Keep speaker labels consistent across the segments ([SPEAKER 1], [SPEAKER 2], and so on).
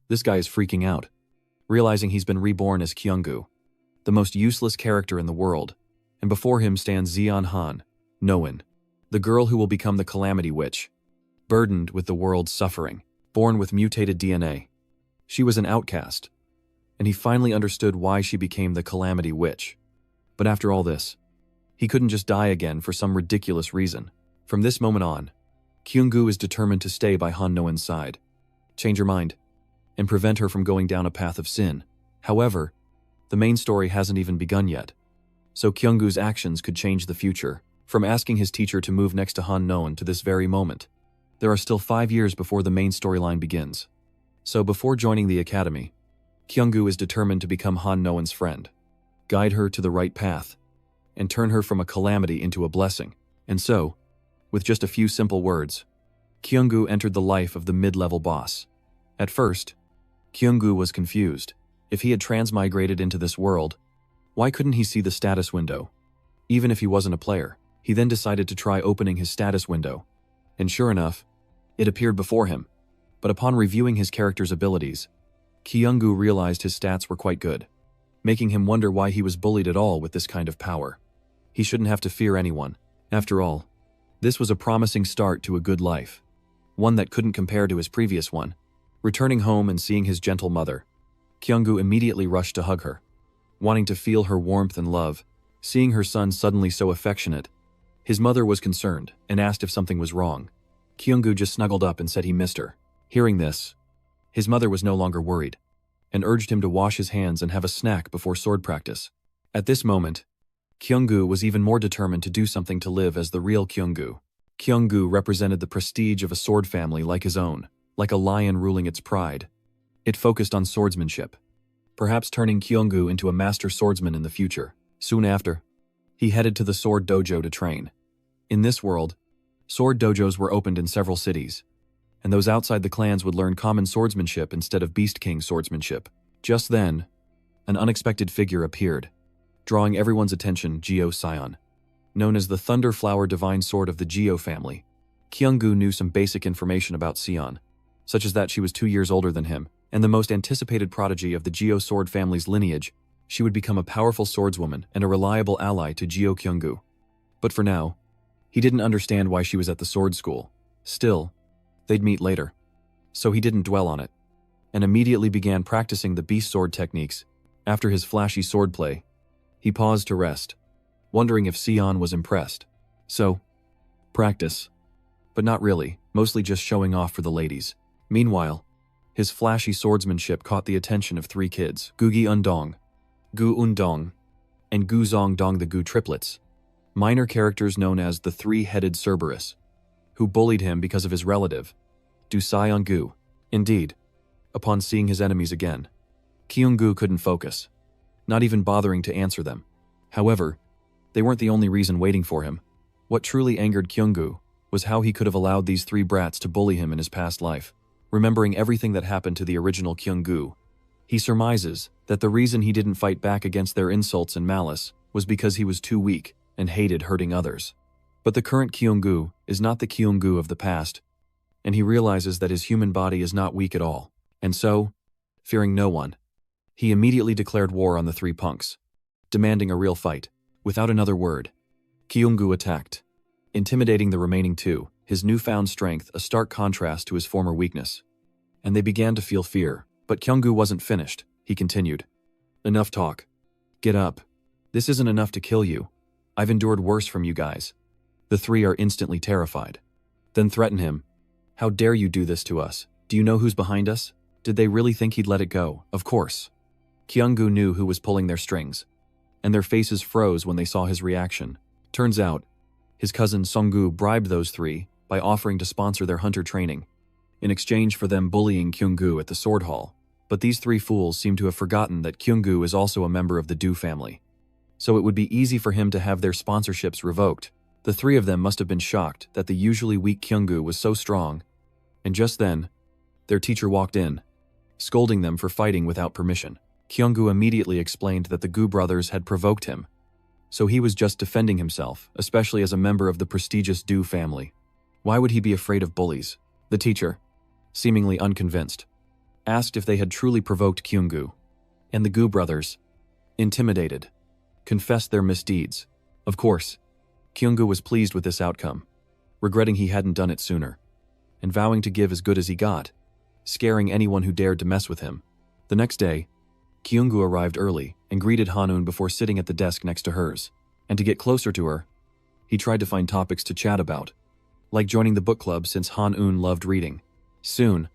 [SPEAKER 1] This guy is freaking out, realizing he's been reborn as Kyunggu, the most useless character in the world, and before him stands Zeon Han, Noan, the girl who will become the Calamity Witch, burdened with the world's suffering, born with mutated DNA. She was an outcast, and he finally understood why she became the Calamity Witch. But after all this, he couldn't just die again for some ridiculous reason. From this moment on, Kyunggu is determined to stay by Han Noan's side, change her mind, and prevent her from going down a path of sin. However, the main story hasn't even begun yet, so Kyunggu's actions could change the future. From asking his teacher to move next to Han Noan to this very moment, there are still 5 years before the main storyline begins. So before joining the academy, Kyunggu is determined to become Han Noan's friend, guide her to the right path, and turn her from a calamity into a blessing. And so, with just a few simple words, Kyunggu entered the life of the mid-level boss. At first, Kyunggu was confused. If he had transmigrated into this world, why couldn't he see the status window? Even if he wasn't a player, he then decided to try opening his status window. And sure enough, it appeared before him. But upon reviewing his character's abilities, Kyunggu realized his stats were quite good, making him wonder why he was bullied at all with this kind of power. He shouldn't have to fear anyone. After all, this was a promising start to a good life, one that couldn't compare to his previous one. Returning home and seeing his gentle mother, Kyunggu immediately rushed to hug her, wanting to feel her warmth and love. Seeing her son suddenly so affectionate, his mother was concerned and asked if something was wrong. Kyunggu just snuggled up and said he missed her. Hearing this, his mother was no longer worried, and urged him to wash his hands and have a snack before sword practice. At this moment, Kyunggu was even more determined to do something to live as the real Kyunggu. Kyunggu represented the prestige of a sword family like his own, like a lion ruling its pride. It focused on swordsmanship, perhaps turning Kyunggu into a master swordsman in the future. Soon after, he headed to the sword dojo to train. In this world, sword dojos were opened in several cities, and those outside the clans would learn common swordsmanship instead of Beast King swordsmanship. Just then, an unexpected figure appeared, drawing everyone's attention. Geo Sion, known as the Thunder Flower Divine Sword of the Geo family. Kyunggu knew some basic information about Sion, such as that she was 2 years older than him, and the most anticipated prodigy of the Geo sword family's lineage. She would become a powerful swordswoman and a reliable ally to Geo Kyunggu. But for now, he didn't understand why she was at the sword school. Still, they'd meet later, so he didn't dwell on it, and immediately began practicing the beast sword techniques. After his flashy swordplay, he paused to rest, wondering if Sion was impressed. So, practice. But not really, mostly just showing off for the ladies. Meanwhile, his flashy swordsmanship caught the attention of 3 kids, Gugi Undong, Gu Undong, and Gu Zongdong, the Gu triplets, minor characters known as the Three-Headed Cerberus, who bullied him because of his relative, Du Sion Gu. Indeed, upon seeing his enemies again, Kyunggu couldn't focus, not even bothering to answer them. However, they weren't the only reason waiting for him. What truly angered Kyunggu was how he could have allowed these 3 brats to bully him in his past life. Remembering everything that happened to the original Kyunggu, he surmises that the reason he didn't fight back against their insults and malice was because he was too weak and hated hurting others. But the current Kyunggu is not the Kyunggu of the past, and he realizes that his human body is not weak at all. And so, fearing no one, he immediately declared war on the 3 punks, demanding a real fight. Without another word, Kyunggu attacked, intimidating the remaining 2, his newfound strength a stark contrast to his former weakness. And they began to feel fear. But Kyunggu wasn't finished. He continued. Enough talk. Get up. This isn't enough to kill you. I've endured worse from you guys. The 3 are instantly terrified. Then threaten him. How dare you do this to us? Do you know who's behind us? Did they really think he'd let it go? Of course. Kyunggu knew who was pulling their strings, and their faces froze when they saw his reaction. Turns out, his cousin Songgu bribed those 3 by offering to sponsor their hunter training, in exchange for them bullying Kyunggu at the sword hall. But these 3 fools seem to have forgotten that Kyunggu is also a member of the Du family, so it would be easy for him to have their sponsorships revoked. The 3 of them must have been shocked that the usually weak Kyunggu was so strong, and just then, their teacher walked in, scolding them for fighting without permission. Kyunggu immediately explained that the Gu brothers had provoked him, so he was just defending himself, especially as a member of the prestigious Du family. Why would he be afraid of bullies? The teacher, seemingly unconvinced, asked if they had truly provoked Kyunggu, and the Gu brothers, intimidated, confessed their misdeeds. Of course, Kyunggu was pleased with this outcome, regretting he hadn't done it sooner, and vowing to give as good as he got, scaring anyone who dared to mess with him. The next day, Kyunggu arrived early and greeted Hanun before sitting at the desk next to hers. And to get closer to her, he tried to find topics to chat about, like joining the book club since Hanun loved reading. Soon,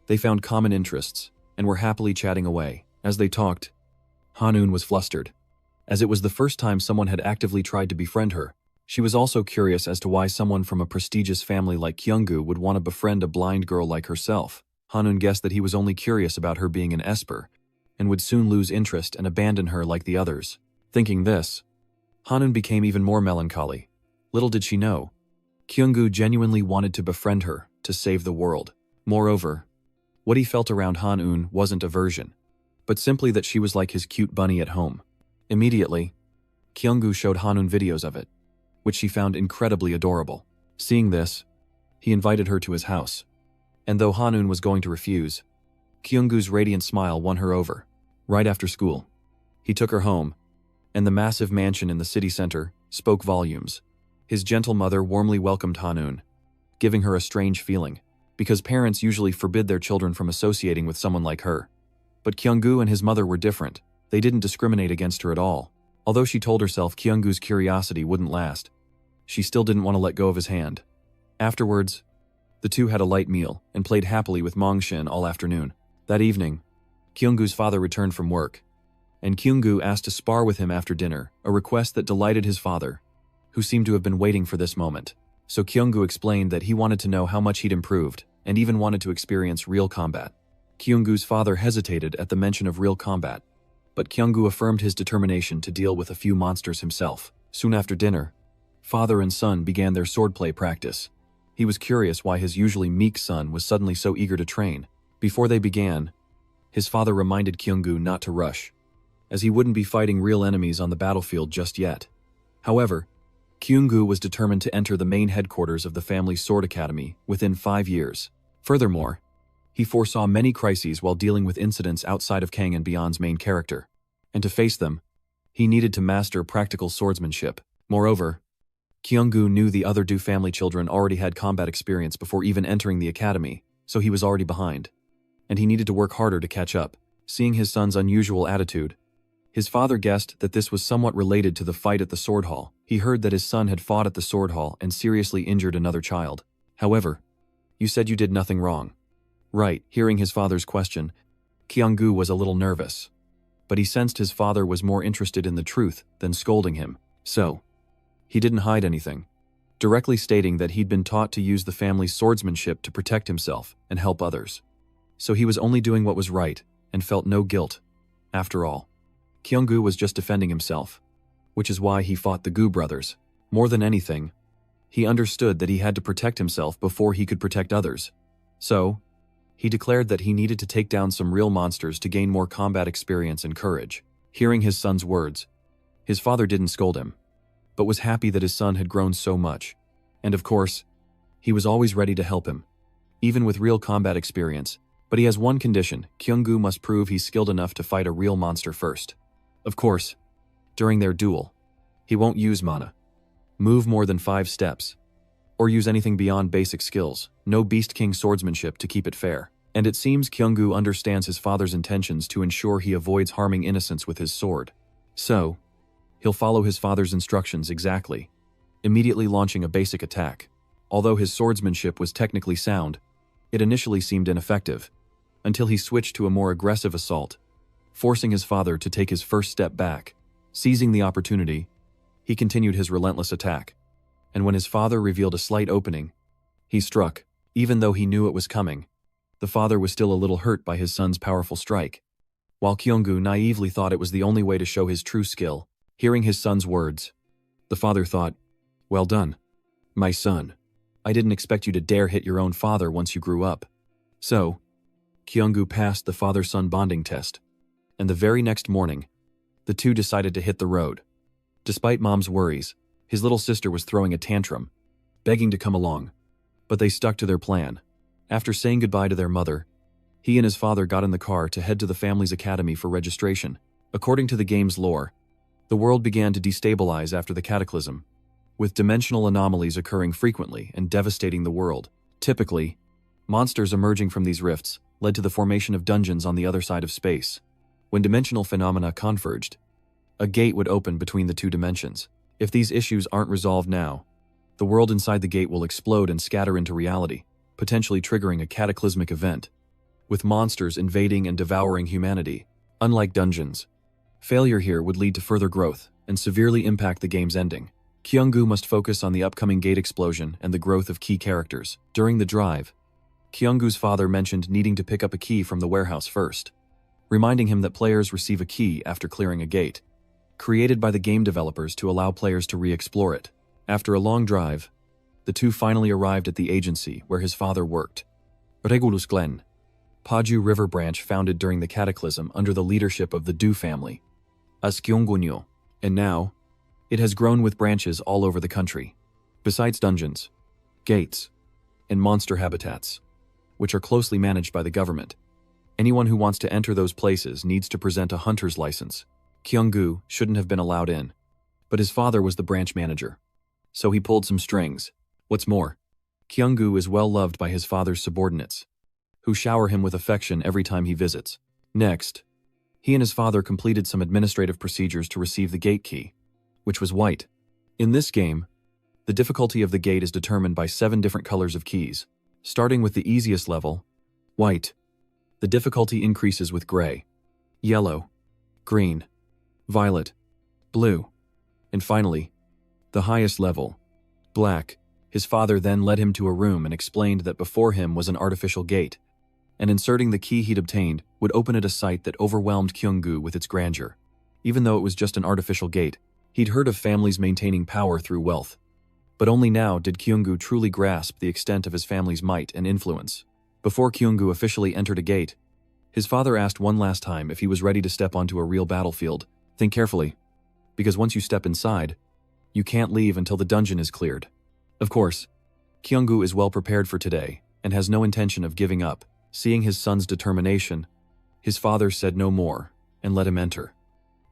[SPEAKER 1] they found common interests and were happily chatting away. As they talked, Hanun was flustered, as it was the first time someone had actively tried to befriend her. She was also curious as to why someone from a prestigious family like Kyunggu would want to befriend a blind girl like herself. Hanun guessed that he was only curious about her being an esper, and would soon lose interest and abandon her like the others. Thinking this, Hanun became even more melancholy. Little did she know, Kyunggu genuinely wanted to befriend her to save the world. Moreover, what he felt around Hanun wasn't aversion, but simply that she was like his cute bunny at home. Immediately, Kyunggu showed Hanun videos of it, which she found incredibly adorable. Seeing this, he invited her to his house. And though Hanun was going to refuse, Kyunggu's radiant smile won her over. Right after school, he took her home, and the massive mansion in the city center spoke volumes. His gentle mother warmly welcomed Hanun, giving her a strange feeling, because parents usually forbid their children from associating with someone like her. But Kyunggu and his mother were different. They didn't discriminate against her at all. Although she told herself Kyunggu's curiosity wouldn't last, she still didn't want to let go of his hand. Afterwards, the two had a light meal and played happily with Mongshin all afternoon. That evening, Kyunggu's father returned from work, and Kyunggu asked to spar with him after dinner, a request that delighted his father, who seemed to have been waiting for this moment. So Kyunggu explained that he wanted to know how much he'd improved, and even wanted to experience real combat. Kyunggu's father hesitated at the mention of real combat, but Kyunggu affirmed his determination to deal with a few monsters himself. Soon after dinner, father and son began their swordplay practice. He was curious why his usually meek son was suddenly so eager to train. Before they began, his father reminded Kyunggu not to rush, as he wouldn't be fighting real enemies on the battlefield just yet. However, Kyunggu was determined to enter the main headquarters of the family's sword academy within 5 years. Furthermore, he foresaw many crises while dealing with incidents outside of Kang and Beyond's main character, and to face them, he needed to master practical swordsmanship. Moreover, Kyunggu knew the other Du family children already had combat experience before even entering the academy, so he was already behind, and he needed to work harder to catch up. Seeing his son's unusual attitude, his father guessed that this was somewhat related to the fight at the sword hall. He heard that his son had fought at the sword hall and seriously injured another child. However, you said you did nothing wrong. Right. Hearing his father's question, Kyunggu was a little nervous, but he sensed his father was more interested in the truth than scolding him. So, he didn't hide anything, directly stating that he'd been taught to use the family's swordsmanship to protect himself and help others. So he was only doing what was right and felt no guilt. After all, Kyunggu was just defending himself, which is why he fought the Gu brothers. More than anything, he understood that he had to protect himself before he could protect others. So, he declared that he needed to take down some real monsters to gain more combat experience and courage. Hearing his son's words, his father didn't scold him, but was happy that his son had grown so much. And of course, he was always ready to help him, even with real combat experience. But he has one condition: Kyunggu must prove he's skilled enough to fight a real monster first. Of course, during their duel, he won't use mana, move more than 5 steps, or use anything beyond basic skills. No Beast King swordsmanship to keep it fair. And it seems Kyunggu understands his father's intentions to ensure he avoids harming innocents with his sword. So, he'll follow his father's instructions exactly, immediately launching a basic attack. Although his swordsmanship was technically sound, it initially seemed ineffective, until he switched to a more aggressive assault, forcing his father to take his first step back. Seizing the opportunity, he continued his relentless attack, and when his father revealed a slight opening, he struck. Even though he knew it was coming, the father was still a little hurt by his son's powerful strike, while Kyunggu naively thought it was the only way to show his true skill. Hearing his son's words, the father thought, "Well done, my son. I didn't expect you to dare hit your own father once you grew up." So, Kyunggu passed the father-son bonding test, and the very next morning, the two decided to hit the road. Despite Mom's worries, his little sister was throwing a tantrum, begging to come along, but they stuck to their plan. After saying goodbye to their mother, He and his father got in the car to head to the family's academy for registration. According to the game's lore, the world began to destabilize after the cataclysm, with dimensional anomalies occurring frequently and devastating the world. Typically, monsters emerging from these rifts led to the formation of dungeons on the other side of space. When dimensional phenomena converged, a gate would open between the two dimensions. If these issues aren't resolved now, the world inside the gate will explode and scatter into reality, potentially triggering a cataclysmic event, with monsters invading and devouring humanity. Unlike dungeons, failure here would lead to further growth and severely impact the game's ending. Kyunggu must focus on the upcoming gate explosion and the growth of key characters. During the drive, Kyunggu's father mentioned needing to pick up a key from the warehouse first, reminding him that players receive a key after clearing a gate, created by the game developers to allow players to re-explore it. After a long drive, the two finally arrived at the agency where his father worked. Regulus Glen, Paju River branch founded during the cataclysm under the leadership of the Du family, as Kyunggunyo, and now, it has grown with branches all over the country. Besides dungeons, gates, and monster habitats, which are closely managed by the government, anyone who wants to enter those places needs to present a hunter's license. Kyunggu shouldn't have been allowed in, but his father was the branch manager, so he pulled some strings. What's more, Kyunggu is well loved by his father's subordinates, who shower him with affection every time he visits. Next, he and his father completed some administrative procedures to receive the gate key, which was white. In this game, the difficulty of the gate is determined by 7 different colors of keys. Starting with the easiest level, white, the difficulty increases with gray, yellow, green, violet, blue, and finally, the highest level, black. His father then led him to a room and explained that before him was an artificial gate, and inserting the key he'd obtained would open at a sight that overwhelmed Kyunggu with its grandeur. Even though it was just an artificial gate, he'd heard of families maintaining power through wealth. But only now did Kyunggu truly grasp the extent of his family's might and influence. Before Kyunggu officially entered a gate, his father asked one last time if he was ready to step onto a real battlefield. Think carefully, because once you step inside, you can't leave until the dungeon is cleared. Of course, Kyunggu is well prepared for today and has no intention of giving up. Seeing his son's determination, his father said no more and let him enter.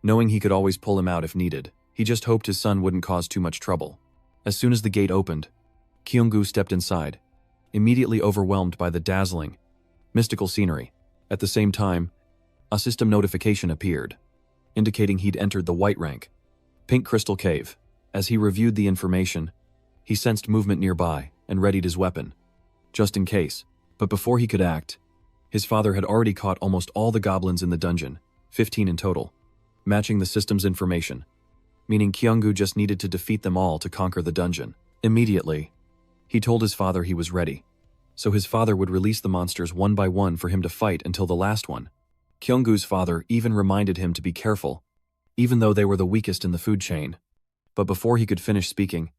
[SPEAKER 1] Knowing he could always pull him out if needed, he just hoped his son wouldn't cause too much trouble. As soon as the gate opened, Kyunggu stepped inside, immediately overwhelmed by the dazzling, mystical scenery. At the same time, a system notification appeared, indicating he'd entered the white rank, Pink Crystal Cave. As he reviewed the information, he sensed movement nearby and readied his weapon, just in case. But before he could act, his father had already caught almost all the goblins in the dungeon, 15 in total, matching the system's information, meaning Kyunggu just needed to defeat them all to conquer the dungeon. Immediately, he told his father he was ready, so his father would release the monsters one by one for him to fight until the last one. Kyunggu's father even reminded him to be careful, even though they were the weakest in the food chain. But before he could finish speaking,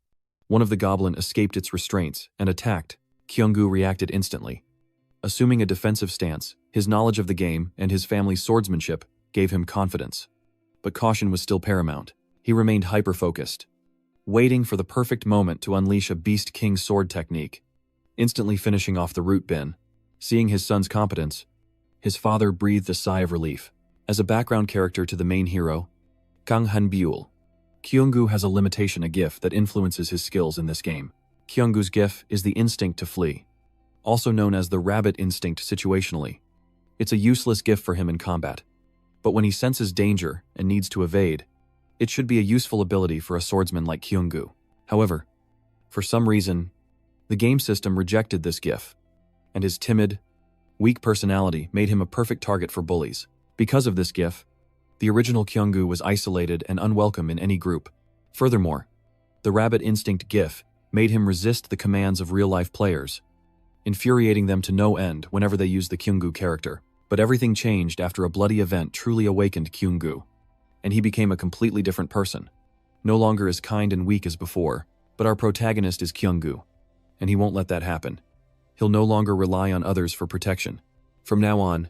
[SPEAKER 1] one of the goblin escaped its restraints and attacked. Kyunggu reacted instantly. Assuming a defensive stance, his knowledge of the game and his family's swordsmanship gave him confidence. But caution was still paramount. He remained hyper-focused, waiting for the perfect moment to unleash a Beast King sword technique, instantly finishing off the root bin. Seeing his son's competence, his father breathed a sigh of relief. As a background character to the main hero, Kang Han-byul, Kyunggu has a limitation, a gift that influences his skills in this game. Kyunggu's gift is the instinct to flee, also known as the rabbit instinct situationally. It's a useless gift for him in combat, but when he senses danger and needs to evade, it should be a useful ability for a swordsman like Kyunggu. However, for some reason, the game system rejected this gift, and his timid, weak personality made him a perfect target for bullies. Because of this gift, the original Kyunggu was isolated and unwelcome in any group. Furthermore, the rabbit instinct gift made him resist the commands of real-life players, infuriating them to no end whenever they used the Kyunggu character. But everything changed after a bloody event truly awakened Kyunggu, and he became a completely different person. No longer as kind and weak as before, but our protagonist is Kyunggu, and he won't let that happen. He'll no longer rely on others for protection. From now on,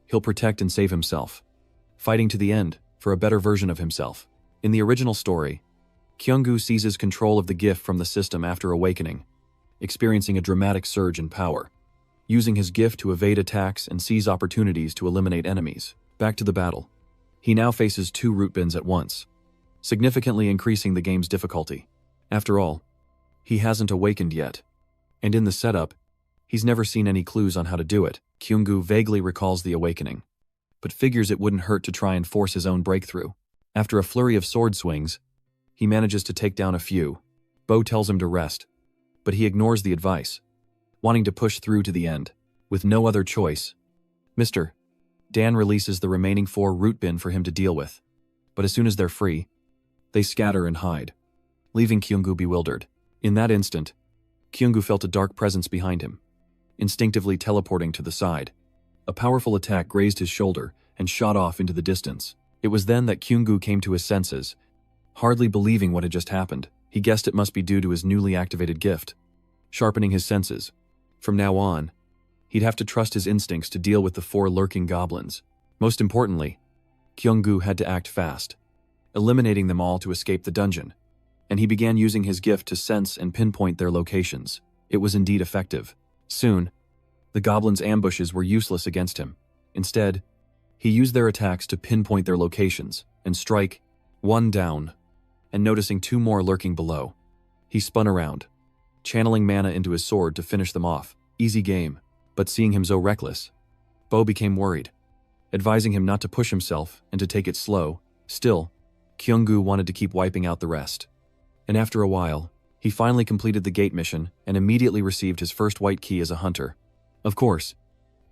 [SPEAKER 1] he'll protect and save himself, fighting to the end for a better version of himself. In the original story, Kyunggu seizes control of the gift from the system after awakening, experiencing a dramatic surge in power. using his gift to evade attacks and seize opportunities to eliminate enemies. Back to the battle. He now faces 2 root bins at once, significantly increasing the game's difficulty. After all, he hasn't awakened yet, and in the setup, he's never seen any clues on how to do it. Kyunggu vaguely recalls the awakening, but figures it wouldn't hurt to try and force his own breakthrough. After a flurry of sword swings, he manages to take down a few. Bo tells him to rest, but he ignores the advice, wanting to push through to the end. With no other choice, Mr. Dan releases the remaining 4 root bin for him to deal with, but as soon as they're free, they scatter and hide, leaving Kyunggu bewildered. In that instant, Kyunggu felt a dark presence behind him, instinctively teleporting to the side. A powerful attack grazed his shoulder and shot off into the distance. It was then that Kyunggu came to his senses, hardly believing what had just happened. He guessed it must be due to his newly activated gift, sharpening his senses. From now on, he'd have to trust his instincts to deal with the 4 lurking goblins. Most importantly, Kyunggu had to act fast, eliminating them all to escape the dungeon, and he began using his gift to sense and pinpoint their locations. It was indeed effective. Soon, the goblins' ambushes were useless against him. Instead, he used their attacks to pinpoint their locations and strike 1 down, and noticing 2 more lurking below, he spun around, channeling mana into his sword to finish them off. Easy game. But seeing him so reckless, Bo became worried, advising him not to push himself and to take it slow. Still, Kyunggu wanted to keep wiping out the rest. And after a while, he finally completed the gate mission and immediately received his first white key as a hunter. Of course,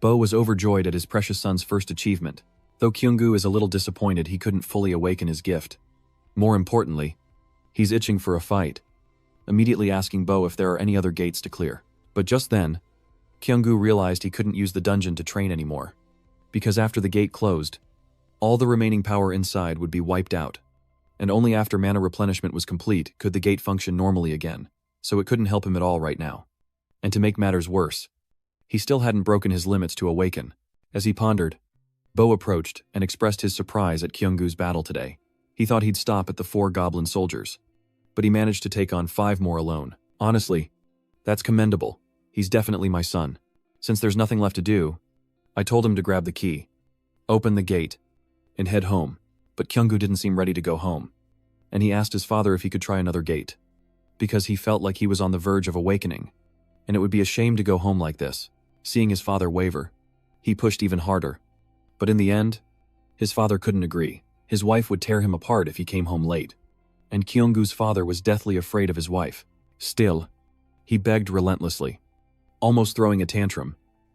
[SPEAKER 1] Bo was overjoyed at his precious son's first achievement, though Kyunggu is a little disappointed he couldn't fully awaken his gift. More importantly, he's itching for a fight, immediately asking Bo if there are any other gates to clear. But just then, Kyunggu realized he couldn't use the dungeon to train anymore, because after the gate closed, all the remaining power inside would be wiped out, and only after mana replenishment was complete could the gate function normally again, so it couldn't help him at all right now. And to make matters worse, he still hadn't broken his limits to awaken. As he pondered, Bo approached and expressed his surprise at Kyunggu's battle today. He thought he'd stop at the 4 goblin soldiers, but he managed to take on 5 more alone. Honestly, that's commendable. He's definitely my son. Since there's nothing left to do, I told him to grab the key, open the gate, and head home. But Kyunggu didn't seem ready to go home, and he asked his father if he could try another gate, because he felt like he was on the verge of awakening, and it would be a shame to go home like this. Seeing his father waver, he pushed even harder. But in the end, his father couldn't agree. His wife would tear him apart if he came home late, and Kyunggu's father was deathly afraid of his wife. Still, he begged relentlessly, almost throwing a tantrum,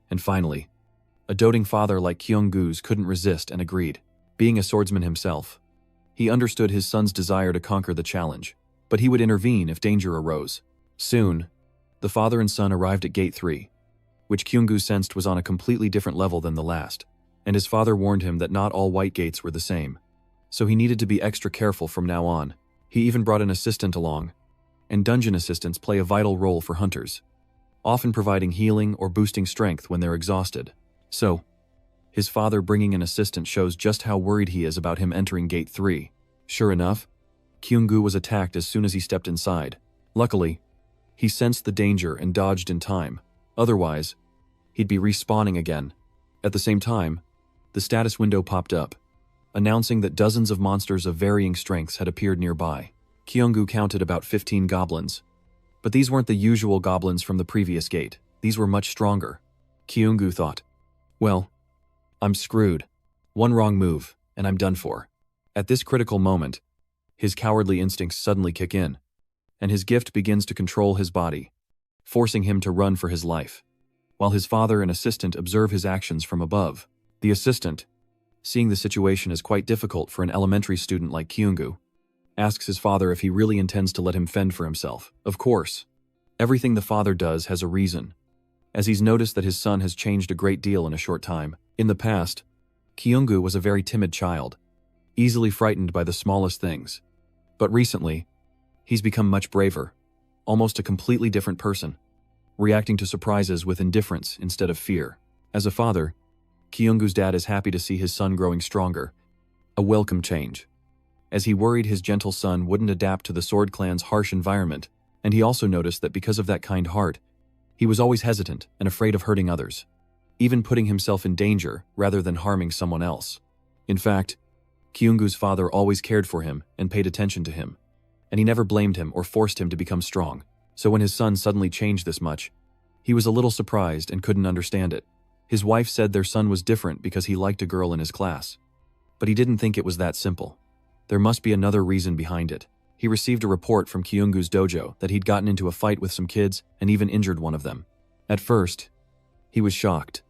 [SPEAKER 1] and finally, a doting father like Kyunggu's couldn't resist and agreed. Being a swordsman himself, he understood his son's desire to conquer the challenge, but he would intervene if danger arose. Soon, the father and son arrived at Gate 3, which Kyunggu sensed was on a completely different level than the last, and his father warned him that not all white gates were the same, so he needed to be extra careful from now on. He even brought an assistant along, and dungeon assistants play a vital role for hunters, often providing healing or boosting strength when they're exhausted. So, his father bringing an assistant shows just how worried he is about him entering Gate 3. Sure enough, Kyunggu was attacked as soon as he stepped inside. Luckily, he sensed the danger and dodged in time. Otherwise, he'd be respawning again. At the same time, the status window popped up, announcing that dozens of monsters of varying strengths had appeared nearby. Kyunggu counted about 15 goblins, but these weren't the usual goblins from the previous gate. These were much stronger. Kyunggu thought, well, I'm screwed. One wrong move, and I'm done for. At this critical moment, his cowardly instincts suddenly kick in, and his gift begins to control his body, forcing him to run for his life, while his father and assistant observe his actions from above. The assistant, seeing the situation as quite difficult for an elementary student like Kyunggu, asks his father if he really intends to let him fend for himself. Of course, everything the father does has a reason, as he's noticed that his son has changed a great deal in a short time. In the past, Kyunggu was a very timid child, easily frightened by the smallest things. But recently, he's become much braver, almost a completely different person, reacting to surprises with indifference instead of fear. As a father, Kyunggu's dad is happy to see his son growing stronger, a welcome change, as he worried his gentle son wouldn't adapt to the Sword Clan's harsh environment, and he also noticed that because of that kind heart, He was always hesitant and afraid of hurting others, even putting himself in danger rather than harming someone else. In fact, Kyungu's father always cared for him and paid attention to him, and he never blamed him or forced him to become strong. So when his son suddenly changed this much, he was a little surprised and couldn't understand it. His wife said their son was different because he liked a girl in his class. But he didn't think it was that simple. There must be another reason behind it. He received a report from Kyungu's dojo that he'd gotten into a fight with some kids and even injured one of them. At first, he was shocked,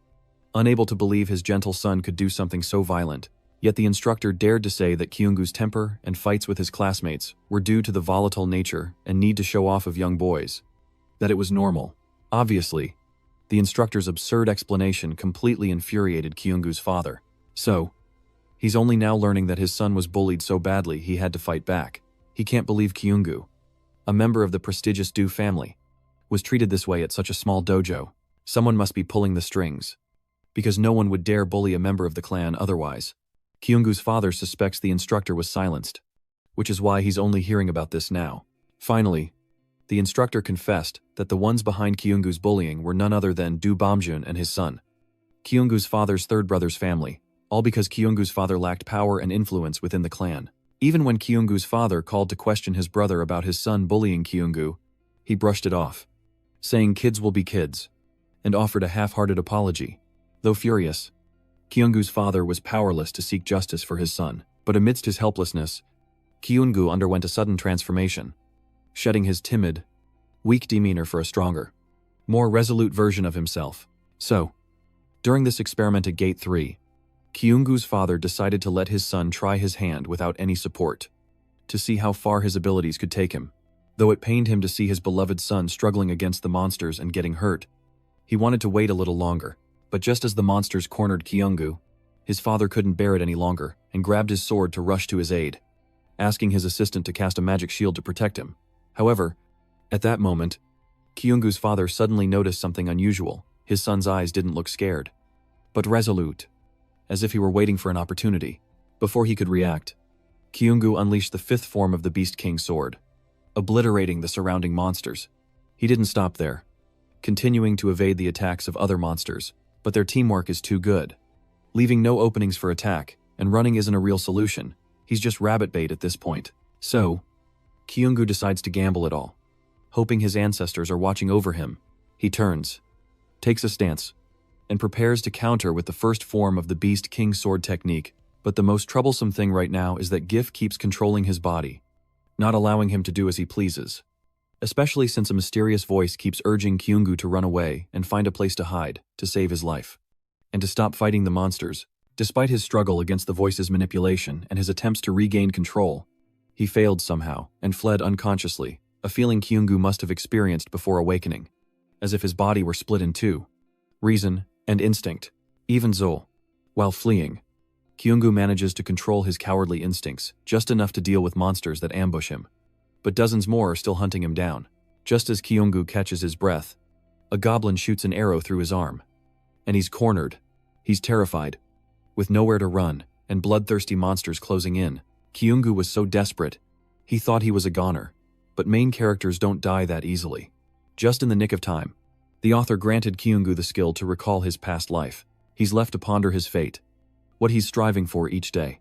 [SPEAKER 1] unable to believe his gentle son could do something so violent. Yet the instructor dared to say that Kyungu's temper and fights with his classmates were due to the volatile nature and need to show off of young boys. That it was normal. Obviously, the instructor's absurd explanation completely infuriated Kyungu's father. So, he's only now learning that his son was bullied so badly he had to fight back. He can't believe Kyungu, a member of the prestigious Do family, was treated this way at such a small dojo. Someone must be pulling the strings, because no one would dare bully a member of the clan otherwise. Kyungu's father suspects the instructor was silenced, which is why he's only hearing about this now. Finally, the instructor confessed that the ones behind Kyungu's bullying were none other than Do Bamjun and his son, Kyungu's father's third brother's family, all because Kyungu's father lacked power and influence within the clan. Even when Kyungu's father called to question his brother about his son bullying Kyungu, he brushed it off, saying kids will be kids, and offered a half-hearted apology. Though furious, Kyungu's father was powerless to seek justice for his son. But amidst his helplessness, Kyungu underwent a sudden transformation, shedding his timid, weak demeanor for a stronger, more resolute version of himself. So, during this experiment at Gate 3, Kyungu's father decided to let his son try his hand without any support, to see how far his abilities could take him. Though it pained him to see his beloved son struggling against the monsters and getting hurt, he wanted to wait a little longer. But just as the monsters cornered Kyungu, his father couldn't bear it any longer and grabbed his sword to rush to his aid, asking his assistant to cast a magic shield to protect him. However, at that moment, Kyungu's father suddenly noticed something unusual. His son's eyes didn't look scared, but resolute, as if he were waiting for an opportunity. Before he could react, Kyungu unleashed the fifth form of the Beast King's sword, obliterating the surrounding monsters. He didn't stop there, continuing to evade the attacks of other monsters, but their teamwork is too good, leaving no openings for attack, and running isn't a real solution. He's just rabbit bait at this point. So, Kyungu decides to gamble it all. Hoping his ancestors are watching over him, he turns, takes a stance, and prepares to counter with the first form of the Beast King sword technique. But the most troublesome thing right now is that GIF keeps controlling his body, not allowing him to do as he pleases, especially since a mysterious voice keeps urging Kyungu to run away and find a place to hide, to save his life, and to stop fighting the monsters. Despite his struggle against the voice's manipulation and his attempts to regain control, he failed somehow and fled unconsciously, a feeling Kyungu must have experienced before awakening, as if his body were split in two, reason and instinct. Even so, while fleeing, Kyungu manages to control his cowardly instincts just enough to deal with monsters that ambush him. But dozens more are still hunting him down. Just as Kyungu catches his breath, a goblin shoots an arrow through his arm, and he's cornered. He's terrified, with nowhere to run and bloodthirsty monsters closing in. Kyungu was so desperate, he thought he was a goner. But main characters don't die that easily. Just in the nick of time, the author granted Kyungu the skill to recall his past life. He's left to ponder his fate, what he's striving for each day,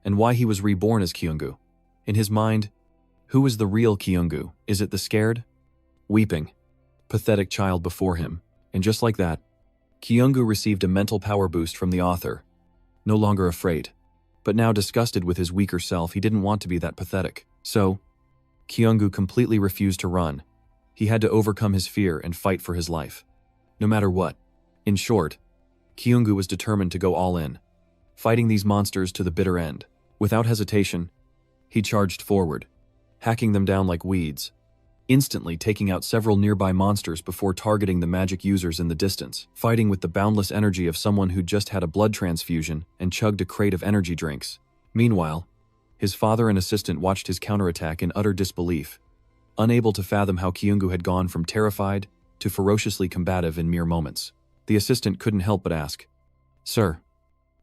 [SPEAKER 1] and why he was reborn as Kyungu. In his mind, who is the real Kyungu? Is it the scared, weeping, pathetic child before him? And just like that, Kyungu received a mental power boost from the author. No longer afraid, but now disgusted with his weaker self. He didn't want to be that pathetic. So, Kyungu completely refused to run. He had to overcome his fear and fight for his life, no matter what. In short, Kyungu was determined to go all in, fighting these monsters to the bitter end. Without hesitation, he charged forward, hacking them down like weeds, instantly taking out several nearby monsters before targeting the magic users in the distance, fighting with the boundless energy of someone who just had a blood transfusion and chugged a crate of energy drinks. Meanwhile, his father and assistant watched his counterattack in utter disbelief, unable to fathom how Kyungu had gone from terrified to ferociously combative in mere moments. The assistant couldn't help but ask, "Sir,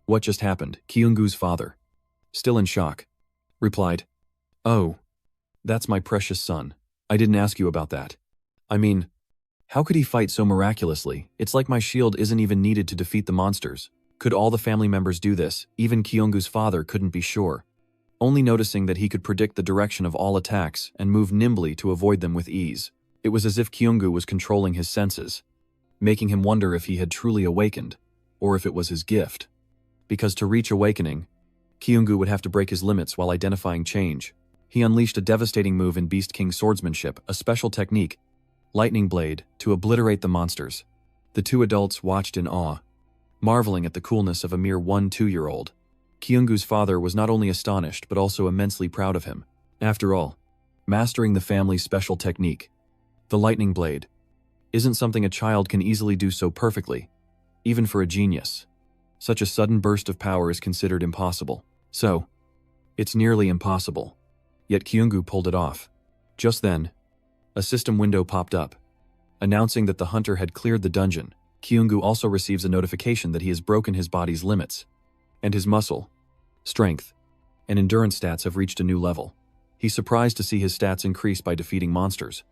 [SPEAKER 1] what just happened?" Kyungu's father, still in shock, replied, "Oh, that's my precious son. I didn't ask you about that. I mean, How could he fight so miraculously? It's like my shield isn't even needed to defeat the monsters. Could all the family members do this? Even Kyungu's father couldn't be sure. Only noticing that he could predict the direction of all attacks and move nimbly to avoid them with ease. It was as if Kyungu was controlling his senses, making him wonder if he had truly awakened, or if it was his gift. Because to reach awakening, Kyungu would have to break his limits while identifying change. He unleashed a devastating move in Beast King swordsmanship, a special technique, Lightning Blade, to obliterate the monsters. The two adults watched in awe, marveling at the coolness of a mere 1-2-year-old. Kyungu's father was not only astonished but also immensely proud of him. After all, mastering the family's special technique, the Lightning Blade, isn't something a child can easily do so perfectly, even for a genius. Such a sudden burst of power is considered impossible. So, it's nearly impossible. Yet Kyungu pulled it off. Just then, a system window popped up, announcing that the hunter had cleared the dungeon. Kyungu also receives a notification that he has broken his body's limits, and his muscle, strength, and endurance stats have reached a new level. He's surprised to see his stats increase by defeating monsters,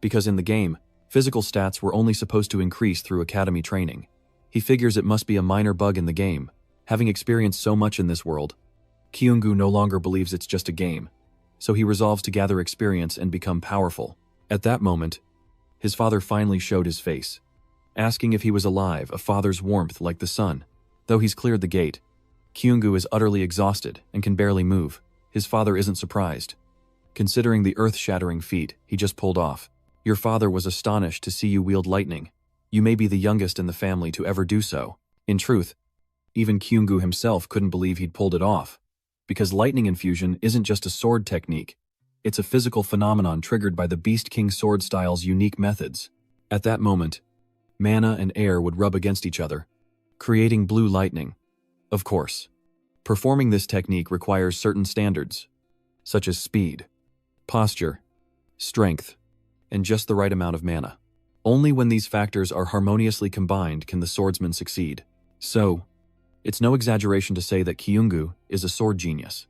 [SPEAKER 1] because in the game, physical stats were only supposed to increase through academy training. He figures it must be a minor bug in the game. Having experienced so much in this world, Kyungu no longer believes it's just a game, so he resolves to gather experience and become powerful. At that moment, his father finally showed his face, asking if he was alive, a father's warmth like the sun. Though he's cleared the gate, Kyungu is utterly exhausted and can barely move. His father isn't surprised, considering the earth-shattering feat he just pulled off. Your father was astonished to see you wield lightning. You may be the youngest in the family to ever do so. In truth, even Kyungu himself couldn't believe he'd pulled it off, because lightning infusion isn't just a sword technique. It's a physical phenomenon triggered by the Beast King sword style's unique methods. At that moment, mana and air would rub against each other, creating blue lightning. Of course, performing this technique requires certain standards, such as speed, posture, strength, and just the right amount of mana. Only when these factors are harmoniously combined can the swordsman succeed. So, it's no exaggeration to say that Kyungu is a sword genius,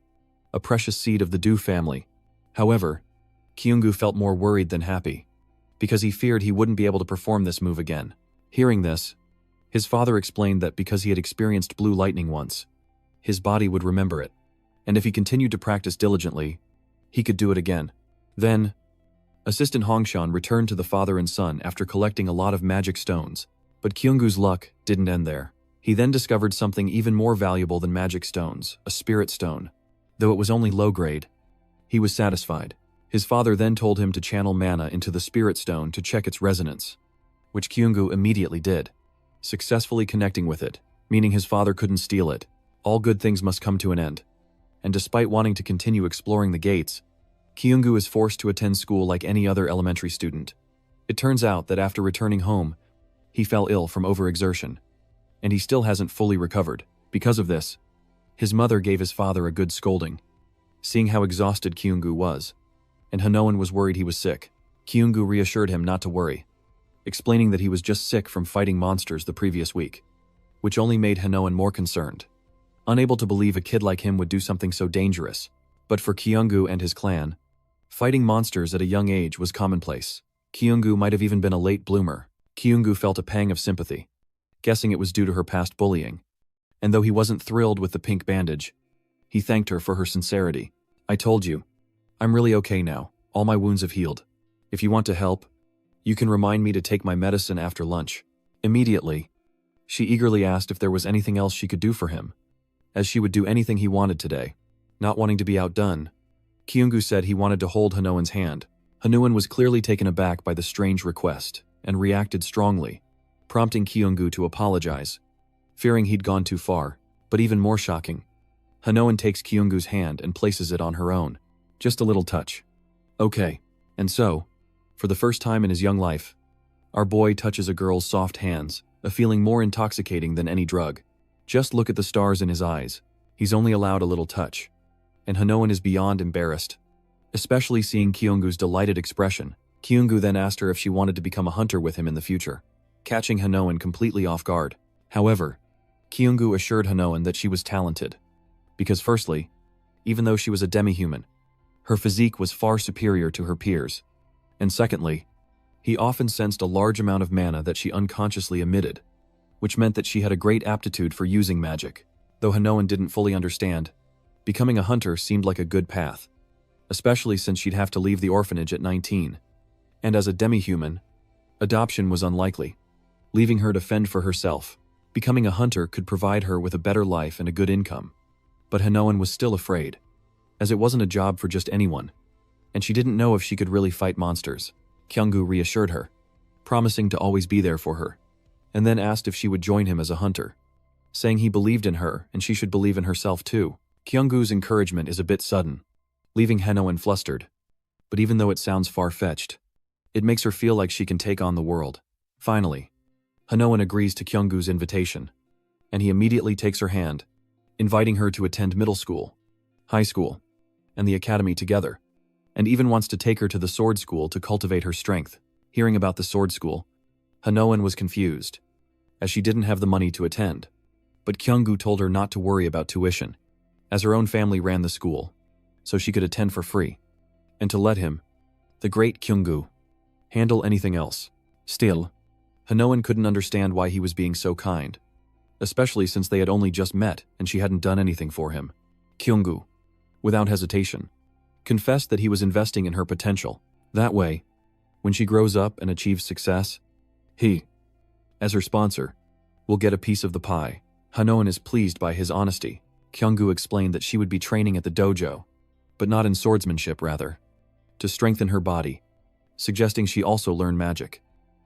[SPEAKER 1] a precious seed of the Du family. However, Kyungu felt more worried than happy, because he feared he wouldn't be able to perform this move again. Hearing this, his father explained that because he had experienced blue lightning once, his body would remember it, and if he continued to practice diligently, he could do it again. Then, Assistant Hongshan returned to the father and son after collecting a lot of magic stones, but Kyungu's luck didn't end there. He then discovered something even more valuable than magic stones, a spirit stone. Though it was only low grade, he was satisfied. His father then told him to channel mana into the spirit stone to check its resonance, which Kyungu immediately did, successfully connecting with it, meaning his father couldn't steal it. All good things must come to an end. And despite wanting to continue exploring the gates, Kyungu is forced to attend school like any other elementary student. It turns out that after returning home, he fell ill from overexertion, and he still hasn't fully recovered. Because of this, his mother gave his father a good scolding, seeing how exhausted Kyungu was, and Hanoan was worried he was sick. Kyungu reassured him not to worry, explaining that he was just sick from fighting monsters the previous week, which only made Hanoan more concerned, unable to believe a kid like him would do something so dangerous. But for Kyungu and his clan, fighting monsters at a young age was commonplace. Kyungu might have even been a late bloomer. Kyungu felt a pang of sympathy, guessing it was due to her past bullying. And though he wasn't thrilled with the pink bandage, he thanked her for her sincerity. I told you, I'm really okay now. All my wounds have healed. If you want to help, you can remind me to take my medicine after lunch. Immediately, she eagerly asked if there was anything else she could do for him, as she would do anything he wanted today. Not wanting to be outdone, Kyungu said he wanted to hold Hanoan's hand. Hanoan was clearly taken aback by the strange request and reacted strongly, prompting Kyungu to apologize, fearing he'd gone too far. But even more shocking, Hanoan takes Kyungu's hand and places it on her own. Just a little touch. Okay. And so, for the first time in his young life, our boy touches a girl's soft hands, a feeling more intoxicating than any drug. Just look at the stars in his eyes. He's only allowed a little touch. And Hanoan is beyond embarrassed, especially seeing Kyungu's delighted expression. Kyungu then asked her if she wanted to become a hunter with him in the future, catching Hanoan completely off guard. However, Kyungu assured Hanoan that she was talented, because firstly, even though she was a demi-human, her physique was far superior to her peers, and secondly, He often sensed a large amount of mana that she unconsciously emitted, which meant that she had a great aptitude for using magic. Though Hanoan didn't fully understand, becoming a hunter seemed like a good path, especially since she'd have to leave the orphanage at 19. And as a demi-human, adoption was unlikely, leaving her to fend for herself. Becoming a hunter could provide her with a better life and a good income. But Hanoan was still afraid, as it wasn't a job for just anyone, and she didn't know if she could really fight monsters. Kyunggu reassured her, promising to always be there for her, and then asked if she would join him as a hunter, saying he believed in her and she should believe in herself too. Kyunggu's encouragement is a bit sudden, leaving Hanoan flustered, but even though it sounds far-fetched, it makes her feel like she can take on the world. Finally, Hanoan agrees to Kyunggu's invitation, and he immediately takes her hand, inviting her to attend middle school, high school, and the academy together, and even wants to take her to the sword school to cultivate her strength. Hearing about the sword school, Hanoan was confused, as she didn't have the money to attend. But Kyunggu told her not to worry about tuition, as her own family ran the school, so she could attend for free, and to let him, the great Kyunggu, handle anything else. Still, Hanoan couldn't understand why he was being so kind, especially since they had only just met and she hadn't done anything for him. Kyunggu, without hesitation, confessed that he was investing in her potential. That way, when she grows up and achieves success, he, as her sponsor, will get a piece of the pie. Hanoan is pleased by his honesty. Kyunggu explained that she would be training at the dojo, but not in swordsmanship rather, to strengthen her body, suggesting she also learn magic,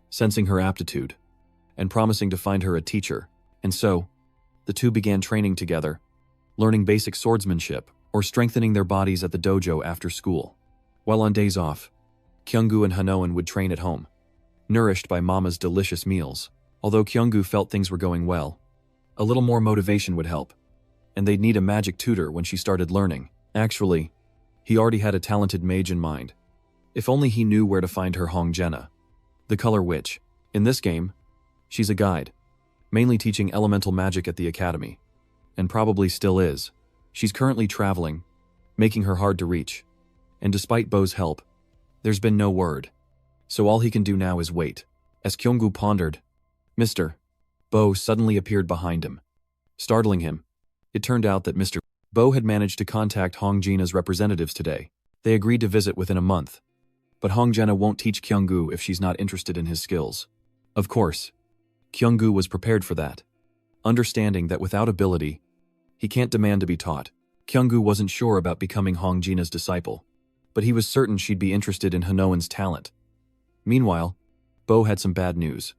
[SPEAKER 1] sensing her aptitude, and promising to find her a teacher. And so, the two began training together, learning basic swordsmanship or strengthening their bodies at the dojo after school. While on days off, Kyunggu and Hanoan would train at home, nourished by Mama's delicious meals. Although Kyunggu felt things were going well, a little more motivation would help, and they'd need a magic tutor when she started learning. Actually, he already had a talented mage in mind. If only he knew where to find her Hongjena, the color witch. In this game, she's a guide, mainly teaching elemental magic at the academy, and probably still is. She's currently traveling, making her hard to reach, and despite Bo's help, there's been no word. So all he can do now is wait. As Kyunggu pondered, Mr. Bo suddenly appeared behind him, startling him. It turned out that Mr. Bo had managed to contact Hongjena's representatives today. They agreed to visit within a month, but Hongjena won't teach Kyunggu if she's not interested in his skills. Of course, Kyunggu was prepared for that, understanding that without ability, he can't demand to be taught. Kyunggu wasn't sure about becoming Hongjena's disciple, but he was certain she'd be interested in Hanoan's talent. Meanwhile, Bo had some bad news,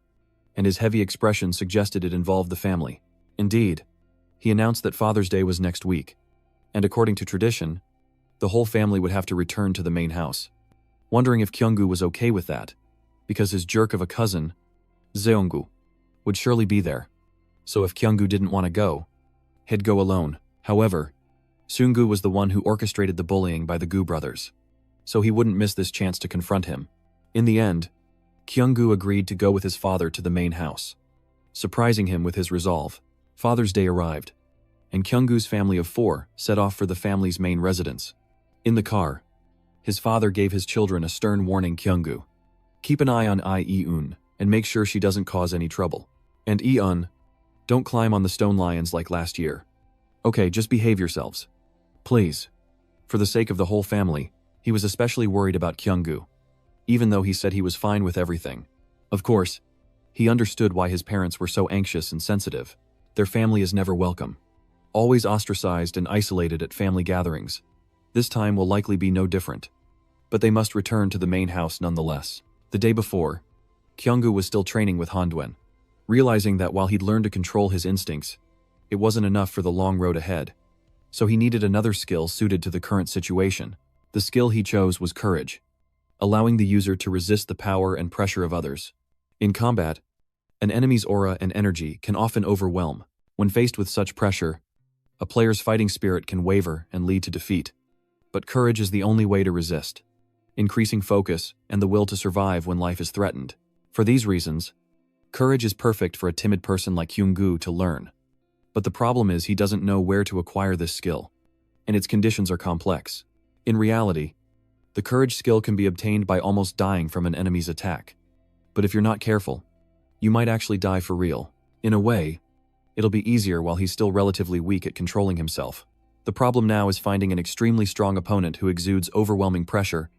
[SPEAKER 1] and his heavy expression suggested it involved the family. Indeed, he announced that Father's Day was next week, and according to tradition, the whole family would have to return to the main house. Wondering if Kyunggu was okay with that, because his jerk of a cousin, Zeonggu, would surely be there. So if Kyunggu didn't want to go, he'd go alone. However, Seunggu was the one who orchestrated the bullying by the Gu brothers, so he wouldn't miss this chance to confront him. In the end, Kyunggu agreed to go with his father to the main house, surprising him with his resolve. Father's Day arrived, and Kyunggu's family of 4 set off for the family's main residence. In the car, his father gave his children a stern warning. Kyunggu, keep an eye on Eun and make sure she doesn't cause any trouble. And Eun, don't climb on the stone lions like last year. Okay, just behave yourselves. Please. For the sake of the whole family, he was especially worried about Kyunggu, even though he said he was fine with everything. Of course, he understood why his parents were so anxious and sensitive. Their family is never welcome, always ostracized and isolated at family gatherings. This time will likely be no different, but they must return to the main house nonetheless. The day before, Kyunggu was still training with Handwen, realizing that while he'd learned to control his instincts, it wasn't enough for the long road ahead. So he needed another skill suited to the current situation. The skill he chose was courage, allowing the user to resist the power and pressure of others. In combat, an enemy's aura and energy can often overwhelm. When faced with such pressure, a player's fighting spirit can waver and lead to defeat. But courage is the only way to resist, increasing focus and the will to survive when life is threatened. For these reasons, courage is perfect for a timid person like Kyunggu to learn. But the problem is he doesn't know where to acquire this skill, and its conditions are complex. In reality, the courage skill can be obtained by almost dying from an enemy's attack. But if you're not careful, you might actually die for real. In a way, it'll be easier while he's still relatively weak at controlling himself. The problem now is finding an extremely strong opponent who exudes overwhelming pressure,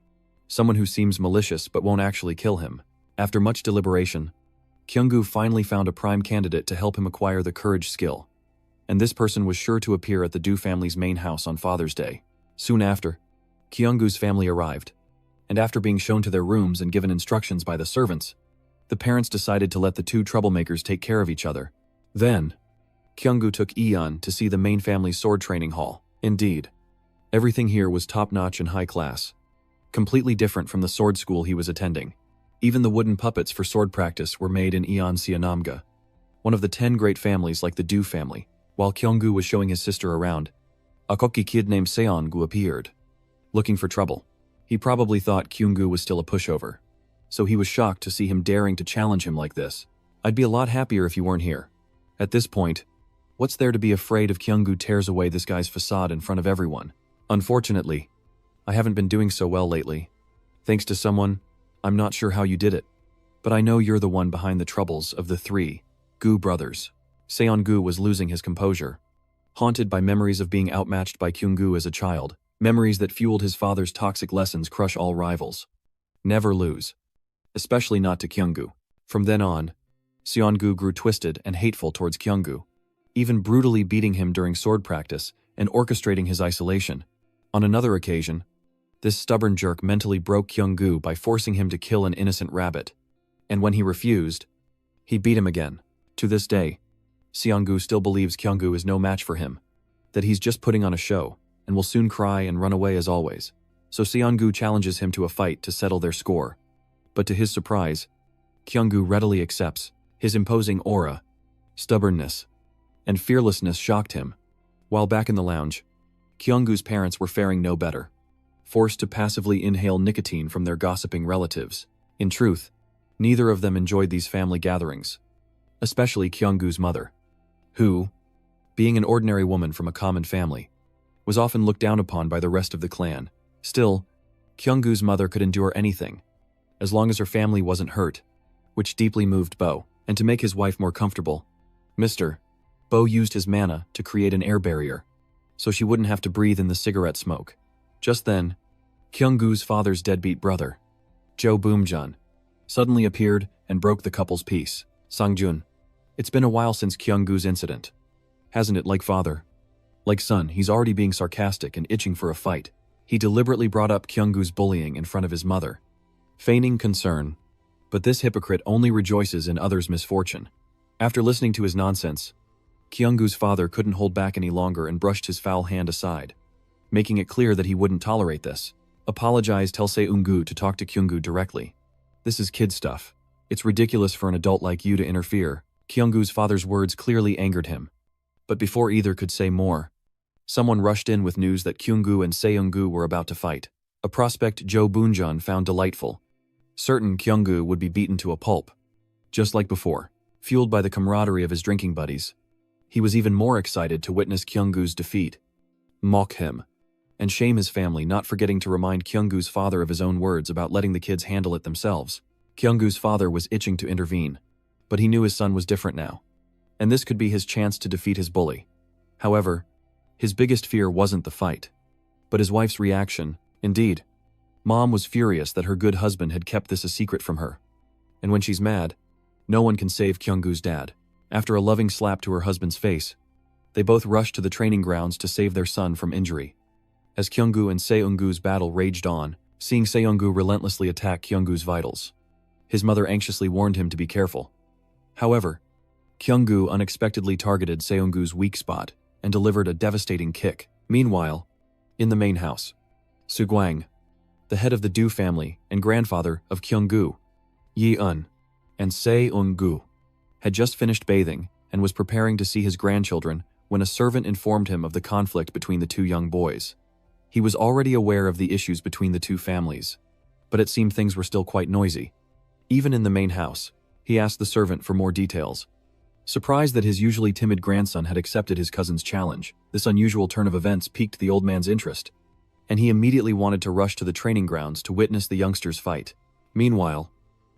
[SPEAKER 1] someone who seems malicious but won't actually kill him. After much deliberation, Kyunggu finally found a prime candidate to help him acquire the courage skill, and this person was sure to appear at the Du family's main house on Father's Day. Soon after, Kyunggu's family arrived, and after being shown to their rooms and given instructions by the servants, the parents decided to let the two troublemakers take care of each other. Then, Kyunggu took Eon to see the main family's sword training hall. Indeed, everything here was top-notch and high class, completely different from the sword school he was attending. Even the wooden puppets for sword practice were made in Eon Seonamga, one of the 10 great families like the Du family. While Kyunggu was showing his sister around, a cocky kid named Seongu appeared, looking for trouble. He probably thought Kyunggu was still a pushover, so he was shocked to see him daring to challenge him like this. I'd be a lot happier if you weren't here. At this point, what's there to be afraid if Kyunggu tears away this guy's facade in front of everyone? Unfortunately, I haven't been doing so well lately. Thanks to someone, I'm not sure how you did it, but I know you're the one behind the troubles of the 3 Gu brothers. Seongu was losing his composure, haunted by memories of being outmatched by Kyunggu as a child, memories that fueled his father's toxic lessons: crush all rivals, never lose, especially not to Kyunggu. From then on, Seongu grew twisted and hateful towards Kyunggu, even brutally beating him during sword practice and orchestrating his isolation. On another occasion, this stubborn jerk mentally broke Kyunggu by forcing him to kill an innocent rabbit, and when he refused, he beat him again. To this day, Seongu still believes Kyunggu is no match for him, that he's just putting on a show, and will soon cry and run away as always. So Seongu challenges him to a fight to settle their score. But to his surprise, Kyunggu readily accepts. His imposing aura, stubbornness, and fearlessness shocked him. While back in the lounge, Kyunggu's parents were faring no better, forced to passively inhale nicotine from their gossiping relatives. In truth, neither of them enjoyed these family gatherings, especially Kyunggu's mother, who, being an ordinary woman from a common family, was often looked down upon by the rest of the clan. Still, Kyunggu's mother could endure anything, as long as her family wasn't hurt, which deeply moved Bo. And to make his wife more comfortable, Bo used his mana to create an air barrier, so she wouldn't have to breathe in the cigarette smoke. Just then, Kyunggu's father's deadbeat brother, Jo Boomjun, suddenly appeared and broke the couple's peace. Sangjun, it's been a while since Kyunggu's incident. Hasn't it? Like father, like son, he's already being sarcastic and itching for a fight. He deliberately brought up Kyunggu's bullying in front of his mother, feigning concern, but this hypocrite only rejoices in others' misfortune. After listening to his nonsense, Kyunggu's father couldn't hold back any longer and brushed his foul hand aside, making it clear that he wouldn't tolerate this. Apologized, tell Seongu to talk to Kyunggu directly. This is kid stuff. It's ridiculous for an adult like you to interfere. Kyunggu's father's words clearly angered him. But before either could say more, someone rushed in with news that Kyunggu and Seongu were about to fight. A prospect Jo Boonjun found delightful, certain Kyunggu would be beaten to a pulp, just like before. Fueled by the camaraderie of his drinking buddies, he was even more excited to witness Kyunggu's defeat, mock him, and shame his family, not forgetting to remind Kyunggu's father of his own words about letting the kids handle it themselves. Kyunggu's father was itching to intervene, but he knew his son was different now, and this could be his chance to defeat his bully. However, his biggest fear wasn't the fight, but his wife's reaction. Indeed, Mom was furious that her good husband had kept this a secret from her. And when she's mad, no one can save Kyunggu's dad. After a loving slap to her husband's face, they both rushed to the training grounds to save their son from injury. As Kyunggu and Seongu's battle raged on, seeing Seongu relentlessly attack Kyunggu's vitals, his mother anxiously warned him to be careful. However, Kyunggu unexpectedly targeted Seongu's weak spot and delivered a devastating kick. Meanwhile, in the main house, Sugwang, the head of the Du family and grandfather of Kyunggu, Yi-eun, and Seongu, had just finished bathing and was preparing to see his grandchildren when a servant informed him of the conflict between the two young boys. He was already aware of the issues between the two families, but it seemed things were still quite noisy. Even in the main house, he asked the servant for more details. Surprised that his usually timid grandson had accepted his cousin's challenge, this unusual turn of events piqued the old man's interest, and he immediately wanted to rush to the training grounds to witness the youngsters fight. Meanwhile,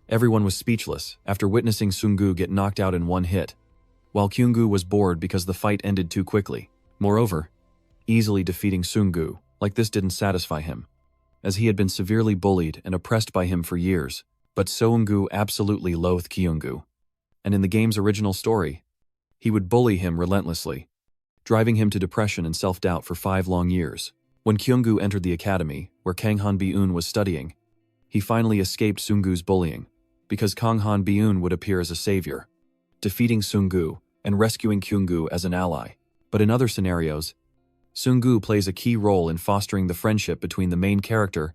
[SPEAKER 1] Everyone was speechless after witnessing Sungu get knocked out in one hit, while Kyunggu was bored because the fight ended too quickly. Moreover, easily defeating Sungu like this didn't satisfy him, as he had been severely bullied and oppressed by him for years. But Seungu absolutely loathed Kyunggu, and in the game's original story, he would bully him relentlessly, driving him to depression and self-doubt for 5 long years. When Kyunggu entered the academy, where Kanghan Biun was studying, he finally escaped Sungu's bullying, because Kanghan Biun would appear as a savior, defeating Sungu and rescuing Kyunggu as an ally. But in other scenarios, Sungu plays a key role in fostering the friendship between the main character,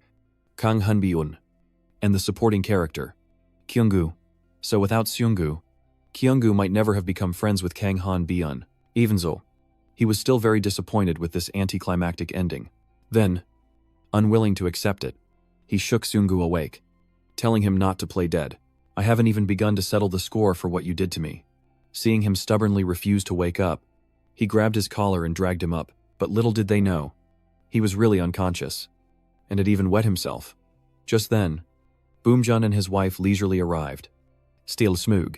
[SPEAKER 1] Kanghan Biun, and the supporting character, Kyunggu. So without Sungu, Kyunggu might never have become friends with Kanghan Biun. Even so, he was still very disappointed with this anticlimactic ending. Then, unwilling to accept it, he shook Sungu awake, telling him not to play dead. I haven't even begun to settle the score for what you did to me. Seeing him stubbornly refuse to wake up, he grabbed his collar and dragged him up, but little did they know, he was really unconscious, and had even wet himself. Just then, Boomjun and his wife leisurely arrived. Steel Smoog,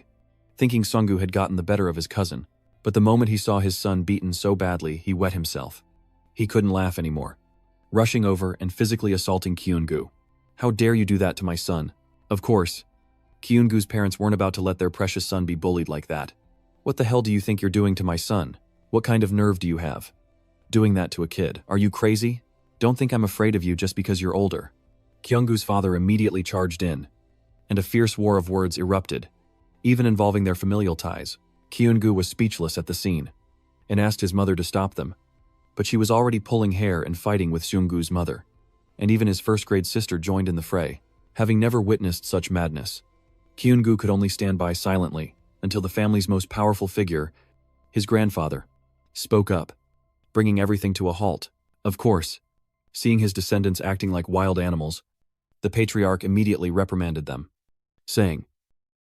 [SPEAKER 1] thinking Sungu had gotten the better of his cousin, but the moment he saw his son beaten so badly, he wet himself. He couldn't laugh anymore, rushing over and physically assaulting Kyunggu. How dare you do that to my son? Of course, Kyunggu's parents weren't about to let their precious son be bullied like that. What the hell do you think you're doing to my son? What kind of nerve do you have? Doing that to a kid? Are you crazy? Don't think I'm afraid of you just because you're older. Kyunggu's father immediately charged in, and a fierce war of words erupted, even involving their familial ties. Kyunggu was speechless at the scene, and asked his mother to stop them, but she was already pulling hair and fighting with Sungu's mother, and even his first-grade sister joined in the fray. Having never witnessed such madness, Kyunggu could only stand by silently until the family's most powerful figure, his grandfather, spoke up, bringing everything to a halt. Of course, seeing his descendants acting like wild animals, the patriarch immediately reprimanded them, saying,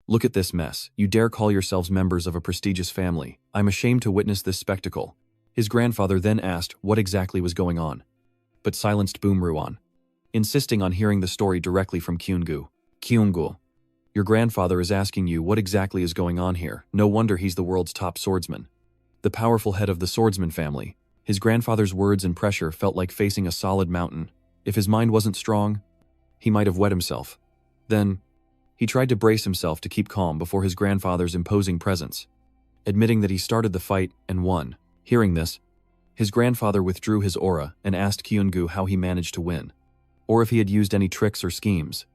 [SPEAKER 1] "Look at this mess. You dare call yourselves members of a prestigious family. I'm ashamed to witness this spectacle." His grandfather then asked what exactly was going on, but silenced Boomruan, insisting on hearing the story directly from Kyunggu. "Kyunggu, your grandfather is asking you what exactly is going on here. No wonder he's the world's top swordsman, the powerful head of the swordsman family." His grandfather's words and pressure felt like facing a solid mountain. If his mind wasn't strong, he might have wet himself. Then, he tried to brace himself to keep calm before his grandfather's imposing presence, admitting that he started the fight and won. Hearing this, his grandfather withdrew his aura and asked Kyunggu how he managed to win, or if he had used any tricks or schemes,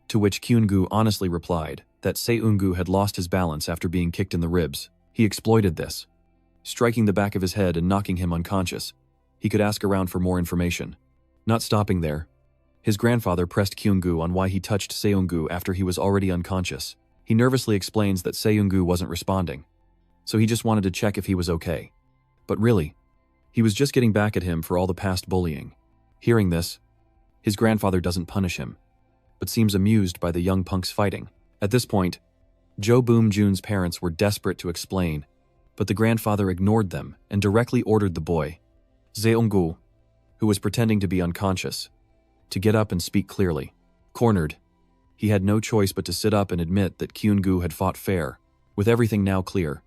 [SPEAKER 1] to which Kyunggu honestly replied that Seungu had lost his balance after being kicked in the ribs. He exploited this, striking the back of his head and knocking him unconscious. He could ask around for more information. Not stopping there, his grandfather pressed Kyunggu on why he touched Seungu after he was already unconscious. He nervously explains that Seungu wasn't responding, so he just wanted to check if he was okay. But really, he was just getting back at him for all the past bullying. Hearing this, his grandfather doesn't punish him, but seems amused by the young punk's fighting. At this point, Jo Boom-jun's parents were desperate to explain, but the grandfather ignored them and directly ordered the boy, Seungu, who was pretending to be unconscious, to get up and speak clearly. Cornered, he had no choice but to sit up and admit that Kyunggu had fought fair. With everything now clear,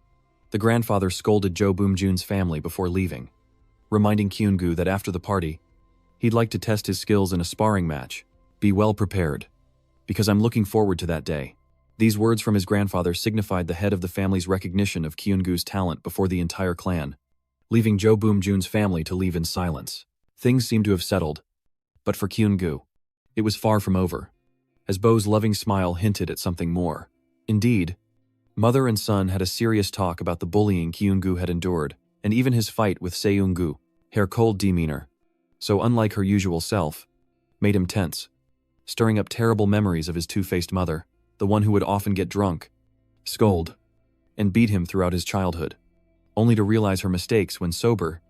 [SPEAKER 1] the grandfather scolded Jo Boom-jun's family before leaving, reminding Kyunggu that after the party, he'd like to test his skills in a sparring match. "Be well prepared, because I'm looking forward to that day." These words from his grandfather signified the head of the family's recognition of Kyunggu's talent before the entire clan, leaving Jo Boom-jun's family to leave in silence. Things seemed to have settled, but for Kyunggu, it was far from over, as Bo's loving smile hinted at something more. Indeed, mother and son had a serious talk about the bullying Kyunggu had endured, and even his fight with Seungu. Her cold demeanor, so unlike her usual self, made him tense, stirring up terrible memories of his two-faced mother, the one who would often get drunk, scold, and beat him throughout his childhood, only to realize her mistakes when sober,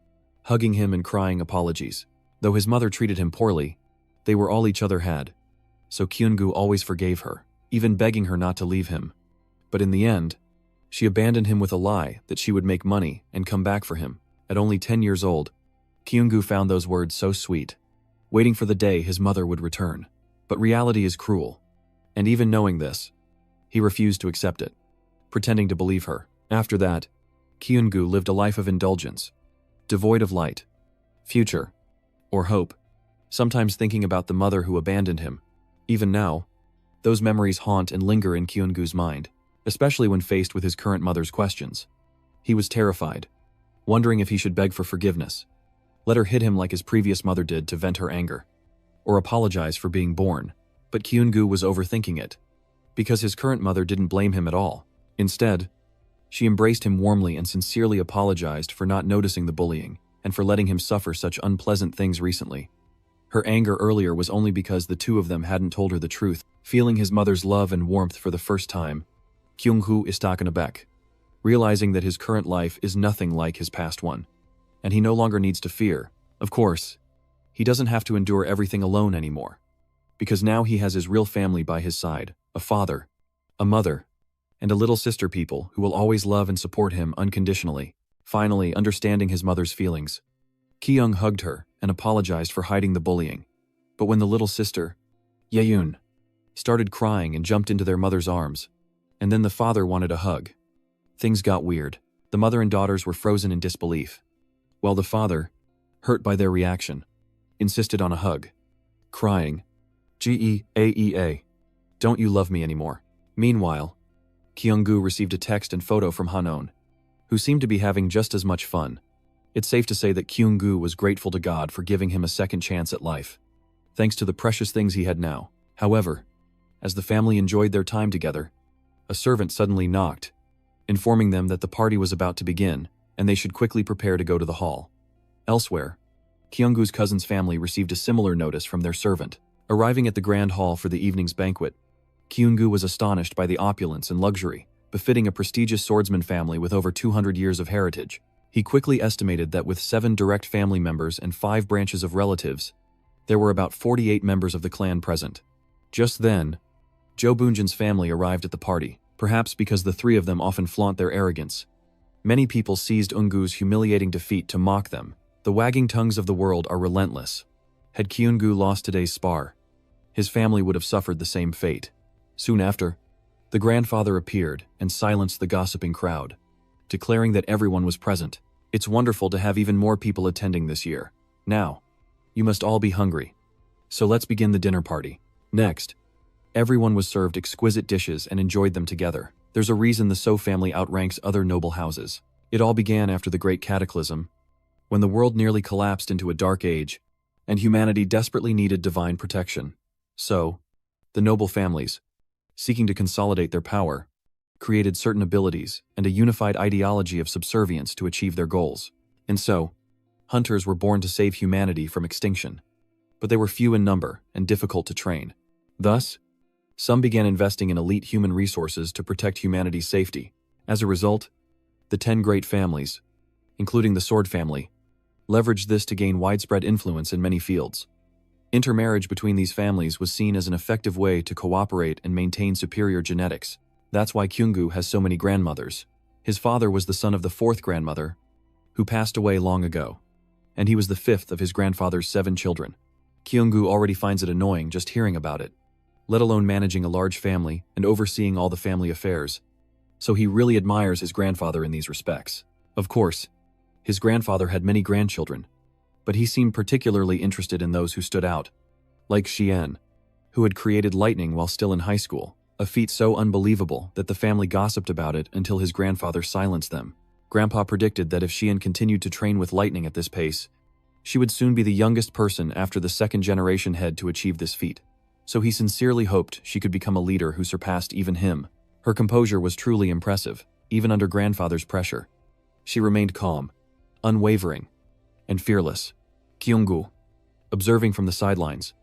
[SPEAKER 1] hugging him and crying apologies. Though his mother treated him poorly, they were all each other had, so Kyunggu always forgave her, even begging her not to leave him. But in the end, she abandoned him with a lie that she would make money and come back for him. At only 10 years old, Kyunggu found those words so sweet, waiting for the day his mother would return. But reality is cruel, and even knowing this, He refused to accept it, pretending to believe her. After that, Kyung-gu lived a life of indulgence, devoid of light, future, or hope, sometimes thinking about the mother who abandoned him. Even now, those memories haunt and linger in Kyung-gu's mind, especially when faced with his current mother's questions. He was terrified, wondering if he should beg for forgiveness, let her hit him like his previous mother did to vent her anger, or apologize for being born. But Kyung-gu was overthinking it, because his current mother didn't blame him at all. Instead, she embraced him warmly and sincerely apologized for not noticing the bullying and for letting him suffer such unpleasant things recently. Her anger earlier was only because the two of them hadn't told her the truth. Feeling his mother's love and warmth for the first time, Kyung-gu is taken aback, realizing that his current life is nothing like his past one, and he no longer needs to fear. Of course, he doesn't have to endure everything alone anymore, because now he has his real family by his side, a father, a mother, and a little sister people who will always love and support him unconditionally. Finally, understanding his mother's feelings, Kyung hugged her and apologized for hiding the bullying. But when the little sister, Yeon, started crying and jumped into their mother's arms, and then the father wanted a hug, things got weird. The mother and daughters were frozen in disbelief, while the father, hurt by their reaction, insisted on a hug, crying, "Geaea, don't you love me anymore?" Meanwhile, Kyung-gu received a text and photo from Hanon, who seemed to be having just as much fun. It's safe to say that Kyung-gu was grateful to God for giving him a second chance at life, thanks to the precious things he had now. However, as the family enjoyed their time together, a servant suddenly knocked, informing them that the party was about to begin and they should quickly prepare to go to the hall. Elsewhere, Kyung-gu's cousin's family received a similar notice from their servant. Arriving at the grand hall for the evening's banquet, Kyung-gu was astonished by the opulence and luxury befitting a prestigious swordsman family with over 200 years of heritage. He quickly estimated that with 7 direct family members and 5 branches of relatives, there were about 48 members of the clan present. Just then, Jo Bunjin's family arrived at the party, perhaps because the three of them often flaunt their arrogance. Many people seized Eungu's humiliating defeat to mock them. The wagging tongues of the world are relentless. Had Kyung-gu lost today's spar, his family would have suffered the same fate. Soon after, the grandfather appeared and silenced the gossiping crowd, declaring that everyone was present. It's wonderful to have even more people attending this year. Now, you must all be hungry. So let's begin the dinner party. Next, everyone was served exquisite dishes and enjoyed them together. There's a reason the So family outranks other noble houses. It all began after the Great Cataclysm, when the world nearly collapsed into a dark age, and humanity desperately needed divine protection. So, the noble families, seeking to consolidate their power, created certain abilities and a unified ideology of subservience to achieve their goals. And so, hunters were born to save humanity from extinction. But they were few in number and difficult to train. Thus, some began investing in elite human resources to protect humanity's safety. As a result, the 10 great families, including the Sword family, leveraged this to gain widespread influence in many fields. Intermarriage between these families was seen as an effective way to cooperate and maintain superior genetics. That's why Kyung-gu has so many grandmothers. His father was the son of the 4th grandmother, who passed away long ago, and he was the 5th of his grandfather's 7 children. Kyung-gu already finds it annoying just hearing about it, let alone managing a large family and overseeing all the family affairs. So he really admires his grandfather in these respects. Of course, his grandfather had many grandchildren, but he seemed particularly interested in those who stood out, like Xian, who had created lightning while still in high school, a feat so unbelievable that the family gossiped about it until his grandfather silenced them. Grandpa predicted that if Xian continued to train with lightning at this pace, she would soon be the youngest person after the 2nd-generation head to achieve this feat. So he sincerely hoped she could become a leader who surpassed even him. Her composure was truly impressive, even under grandfather's pressure. She remained calm, unwavering, and fearless. Kyung-gu, observing from the sidelines,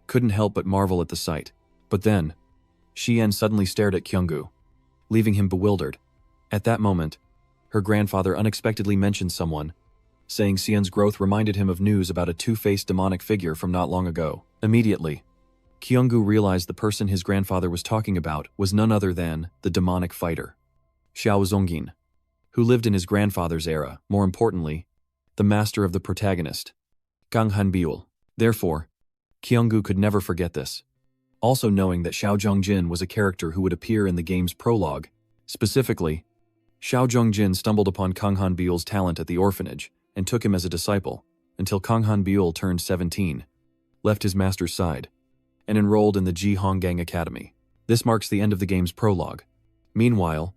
[SPEAKER 1] couldn't help but marvel at the sight. But then, Xian suddenly stared at Kyung-gu, leaving him bewildered. At that moment, her grandfather unexpectedly mentioned someone, saying Xian's growth reminded him of news about a two-faced demonic figure from not long ago. Immediately, Kyung-gu realized the person his grandfather was talking about was none other than the demonic fighter, Xiao Zongjin, who lived in his grandfather's era. More importantly, the master of the protagonist, Gang Hanbiul. Therefore, Kyung-gu could never forget this. also knowing that Xiao Zhongjin was a character who would appear in the game's prologue. Specifically, Xiao Zhongjin stumbled upon Kang Hanbiul's talent at the orphanage and took him as a disciple, until Kang Hanbiul turned 17, left his master's side, and enrolled in the Ji Honggang Academy. This marks the end of the game's prologue. Meanwhile,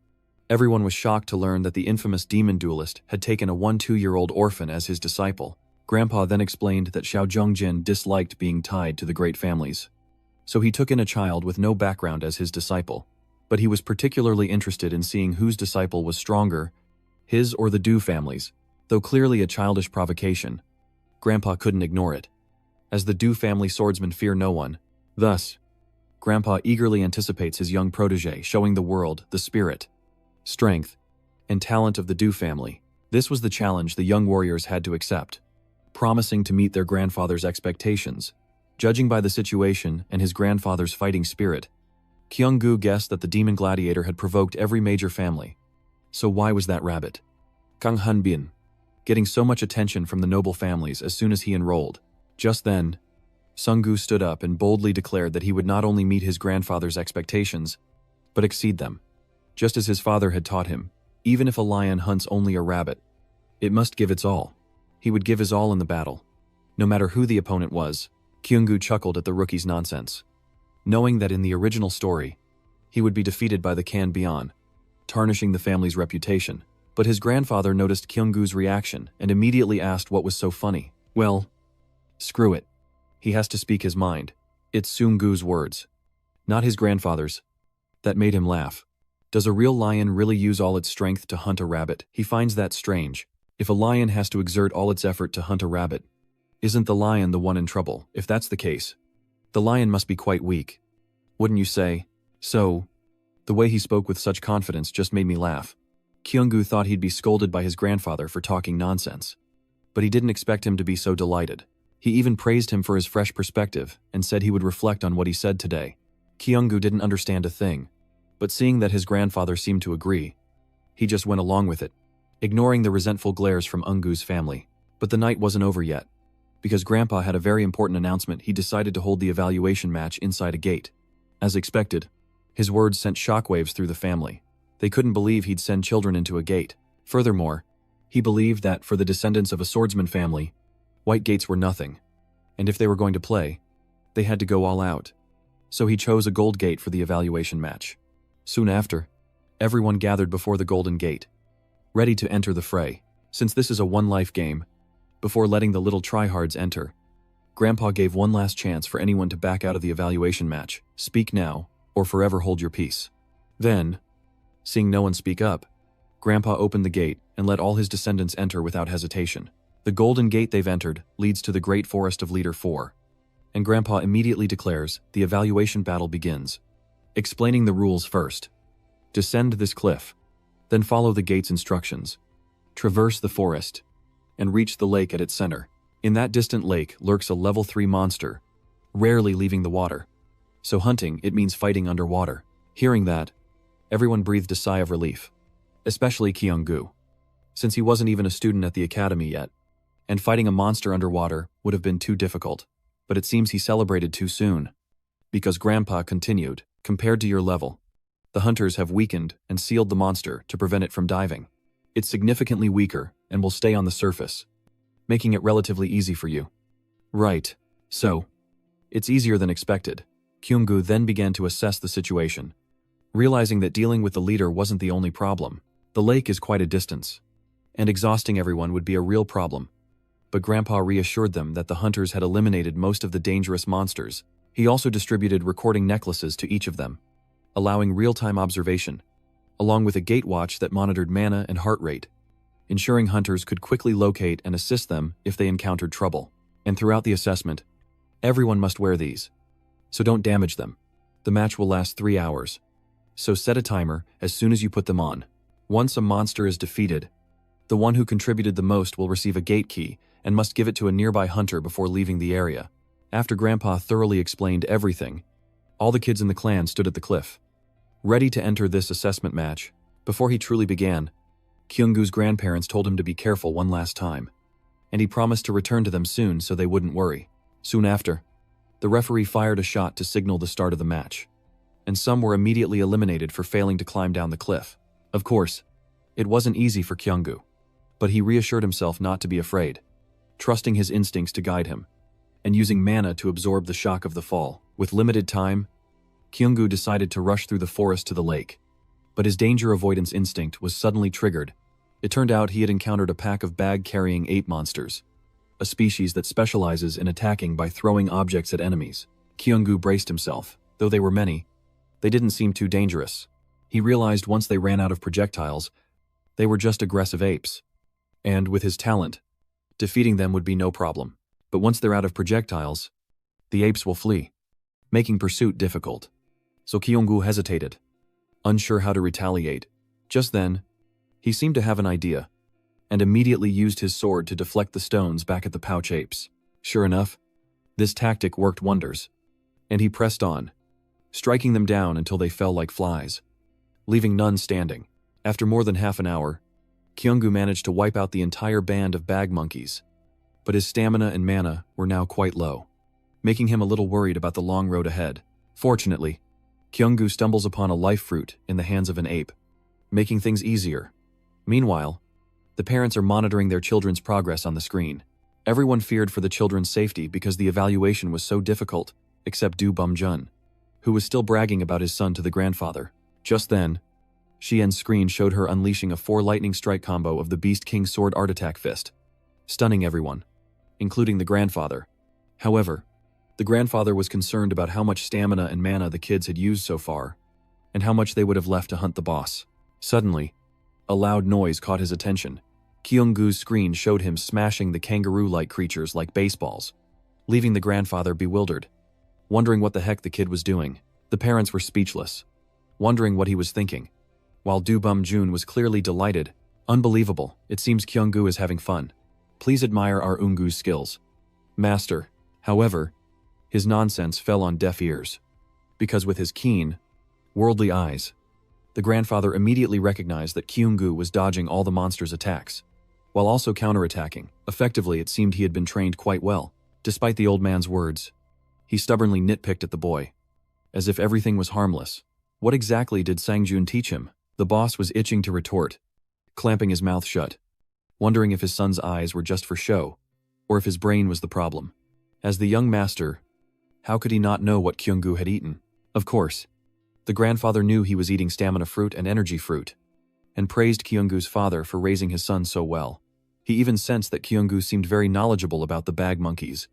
[SPEAKER 1] everyone was shocked to learn that the infamous demon duelist had taken a 1-2-year-old orphan as his disciple. Grandpa then explained that Xiao Zhongjin disliked being tied to the great families, so he took in a child with no background as his disciple. But he was particularly interested in seeing whose disciple was stronger, his or the Du family's. Though clearly a childish provocation, Grandpa couldn't ignore it, as the Du family swordsmen fear no one. Thus, Grandpa eagerly anticipates his young protege showing the world the spirit, strength, and talent of the Du family. This was the challenge the young warriors had to accept, promising to meet their grandfather's expectations. Judging by the situation and his grandfather's fighting spirit, Kyung-gu guessed that the demon gladiator had provoked every major family. So why was that rabbit? Kang Hanbin, getting so much attention from the noble families as soon as he enrolled. Just then, Sung-gu stood up and boldly declared that he would not only meet his grandfather's expectations, but exceed them. Just as his father had taught him, even if a lion hunts only a rabbit, it must give its all. He would give his all in the battle. No matter who the opponent was, Kyung-gu chuckled at the rookie's nonsense, knowing that in the original story, he would be defeated by the Kan Bian, tarnishing the family's reputation. But his grandfather noticed Kyung-gu's reaction and immediately asked what was so funny. Well, screw it. He has to speak his mind. It's Sung-gu's words, not his grandfather's, that made him laugh. Does a real lion really use all its strength to hunt a rabbit? He finds that strange. If a lion has to exert all its effort to hunt a rabbit, isn't the lion the one in trouble? If that's the case, the lion must be quite weak, wouldn't you say? So, the way he spoke with such confidence just made me laugh. Kyung-gu thought he'd be scolded by his grandfather for talking nonsense, but he didn't expect him to be so delighted. He even praised him for his fresh perspective and said he would reflect on what he said today. Kyung-gu didn't understand a thing, but seeing that his grandfather seemed to agree, he just went along with it, ignoring the resentful glares from Eungu's family. But the night wasn't over yet. Because Grandpa had a very important announcement, he decided to hold the evaluation match inside a gate. As expected, his words sent shockwaves through the family. They couldn't believe he'd send children into a gate. Furthermore, he believed that for the descendants of a swordsman family, white gates were nothing, and if they were going to play, they had to go all out. So he chose a gold gate for the evaluation match. Soon after, everyone gathered before the golden gate, ready to enter the fray. Since this is a one-life game, before letting the little tryhards enter, Grandpa gave one last chance for anyone to back out of the evaluation match. Speak now, or forever hold your peace. Then, seeing no one speak up, Grandpa opened the gate and let all his descendants enter without hesitation. The golden gate they've entered leads to the Great Forest of Leader 4, and Grandpa immediately declares the evaluation battle begins, explaining the rules first. Descend this cliff, then follow the gate's instructions. Traverse the forest, and reach the lake at its center. In that distant lake lurks a level 3 monster, rarely leaving the water. So hunting, it means fighting underwater. Hearing that, everyone breathed a sigh of relief, especially Kyung-gu, since he wasn't even a student at the academy yet, and fighting a monster underwater would have been too difficult. But it seems he celebrated too soon, because Grandpa continued, compared to your level, the hunters have weakened and sealed the monster to prevent it from diving. It's significantly weaker and will stay on the surface, making it relatively easy for you. Right. So, it's easier than expected. Kyung-gu then began to assess the situation, realizing that dealing with the leader wasn't the only problem. The lake is quite a distance, and exhausting everyone would be a real problem. But Grandpa reassured them that the hunters had eliminated most of the dangerous monsters. He also distributed recording necklaces to each of them, allowing real-time observation, along with a gate watch that monitored mana and heart rate, ensuring hunters could quickly locate and assist them if they encountered trouble. And throughout the assessment, everyone must wear these, so don't damage them. The match will last 3 hours, so set a timer as soon as you put them on. Once a monster is defeated, the one who contributed the most will receive a gate key and must give it to a nearby hunter before leaving the area. After Grandpa thoroughly explained everything, all the kids in the clan stood at the cliff, ready to enter this assessment match. Before he truly began, Kyung-gu's grandparents told him to be careful one last time, and he promised to return to them soon so they wouldn't worry. Soon after, The referee fired a shot to signal the start of the match, and some were immediately eliminated for failing to climb down the cliff. Of course, it wasn't easy for Kyunggu, but he reassured himself not to be afraid, trusting his instincts to guide him, and using mana to absorb the shock of the fall. With limited time, Kyunggu decided to rush through the forest to the lake, but his danger avoidance instinct was suddenly triggered. It turned out he had encountered a pack of bag-carrying ape monsters, a species that specializes in attacking by throwing objects at enemies. Kyunggu braced himself. Though they were many, they didn't seem too dangerous. He realized once they ran out of projectiles, they were just aggressive apes, and with his talent, defeating them would be no problem. But once they're out of projectiles, the apes will flee, making pursuit difficult. So Kyunggu hesitated, unsure how to retaliate. Just then, he seemed to have an idea, and immediately used his sword to deflect the stones back at the pouch apes. Sure enough, this tactic worked wonders, and he pressed on, striking them down until they fell like flies, leaving none standing. After more than half an hour, Kyunggu managed to wipe out the entire band of bag monkeys, but his stamina and mana were now quite low, making him a little worried about the long road ahead. Fortunately, Kyunggu stumbles upon a life fruit in the hands of an ape, making things easier. Meanwhile, the parents are monitoring their children's progress on the screen. Everyone feared for the children's safety because the evaluation was so difficult, except Du Bum-jun, who was still bragging about his son to the grandfather. Just then, Xian's screen showed her unleashing a 4 lightning strike combo of the Beast King's sword art attack fist, stunning everyone, including the grandfather. However, the grandfather was concerned about how much stamina and mana the kids had used so far, and how much they would have left to hunt the boss. Suddenly, a loud noise caught his attention. Kyunggu's screen showed him smashing the kangaroo-like creatures like baseballs, leaving the grandfather bewildered, wondering what the heck the kid was doing. The parents were speechless, wondering what he was thinking, while Du Bum-jun was clearly delighted. Unbelievable, it seems Kyunggu is having fun. Please admire our Ungu's skills, master. However, his nonsense fell on deaf ears, because with his keen, worldly eyes, the grandfather immediately recognized that Kyunggu was dodging all the monster's attacks, while also counterattacking. Effectively, it seemed he had been trained quite well. Despite the old man's words, he stubbornly nitpicked at the boy, as if everything was harmless. What exactly did Sangjun teach him? The boss was itching to retort, clamping his mouth shut, wondering if his son's eyes were just for show, or if his brain was the problem. As the young master, how could he not know what Kyunggu had eaten? Of course, the grandfather knew he was eating stamina fruit and energy fruit, and praised Kyunggu's father for raising his son so well. He even sensed that Kyunggu seemed very knowledgeable about the bag monkeys,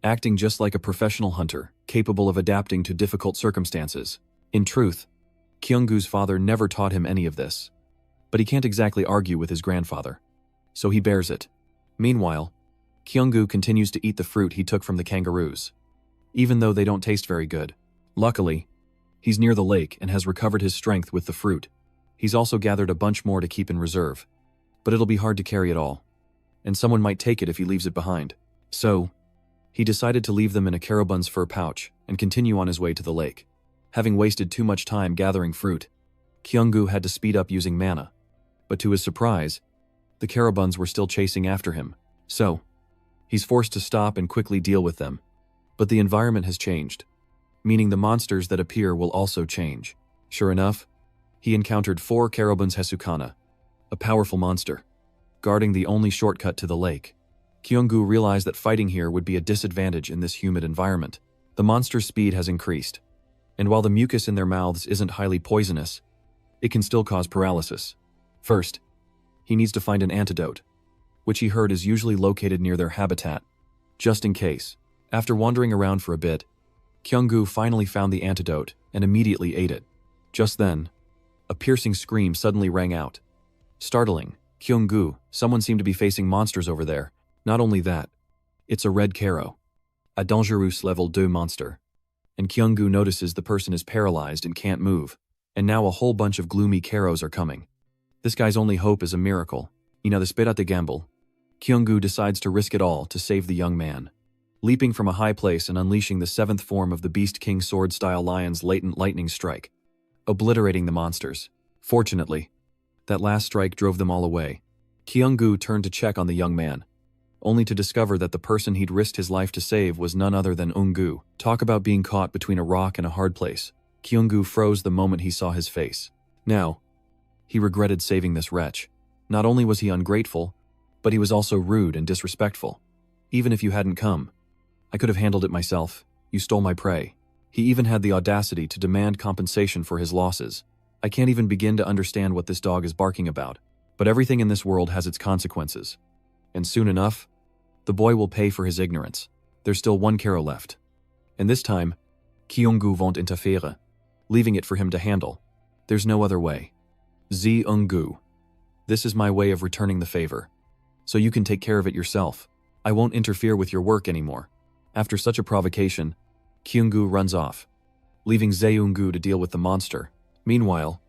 [SPEAKER 1] acting just like a professional hunter, capable of adapting to difficult circumstances. In truth, Kyunggu's father never taught him any of this, but he can't exactly argue with his grandfather, so he bears it. Meanwhile, Kyunggu continues to eat the fruit he took from the kangaroos, even though they don't taste very good. Luckily, he's near the lake and has recovered his strength with the fruit. He's also gathered a bunch more to keep in reserve, but it'll be hard to carry it all, and someone might take it if he leaves it behind. So, he decided to leave them in a carabun's fur pouch and continue on his way to the lake. Having wasted too much time gathering fruit, Kyunggu had to speed up using mana, but to his surprise, the carabuns were still chasing after him. So, he's forced to stop and quickly deal with them. But the environment has changed, meaning the monsters that appear will also change. Sure enough, he encountered 4 carabuns Hesukana, a powerful monster, guarding the only shortcut to the lake. Kyunggu realized that fighting here would be a disadvantage in this humid environment. The monster's speed has increased, and while the mucus in their mouths isn't highly poisonous, it can still cause paralysis. First, he needs to find an antidote, which he heard is usually located near their habitat, just in case. After wandering around for a bit, Kyunggu finally found the antidote and immediately ate it. Just then, a piercing scream suddenly rang out. Startling, Kyunggu, someone seemed to be facing monsters over there. Not only that, it's a red Karo, a dangerous level 2 monster. And Kyunggu notices the person is paralyzed and can't move, and now a whole bunch of gloomy Karos are coming. This guy's only hope is a miracle. Desperate gamble. Kyunggu decides to risk it all to save the young man, leaping from a high place and unleashing the 7th form of the Beast King sword-style lion's latent lightning strike, obliterating the monsters. Fortunately, that last strike drove them all away. Kyunggu turned to check on the young man, only to discover that the person he'd risked his life to save was none other than Eun-gu. Talk about being caught between a rock and a hard place. Kyung-gu froze the moment he saw his face. Now, he regretted saving this wretch. Not only was he ungrateful, but he was also rude and disrespectful. Even if you hadn't come, I could have handled it myself. You stole my prey. He even had the audacity to demand compensation for his losses. I can't even begin to understand what this dog is barking about, but everything in this world has its consequences. And soon enough, the boy will pay for his ignorance. There's still one Karo left. And this time, Kyung-gu won't interfere, leaving it for him to handle. There's no other way. Eun-gu, this is my way of returning the favor. So you can take care of it yourself. I won't interfere with your work anymore. After such a provocation, Kyung-gu runs off, leaving Eun-gu to deal with the monster. Meanwhile,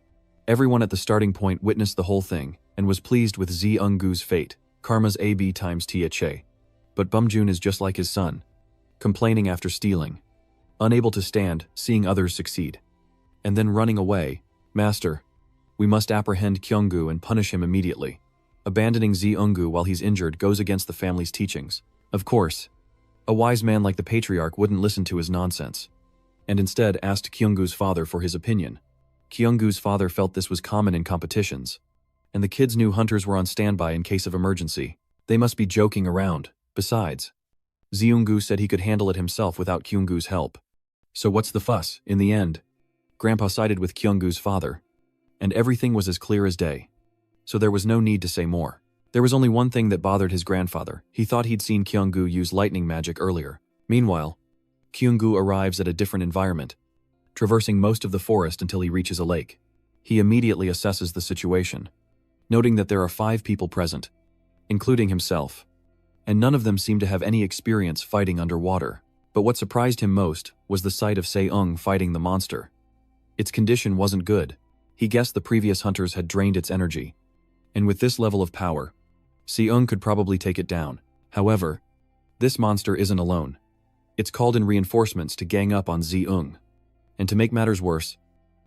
[SPEAKER 1] everyone at the starting point witnessed the whole thing and was pleased with Eun-gu's fate. Karma's AB times THA. But Bumjun is just like his son, complaining after stealing, unable to stand seeing others succeed, and then running away. Master, we must apprehend Kyung-gu and punish him immediately. Abandoning Eun-gu while he's injured goes against the family's teachings. Of course, a wise man like the patriarch wouldn't listen to his nonsense, and instead asked Kyung-gu's father for his opinion. Kyung-gu's father felt this was common in competitions, and the kids knew hunters were on standby in case of emergency. They must be joking around. Besides, Eun-gu said he could handle it himself without Kyung-gu's help. So what's the fuss? In the end, Grandpa sided with Kyung-gu's father, and everything was as clear as day. So there was no need to say more. There was only one thing that bothered his grandfather. He thought he'd seen Kyung-gu use lightning magic earlier. Meanwhile, Kyung-gu arrives at a different environment, traversing most of the forest until he reaches a lake. He immediately assesses the situation, noting that there are 5 people present, including himself, and none of them seemed to have any experience fighting underwater. But what surprised him most was the sight of Se-ung fighting the monster. Its condition wasn't good. He guessed the previous hunters had drained its energy, and with this level of power, Se-ung could probably take it down. However, this monster isn't alone. It's called in reinforcements to gang up on Se-ung. And to make matters worse,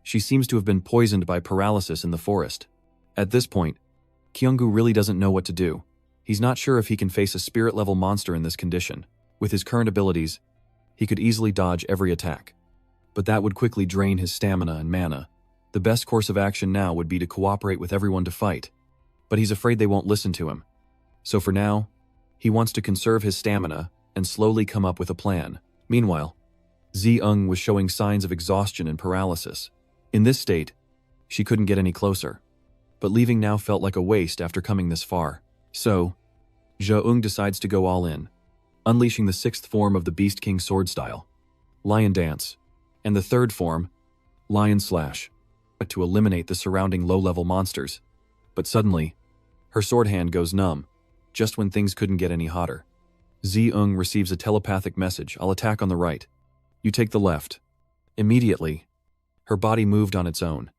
[SPEAKER 1] she seems to have been poisoned by paralysis in the forest. At this point, Kyung-gu really doesn't know what to do. He's not sure if he can face a spirit-level monster in this condition. With his current abilities, he could easily dodge every attack, but that would quickly drain his stamina and mana. The best course of action now would be to cooperate with everyone to fight, but he's afraid they won't listen to him. So for now, he wants to conserve his stamina and slowly come up with a plan. Meanwhile, Se-ung was showing signs of exhaustion and paralysis. In this state, she couldn't get any closer, but leaving now felt like a waste after coming this far. So, Je-ung decides to go all in, unleashing the 6th form of the Beast King sword style, Lion Dance, and the 3rd form, Lion Slash, to eliminate the surrounding low-level monsters. But suddenly, her sword hand goes numb, just when things couldn't get any hotter. Se-ung receives a telepathic message: "I'll attack on the right. You take the left." Immediately, her body moved on its own,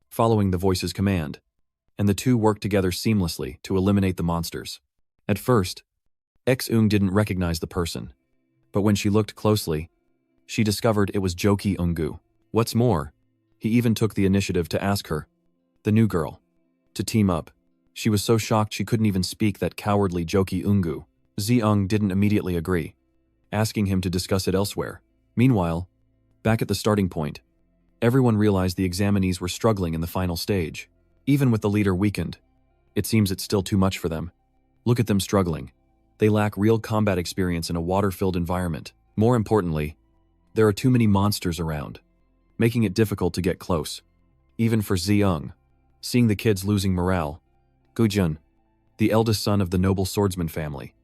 [SPEAKER 1] following the voice's command, and the two worked together seamlessly to eliminate the monsters. At first, Eung didn't recognize the person, but when she looked closely, she discovered it was Joki Eung-gu. What's more, he even took the initiative to ask her, the new girl, to team up. She was so shocked she couldn't even speak that cowardly Joki Eung-gu. Se-ung didn't immediately agree, asking him to discuss it elsewhere. Meanwhile, back at the starting point, everyone realized the examinees were struggling in the final stage. Even with the leader weakened, it seems it's still too much for them. Look at them struggling. They lack real combat experience in a water-filled environment. More importantly, there are too many monsters around, making it difficult to get close. Even for Se-ung, seeing the kids losing morale, Gujun, the eldest son of the noble swordsman family,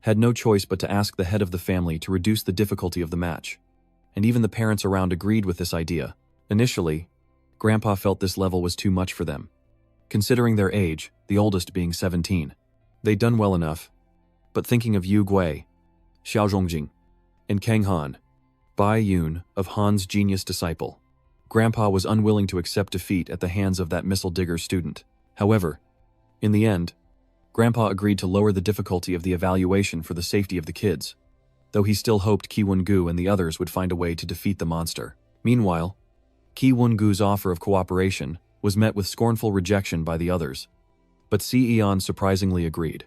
[SPEAKER 1] had no choice but to ask the head of the family to reduce the difficulty of the match. And even the parents around agreed with this idea. Initially, Grandpa felt this level was too much for them, considering their age, the oldest being 17. They'd done well enough, but thinking of Yu Gui, Xiao Zhongjing, and Kang Han, Bai Yun of Han's genius disciple, Grandpa was unwilling to accept defeat at the hands of that missile digger student. However, in the end, Grandpa agreed to lower the difficulty of the evaluation for the safety of the kids, though he still hoped Ki Won-gu and the others would find a way to defeat the monster. Meanwhile, Ki Won-gu's offer of cooperation was met with scornful rejection by the others, but Se-eon surprisingly agreed.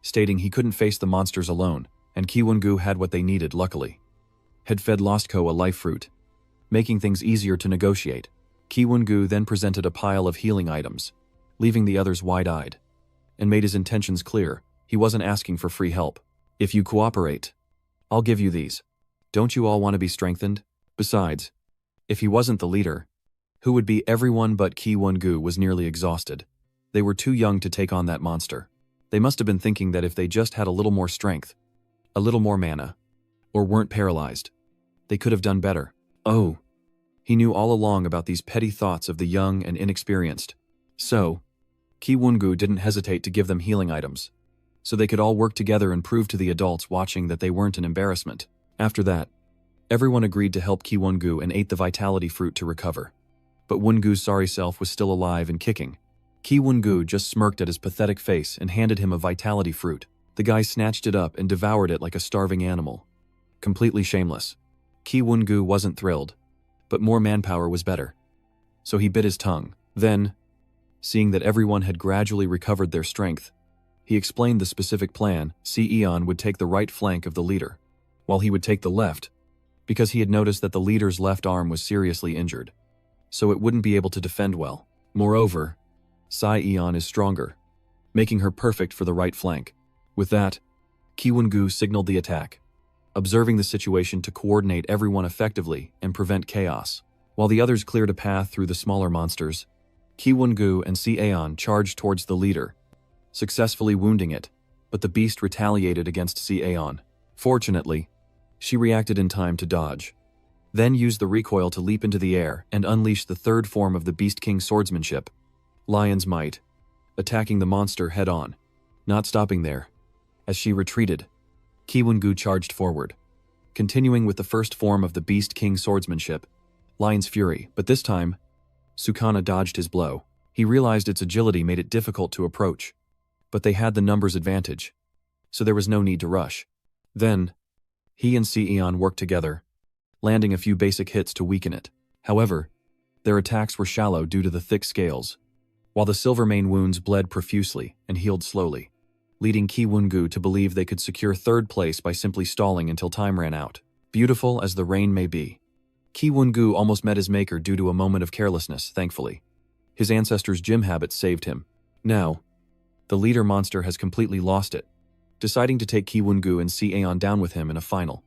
[SPEAKER 1] stating he couldn't face the monsters alone, and Ki-Won-gu had what they needed, luckily. Had fed Lostko a life fruit, making things easier to negotiate. Ki-Won-gu then presented a pile of healing items, leaving the others wide-eyed, and made his intentions clear. He wasn't asking for free help. If you cooperate, I'll give you these. Don't you all want to be strengthened? Besides, if he wasn't the leader, who would be? Everyone but Ki-Won-gu was nearly exhausted. They were too young to take on that monster. They must have been thinking that if they just had a little more strength, a little more mana, or weren't paralyzed, they could have done better. Oh, he knew all along about these petty thoughts of the young and inexperienced. So, Ki-Won-gu didn't hesitate to give them healing items, so they could all work together and prove to the adults watching that they weren't an embarrassment. After that, everyone agreed to help Ki-Won-gu and ate the vitality fruit to recover. But Won-gu's sorry self was still alive and kicking. Ki-Won-gu just smirked at his pathetic face and handed him a vitality fruit. The guy snatched it up and devoured it like a starving animal. Completely shameless. Ki-Won-gu wasn't thrilled, but more manpower was better. So he bit his tongue. Then, seeing that everyone had gradually recovered their strength, he explained the specific plan. Eon would take the right flank of the leader, while he would take the left, because he had noticed that the leader's left arm was seriously injured, so it wouldn't be able to defend well. Moreover, Eon is stronger, making her perfect for the right flank. With that, Ki-Won-gu signaled the attack, observing the situation to coordinate everyone effectively and prevent chaos. While the others cleared a path through the smaller monsters, Ki-Won-gu and Eon charged towards the leader, successfully wounding it, but the beast retaliated against Eon. Fortunately, she reacted in time to dodge, then used the recoil to leap into the air and unleash the third form of the Beast King swordsmanship, Lion's Might, attacking the monster head-on. Not stopping there, as she retreated, Ki-Won-gu charged forward, continuing with the first form of the Beast King swordsmanship, Lion's Fury, but this time, Sukuna dodged his blow. He realized its agility made it difficult to approach, but they had the numbers advantage, so there was no need to rush. Then, he and Eon worked together, landing a few basic hits to weaken it. However, their attacks were shallow due to the thick scales, while the Silvermane wounds bled profusely and healed slowly, leading Ki-Won-gu to believe they could secure third place by simply stalling until time ran out. Beautiful as the rain may be, Ki-Won-gu almost met his maker due to a moment of carelessness, thankfully. His ancestors' gym habits saved him. Now, the leader monster has completely lost it, deciding to take Ki-Won-gu and Eon down with him in a final.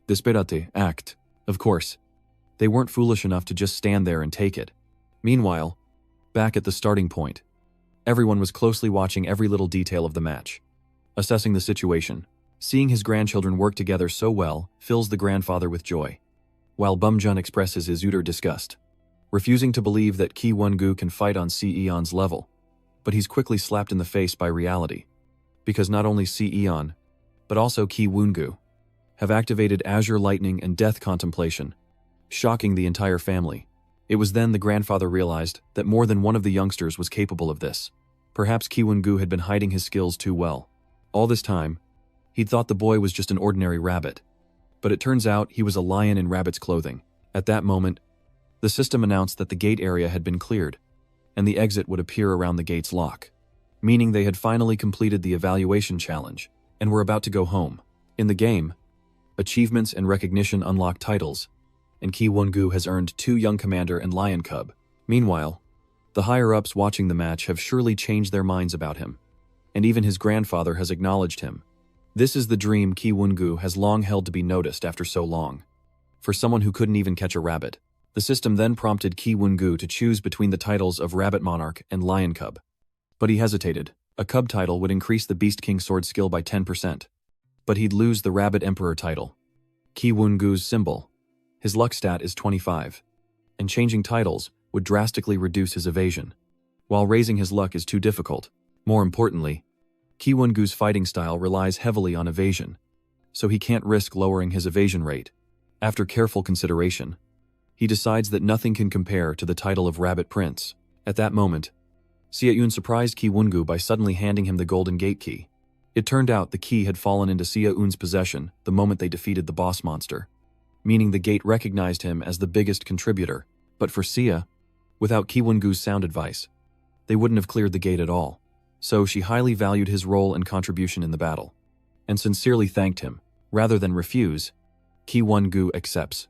[SPEAKER 1] Desperate act. Of course, they weren't foolish enough to just stand there and take it. Meanwhile, back at the starting point, everyone was closely watching every little detail of the match, assessing the situation. Seeing his grandchildren work together so well fills the grandfather with joy, while Bumjun expresses his utter disgust, refusing to believe that Ki-Won-gu can fight on Eon's level. But he's quickly slapped in the face by reality, because not only Eon, but also Ki-Won-gu, have activated Azure Lightning and Death Contemplation, shocking the entire family. It was then the grandfather realized that more than one of the youngsters was capable of this. Perhaps Ki-Won-gu had been hiding his skills too well. All this time, he'd thought the boy was just an ordinary rabbit, but it turns out he was a lion in rabbit's clothing. At that moment, the system announced that the gate area had been cleared, and the exit would appear around the gate's lock, meaning they had finally completed the evaluation challenge and were about to go home. In the game, achievements and recognition unlock titles, and Ki-Won-gu has earned 2 Young Commander and Lion Cub. Meanwhile, the higher-ups watching the match have surely changed their minds about him, and even his grandfather has acknowledged him. This is the dream Ki-Won-gu has long held to be noticed after so long. For someone who couldn't even catch a rabbit. The system then prompted Ki-Won-gu to choose between the titles of Rabbit Monarch and Lion Cub. But he hesitated. A Cub title would increase the Beast King sword skill by 10%. But he'd lose the Rabbit Emperor title. Ki-Won-gu's symbol, his luck stat is 25, and changing titles would drastically reduce his evasion, while raising his luck is too difficult. More importantly, Ki-Won-gu's fighting style relies heavily on evasion, so he can't risk lowering his evasion rate. After careful consideration, he decides that nothing can compare to the title of Rabbit Prince. At that moment, Seaeun surprised Ki-Won-gu by suddenly handing him the golden gate key. It turned out the key had fallen into Seaeun's possession the moment they defeated the boss monster, meaning the gate recognized him as the biggest contributor. But for Sia, without Ki-Won-gu's sound advice, they wouldn't have cleared the gate at all. so she highly valued his role and contribution in the battle, and sincerely thanked him. Rather than refuse, Ki-won-gu accepts,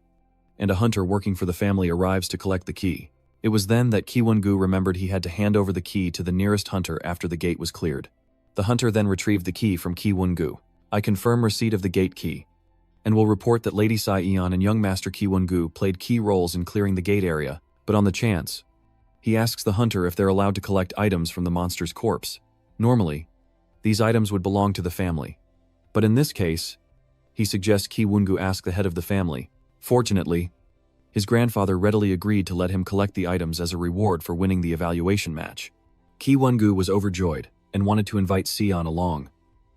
[SPEAKER 1] and a hunter working for the family arrives to collect the key. It was then that Ki-won-gu remembered he had to hand over the key to the nearest hunter after the gate was cleared. The hunter then retrieved the key from Ki-won-gu. I confirm receipt of the gate key, and will report that Lady Sai-eon and young Master Ki-won-gu played key roles in clearing the gate area, but on the chance, he asks the hunter if they're allowed to collect items from the monster's corpse. Normally, these items would belong to the family, but in this case, he suggests Ki-won-gu ask the head of the family. Fortunately, his grandfather readily agreed to let him collect the items as a reward for winning the evaluation match. Ki-won-gu was overjoyed and wanted to invite Sion along,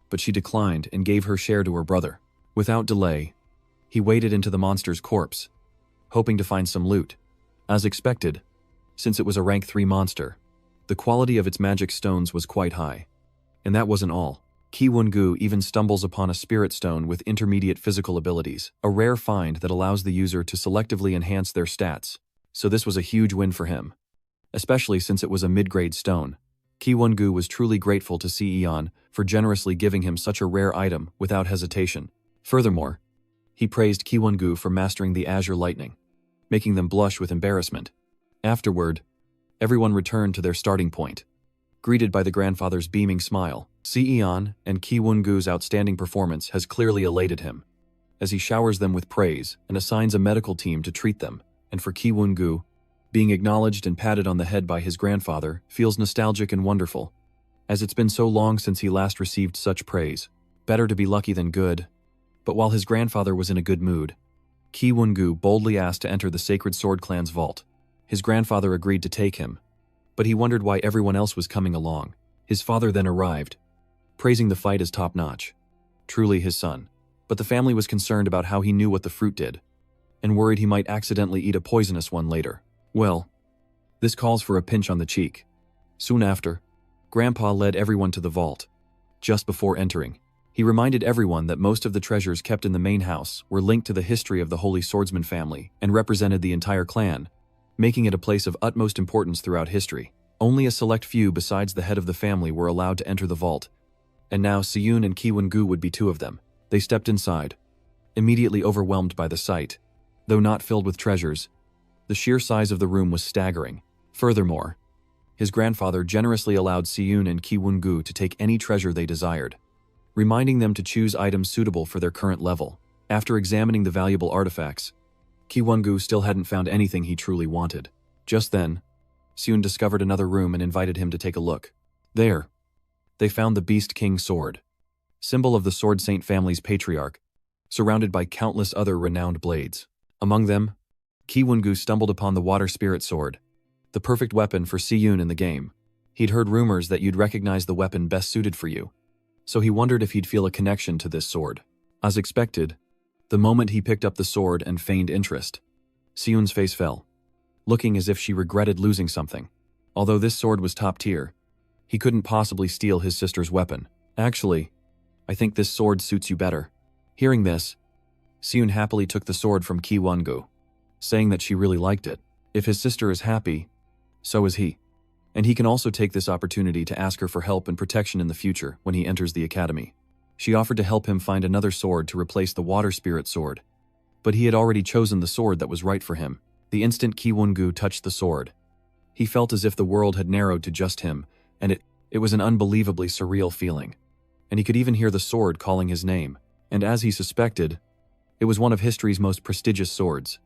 [SPEAKER 1] but she declined and gave her share to her brother. Without delay, he waded into the monster's corpse, hoping to find some loot. As expected, since it was a rank 3 monster, the quality of its magic stones was quite high. And that wasn't all. Ki-won-gu even stumbles upon a spirit stone with intermediate physical abilities, a rare find that allows the user to selectively enhance their stats, so this was a huge win for him, especially since it was a mid-grade stone. Ki-won-gu was truly grateful to Sion for generously giving him such a rare item without hesitation. Furthermore, he praised Ki-won-gu for mastering the Azure Lightning, making them blush with embarrassment. Afterward, everyone returned to their starting point, greeted by the grandfather's beaming smile. Sion and Ki-won-gu's outstanding performance has clearly elated him, as he showers them with praise and assigns a medical team to treat them. And for Ki-won-gu, being acknowledged and patted on the head by his grandfather feels nostalgic and wonderful, as it's been so long since he last received such praise. Better to be lucky than good. But while his grandfather was in a good mood, Ki-won-gu boldly asked to enter the Sacred Sword Clan's vault. His grandfather agreed to take him, but he wondered why everyone else was coming along. His father then arrived, praising the fight as top-notch. Truly his son. But the family was concerned about how he knew what the fruit did, and worried he might accidentally eat a poisonous one later. Well, this calls for a pinch on the cheek. Soon after, Grandpa led everyone to the vault. Just before entering, he reminded everyone that most of the treasures kept in the main house were linked to the history of the Holy Swordsman family and represented the entire clan, making it a place of utmost importance throughout history. Only a select few besides the head of the family were allowed to enter the vault, and now Siyun and Ki-won-gu would be 2 of them. They stepped inside, immediately overwhelmed by the sight. Though not filled with treasures, the sheer size of the room was staggering. Furthermore, his grandfather generously allowed Siyun and Ki-won-gu to take any treasure they desired, reminding them to choose items suitable for their current level. After examining the valuable artifacts, Ki-won-gu still hadn't found anything he truly wanted. Just then, Siyun discovered another room and invited him to take a look. There, they found the Beast King's sword, symbol of the Sword Saint family's patriarch, surrounded by countless other renowned blades. Among them, Ki-won-gu stumbled upon the Water Spirit Sword, the perfect weapon for Siyun in the game. He'd heard rumors that you'd recognize the weapon best suited for you, so he wondered if he'd feel a connection to this sword. As expected, the moment he picked up the sword and feigned interest, Siyun's face fell, looking as if she regretted losing something. Although this sword was top tier, he couldn't possibly steal his sister's weapon. Actually, I think this sword suits you better. Hearing this, Siyun happily took the sword from Ki-won-gu, saying that she really liked it. If his sister is happy, so is he. And he can also take this opportunity to ask her for help and protection in the future when he enters the academy. She offered to help him find another sword to replace the Water Spirit Sword, but he had already chosen the sword that was right for him. The instant Ki-won-gu touched the sword, he felt as if the world had narrowed to just him, and it was an unbelievably surreal feeling. And he could even hear the sword calling his name. And as he suspected, it was one of history's most prestigious swords,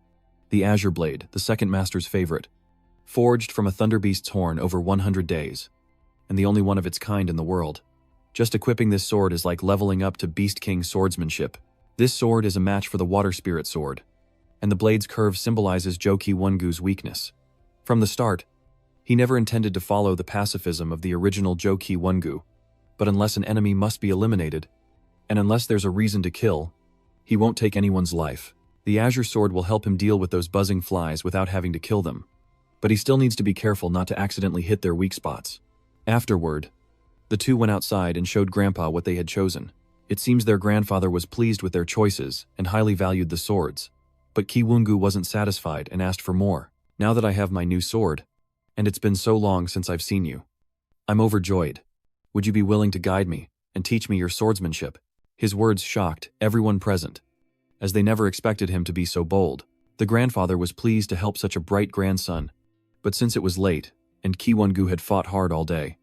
[SPEAKER 1] the Azure Blade, the second master's favorite, forged from a Thunderbeast's horn over 100 days, and the only one of its kind in the world. Just equipping this sword is like leveling up to Beast King swordsmanship. This sword is a match for the Water Spirit Sword, and the blade's curve symbolizes Jo Ki-won-gu's weakness. From the start, he never intended to follow the pacifism of the original Jo Ki-won-gu, but unless an enemy must be eliminated, and unless there's a reason to kill, he won't take anyone's life. The Azure Sword will help him deal with those buzzing flies without having to kill them, but he still needs to be careful not to accidentally hit their weak spots. Afterward, the 2 went outside and showed Grandpa what they had chosen. It seems their grandfather was pleased with their choices and highly valued the swords, but Ki-won-gu wasn't satisfied and asked for more. Now that I have my new sword, and it's been so long since I've seen you, I'm overjoyed. Would you be willing to guide me and teach me your swordsmanship? His words shocked everyone present, as they never expected him to be so bold. The grandfather was pleased to help such a bright grandson, but since it was late, and Ki-Won-gu had fought hard all day,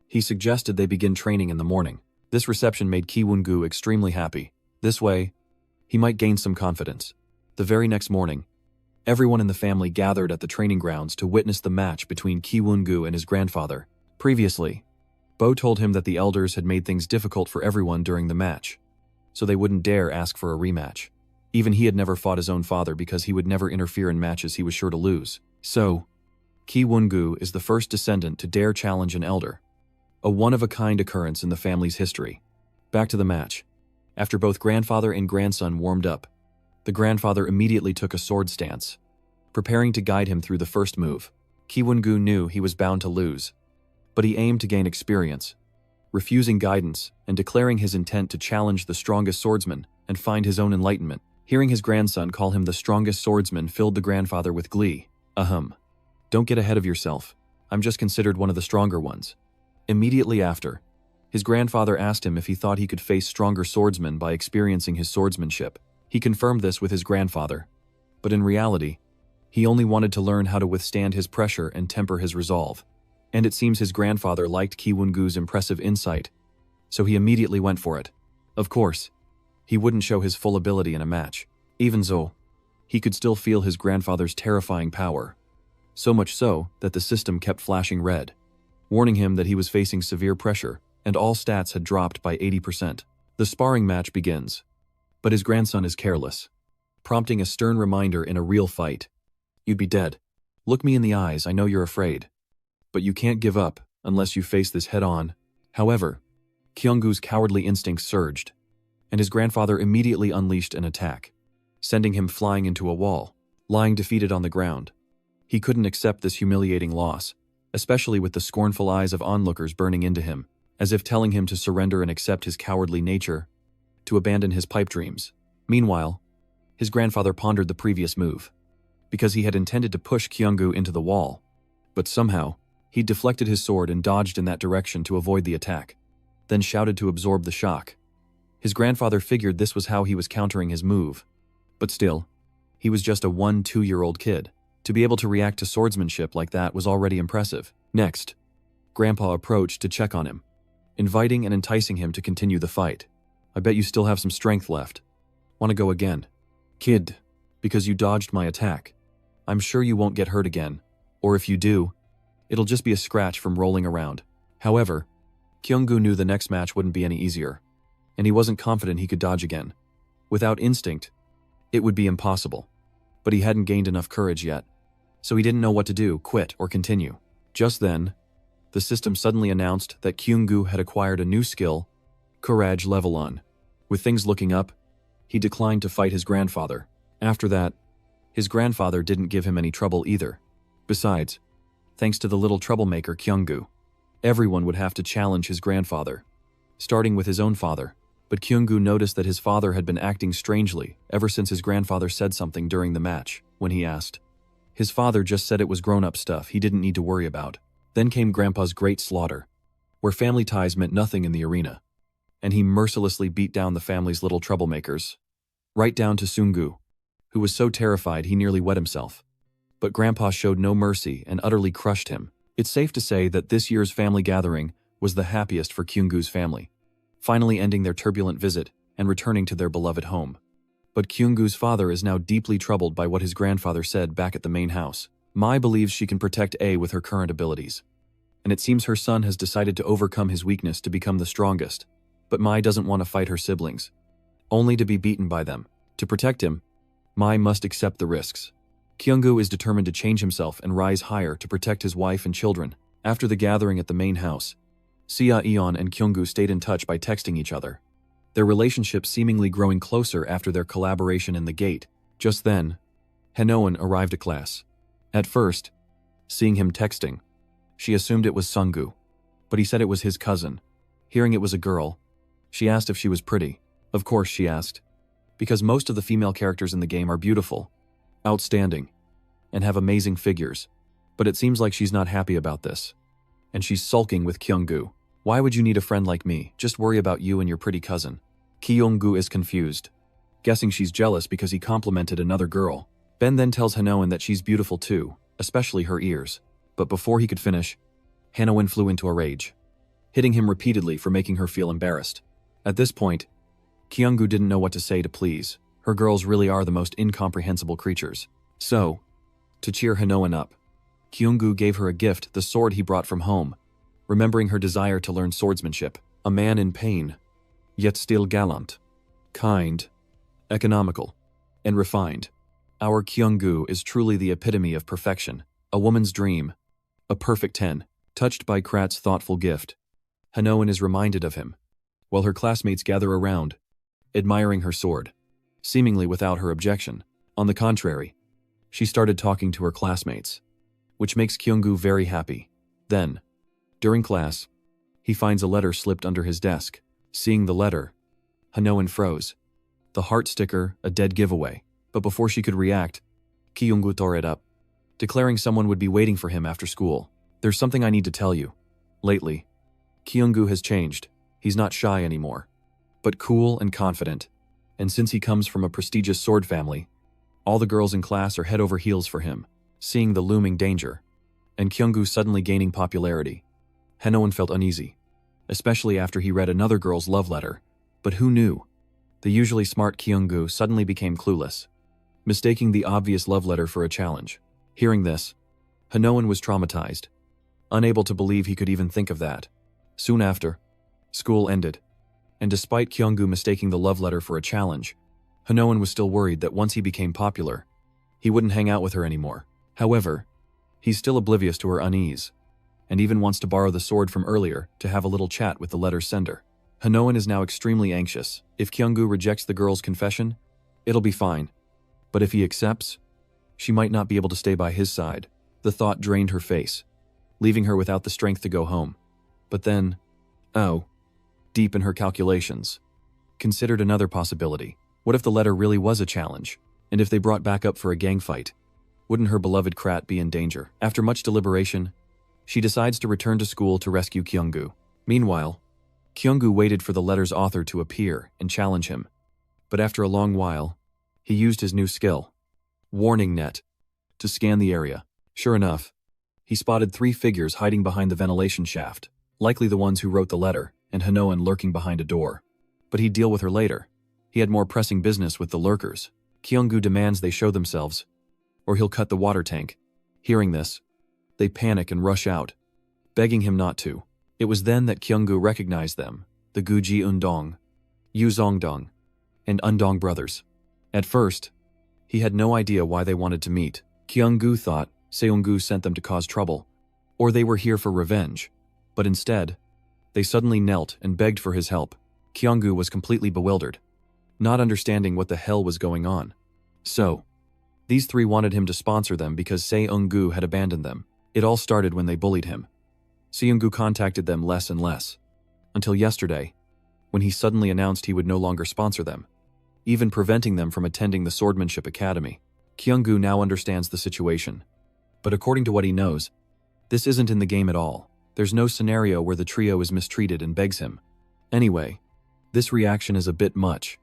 [SPEAKER 1] he suggested they begin training in the morning. This reception made Ki-Won-gu extremely happy. This way, he might gain some confidence. The very next morning, everyone in the family gathered at the training grounds to witness the match between Ki-Won-gu and his grandfather. Previously, Bo told him that the elders had made things difficult for everyone during the match, so they wouldn't dare ask for a rematch. Even he had never fought his own father because he would never interfere in matches he was sure to lose. So, Ki-Won-gu is the first descendant to dare challenge an elder. A one-of-a-kind occurrence in the family's history. Back to the match. After both grandfather and grandson warmed up, the grandfather immediately took a sword stance, preparing to guide him through the first move. Ki-Won-gu knew he was bound to lose, but he aimed to gain experience, refusing guidance and declaring his intent to challenge the strongest swordsman and find his own enlightenment. Hearing his grandson call him the strongest swordsman filled the grandfather with glee. Don't get ahead of yourself. I'm just considered one of the stronger ones. Immediately after, his grandfather asked him if he thought he could face stronger swordsmen by experiencing his swordsmanship. He confirmed this with his grandfather, but in reality, he only wanted to learn how to withstand his pressure and temper his resolve. And it seems his grandfather liked Ki-Won-gu's impressive insight, so he immediately went for it. Of course, he wouldn't show his full ability in a match. Even so, he could still feel his grandfather's terrifying power, so much so that the system kept flashing red, warning him that he was facing severe pressure and all stats had dropped by 80%. The sparring match begins, but his grandson is careless, prompting a stern reminder in a real fight. You'd be dead. Look me in the eyes, I know you're afraid. But you can't give up unless you face this head-on. However, Kyung-gu's cowardly instincts surged, and his grandfather immediately unleashed an attack, sending him flying into a wall, lying defeated on the ground. He couldn't accept this humiliating loss, especially with the scornful eyes of onlookers burning into him, as if telling him to surrender and accept his cowardly nature, to abandon his pipe dreams. Meanwhile, his grandfather pondered the previous move, because he had intended to push Kyung-gu into the wall, but somehow, he deflected his sword and dodged in that direction to avoid the attack, then shouted to absorb the shock. His grandfather figured this was how he was countering his move, but still, he was just a 1-2-year-old kid. To be able to react to swordsmanship like that was already impressive. Next, Grandpa approached to check on him, inviting and enticing him to continue the fight. I bet you still have some strength left. Want to go again? Kid, because you dodged my attack. I'm sure you won't get hurt again, or if you do, it'll just be a scratch from rolling around. However, Kyung-gu knew the next match wouldn't be any easier, and he wasn't confident he could dodge again. Without instinct, it would be impossible. But he hadn't gained enough courage yet, so he didn't know what to do, quit or continue. Just then, the system suddenly announced that Kyung-gu had acquired a new skill, Courage Level 1. With things looking up, he declined to fight his grandfather. After that, his grandfather didn't give him any trouble either. Besides, thanks to the little troublemaker Kyung-gu, everyone would have to challenge his grandfather, starting with his own father. But Kyung-gu noticed that his father had been acting strangely ever since his grandfather said something during the match. When he asked, his father just said it was grown-up stuff he didn't need to worry about. Then came Grandpa's great slaughter, where family ties meant nothing in the arena, and he mercilessly beat down the family's little troublemakers, right down to Seung-gu, who was so terrified he nearly wet himself. But Grandpa showed no mercy and utterly crushed him. It's safe to say that this year's family gathering was the happiest for Kyung-gu's family, finally ending their turbulent visit and returning to their beloved home. But Kyung-gu's father is now deeply troubled by what his grandfather said back at the main house. Mai believes she can protect A with her current abilities, and it seems her son has decided to overcome his weakness to become the strongest. But Mai doesn't want to fight her siblings, only to be beaten by them. To protect him, Mai must accept the risks. Kyung-gu is determined to change himself and rise higher to protect his wife and children. After the gathering at the main house, Sia-eon and Kyung-gu stayed in touch by texting each other, their relationship seemingly growing closer after their collaboration in the gate. Just then, Hanoan arrived at class. At first, seeing him texting, she assumed it was Sung-gu, but he said it was his cousin. Hearing it was a girl, she asked if she was pretty. Of course, she asked, because most of the female characters in the game are beautiful, outstanding, and have amazing figures. But it seems like she's not happy about this, and she's sulking with Kyung-gu. Why would you need a friend like me? Just worry about you and your pretty cousin. Kyung-gu is confused, guessing she's jealous because he complimented another girl. Ben then tells Hanoan that she's beautiful too, especially her ears. But before he could finish, Hanoan flew into a rage, hitting him repeatedly for making her feel embarrassed. At this point, Kyung-gu didn't know what to say to please. Her girls really are the most incomprehensible creatures. So, to cheer Hanoan up, Kyung-gu gave her a gift, the sword he brought from home, remembering her desire to learn swordsmanship. A man in pain, yet still gallant, kind, economical, and refined. Our Kyung-gu is truly the epitome of perfection, a woman's dream, a perfect 10. Touched by Krat's thoughtful gift, Hanoan is reminded of him, while her classmates gather around, admiring her sword, seemingly without her objection. On the contrary, she started talking to her classmates, which makes Kyung-gu very happy. Then, during class, he finds a letter slipped under his desk. Seeing the letter, Hanoan froze. The heart sticker, a dead giveaway. But before she could react, Kyung-gu tore it up, declaring someone would be waiting for him after school. There's something I need to tell you. Lately, Kyung-gu has changed. He's not shy anymore, but cool and confident. And since he comes from a prestigious sword family, all the girls in class are head over heels for him. Seeing the looming danger, and Kyung-gu suddenly gaining popularity, Hanoan felt uneasy, especially after he read another girl's love letter. But who knew? The usually smart Kyung-gu suddenly became clueless, mistaking the obvious love letter for a challenge. Hearing this, Hanoan was traumatized, unable to believe he could even think of that. Soon after, school ended, and despite Kyung-gu mistaking the love letter for a challenge, Hanoan was still worried that once he became popular, he wouldn't hang out with her anymore. However, he's still oblivious to her unease, and even wants to borrow the sword from earlier to have a little chat with the letter's sender. Hanoan is now extremely anxious. If Kyung-gu rejects the girl's confession, it'll be fine. But if he accepts, she might not be able to stay by his side. The thought drained her face, leaving her without the strength to go home. But then, deep in her calculations, considered another possibility. What if the letter really was a challenge? And if they brought back up for a gang fight, wouldn't her beloved Krat be in danger? After much deliberation, she decides to return to school to rescue Kyung-gu. Meanwhile, Kyung-gu waited for the letter's author to appear and challenge him. But after a long while, he used his new skill, Warning Net, to scan the area. Sure enough, he spotted 3 figures hiding behind the ventilation shaft, likely the ones who wrote the letter, and Hanoan lurking behind a door. But he'd deal with her later. He had more pressing business with the lurkers. Kyung-gu demands they show themselves, or he'll cut the water tank. Hearing this, they panic and rush out, begging him not to. It was then that Kyung-gu recognized them, the Guji Undong, Yu Zongdong, and Undong brothers. At first, he had no idea why they wanted to meet. Kyung-gu thought Seung-gu sent them to cause trouble, or they were here for revenge. But instead, they suddenly knelt and begged for his help. Kyung-gu was completely bewildered, not understanding what the hell was going on. So, these 3 wanted him to sponsor them because Seung-gu had abandoned them. It all started when they bullied him. Seung-gu contacted them less and less, until yesterday, when he suddenly announced he would no longer sponsor them, even preventing them from attending the Swordsmanship Academy. Kyung-gu now understands the situation, but according to what he knows, this isn't in the game at all. There's no scenario where the trio is mistreated and begs him. Anyway, this reaction is a bit much,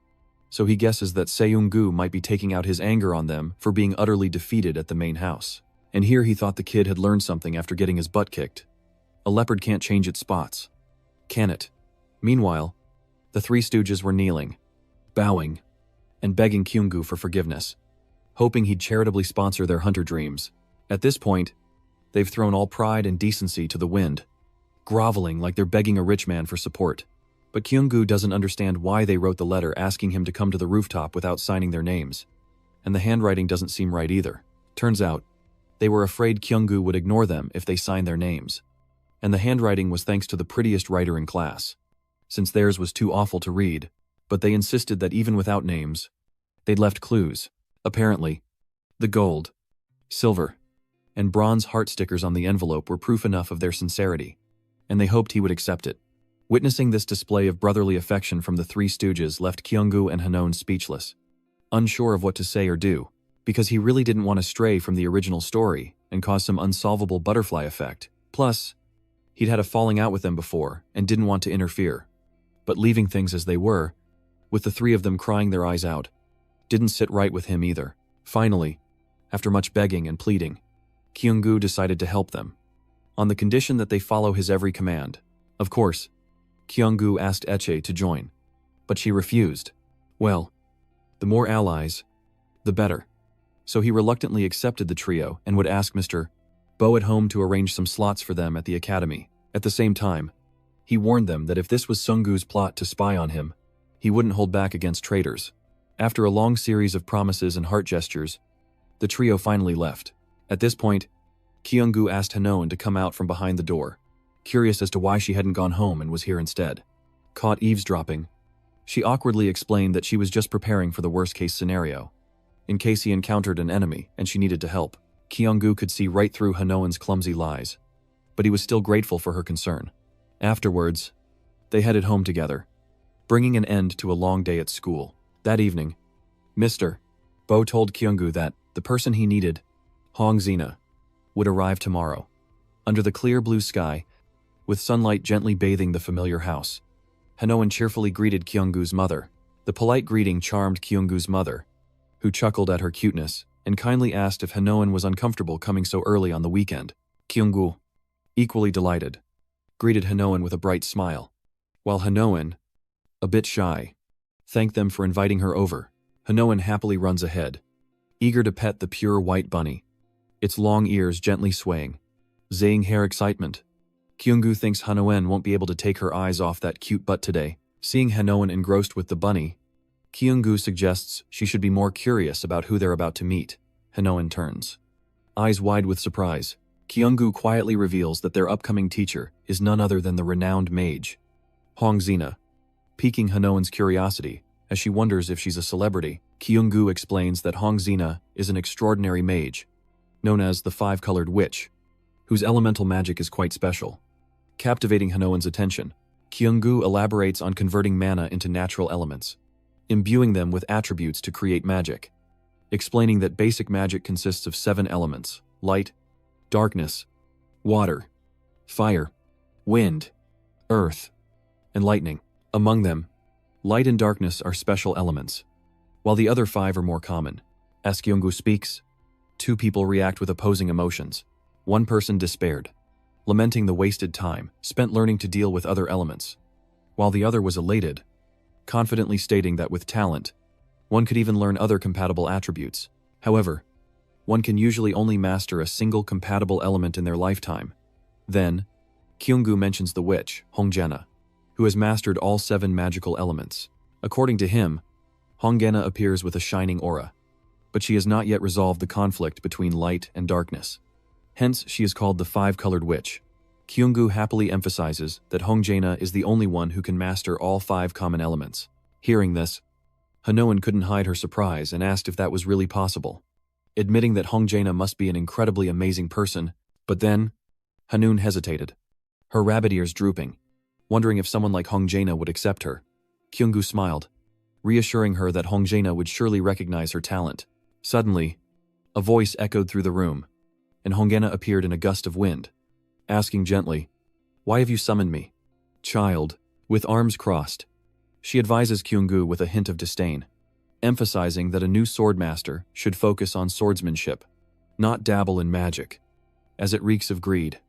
[SPEAKER 1] so he guesses that Seung-gu might be taking out his anger on them for being utterly defeated at the main house. And here he thought the kid had learned something after getting his butt kicked. A leopard can't change its spots, can it? Meanwhile, the 3 stooges were kneeling, bowing, and begging Kyung-gu for forgiveness, hoping he'd charitably sponsor their hunter dreams. At this point, they've thrown all pride and decency to the wind, groveling like they're begging a rich man for support. But Kyung-gu doesn't understand why they wrote the letter asking him to come to the rooftop without signing their names, and the handwriting doesn't seem right either. Turns out, they were afraid Kyung-gu would ignore them if they signed their names, and the handwriting was thanks to the prettiest writer in class, since theirs was too awful to read. But they insisted that even without names, they'd left clues. Apparently, the gold, silver, and bronze heart stickers on the envelope were proof enough of their sincerity, and they hoped he would accept it. Witnessing this display of brotherly affection from the 3 stooges left Kyung-gu and Hanoan speechless, unsure of what to say or do, because he really didn't want to stray from the original story and cause some unsolvable butterfly effect. Plus, He'd had a falling out with them before and didn't want to interfere. But leaving things as they were, with the three of them crying their eyes out, didn't sit right with him either. Finally, after much begging and pleading, Kyung-gu decided to help them, on the condition that they follow his every command. Of course, Kyung-gu asked Eche to join, but she refused. Well, the more allies, the better. So he reluctantly accepted the trio and would ask Mr. Bo at home to arrange some slots for them at the academy. At the same time, he warned them that if this was Sung-gu's plot to spy on him, he wouldn't hold back against traitors. After a long series of promises and heart gestures, the trio finally left. At this point, Kyung-gu asked Hanoan to come out from behind the door, curious as to why she hadn't gone home and was here instead. Caught eavesdropping, she awkwardly explained that she was just preparing for the worst-case scenario, in case he encountered an enemy and she needed to help. Kyung-gu could see right through Hanoan's clumsy lies, but he was still grateful for her concern. Afterwards, they headed home together, bringing an end to a long day at school. That evening, Mr. Bo told Kyung-gu that the person he needed, Hong Zena, would arrive tomorrow, under the clear blue sky, with sunlight gently bathing the familiar house. Hanoan cheerfully greeted Kyung-gu's mother. The polite greeting charmed Kyung-gu's mother, who chuckled at her cuteness and kindly asked if Hanoan was uncomfortable coming so early on the weekend. Kyung-gu, equally delighted, greeted Hanoan with a bright smile, while Hanoan, a bit shy, thanked them for inviting her over. Hanoan happily runs ahead, eager to pet the pure white bunny, its long ears gently swaying, zaying hair excitement. Kyung-gu thinks Hanoan won't be able to take her eyes off that cute butt today. Seeing Hanoan engrossed with the bunny, Kyung-gu suggests she should be more curious about who they're about to meet. Hanoan turns, eyes wide with surprise. Kyung-gu quietly reveals that their upcoming teacher is none other than the renowned mage, Hong Zena. Piquing Hanoan's curiosity, as she wonders if she's a celebrity, Kyung-gu explains that Hong Zena is an extraordinary mage, known as the Five-Colored Witch, whose elemental magic is quite special. Captivating Hanoan's attention, Kyung-gu elaborates on converting mana into natural elements, imbuing them with attributes to create magic, explaining that basic magic consists of 7 elements: light, darkness, water, fire, wind, earth, and lightning. Among them, light and darkness are special elements, while the other 5 are more common. As Kyung-gu speaks, 2 people react with opposing emotions. One person despaired, lamenting the wasted time spent learning to deal with other elements, while the other was elated, confidently stating that with talent, one could even learn other compatible attributes. However, one can usually only master a single compatible element in their lifetime. Then, Kyung-gu mentions the witch, Hongjena, who has mastered all 7 magical elements. According to him, Hongjena appears with a shining aura, but she has not yet resolved the conflict between light and darkness. Hence, she is called the Five-Colored Witch. Kyung-gu happily emphasizes that Hongjena is the only one who can master all 5 common elements. Hearing this, Hanoan couldn't hide her surprise and asked if that was really possible, admitting that Hongjena must be an incredibly amazing person. But then, Hanoan hesitated, her rabbit ears drooping, wondering if someone like Hongjena would accept her. Kyung-gu smiled, reassuring her that Hongjena would surely recognize her talent. Suddenly, a voice echoed through the room, and Hongjena appeared in a gust of wind, asking gently, "Why have you summoned me, child?" With arms crossed, she advises Kyung-gu with a hint of disdain, emphasizing that a new swordmaster should focus on swordsmanship, not dabble in magic, as it reeks of greed.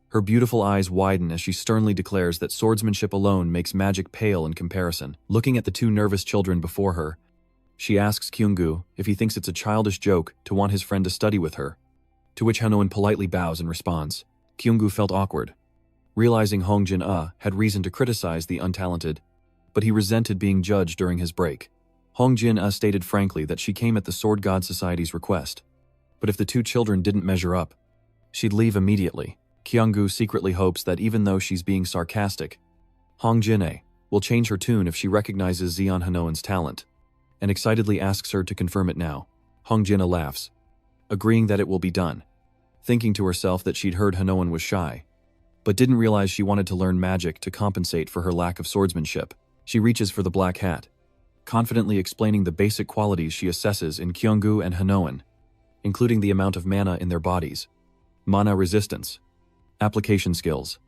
[SPEAKER 1] Her beautiful eyes widen as she sternly declares that swordsmanship alone makes magic pale in comparison. Looking at the 2 nervous children before her, she asks Kyung-gu if he thinks it's a childish joke to want his friend to study with her, to which Hanoan politely bows and responds. Kyung-gu felt awkward, realizing Hong Jin-ah had reason to criticize the untalented, but he resented being judged during his break. Hong Jin-ah stated frankly that she came at the Sword God Society's request, but if the 2 children didn't measure up, she'd leave immediately. Kyung-gu secretly hopes that even though she's being sarcastic, Hong Jin-ah will change her tune if she recognizes Zeon Hanoan's talent, and excitedly asks her to confirm it now. Hong Jin-ah laughs, agreeing that it will be done, thinking to herself that she'd heard Hanoan was shy, but didn't realize she wanted to learn magic to compensate for her lack of swordsmanship. She reaches for the black hat, confidently explaining the basic qualities she assesses in Kyung-gu and Hanoan, including the amount of mana in their bodies, mana resistance, application skills,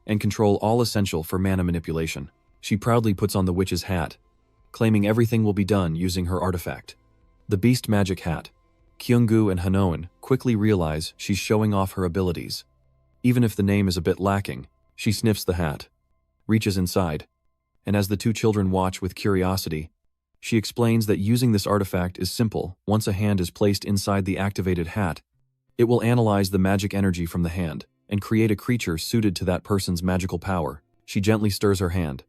[SPEAKER 1] and control all essential for mana manipulation. She proudly puts on the witch's hat, claiming everything will be done using her artifact. The beast magic hat. Kyunggu and Hanoan quickly realize she's showing off her abilities. Even if the name is a bit lacking, she sniffs the hat, reaches inside, and as the two children watch with curiosity, she explains that using this artifact is simple. Once a hand is placed inside the activated hat, it will analyze the magic energy from the hand and create a creature suited to that person's magical power. She gently stirs her hand,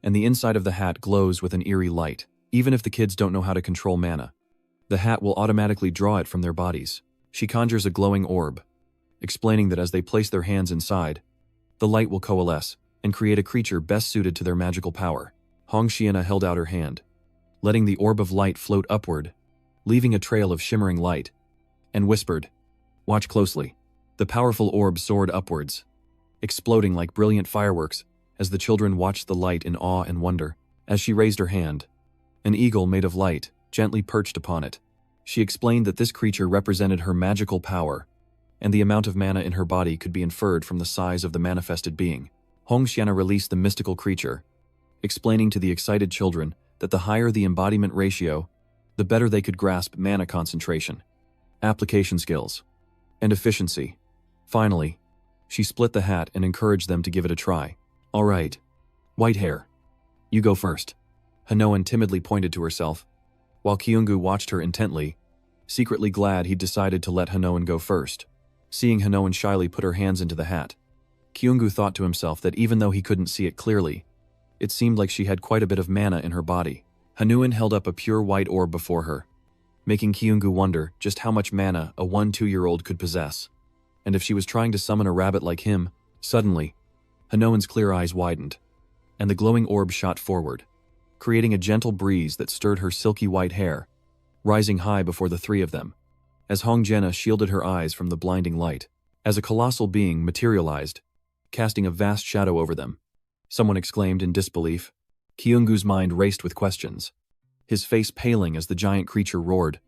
[SPEAKER 1] and the inside of the hat glows with an eerie light. Even if the kids don't know how to control mana, the hat will automatically draw it from their bodies. She conjures a glowing orb, explaining that as they place their hands inside, the light will coalesce and create a creature best suited to their magical power. Hong Xiana held out her hand, letting the orb of light float upward, leaving a trail of shimmering light, and whispered, "Watch closely." The powerful orb soared upwards, exploding like brilliant fireworks as the children watched the light in awe and wonder. As she raised her hand, an eagle made of light gently perched upon it. She explained that this creature represented her magical power, and the amount of mana in her body could be inferred from the size of the manifested being. Hong Xiana released the mystical creature, explaining to the excited children that the higher the embodiment ratio, the better they could grasp mana concentration, application skills, and efficiency. Finally, she split the hat and encouraged them to give it a try. "All right, white hair, you go first." Hanoan timidly pointed to herself, while Kyunggu watched her intently, secretly glad he'd decided to let Hanoan go first. Seeing Hanoan shyly put her hands into the hat, Kyunggu thought to himself that even though he couldn't see it clearly, it seemed like she had quite a bit of mana in her body. Hanoan held up a pure white orb before her, making Kyunggu wonder just how much mana a 1-2-year-old could possess. And if she was trying to summon a rabbit like him, suddenly, Hanoan's clear eyes widened, and the glowing orb shot forward, creating a gentle breeze that stirred her silky white hair, rising high before the three of them, as Hong Xiana shielded her eyes from the blinding light. As a colossal being materialized, casting a vast shadow over them, someone exclaimed in disbelief. Kyunggu's mind raced with questions, his face paling as the giant creature roared,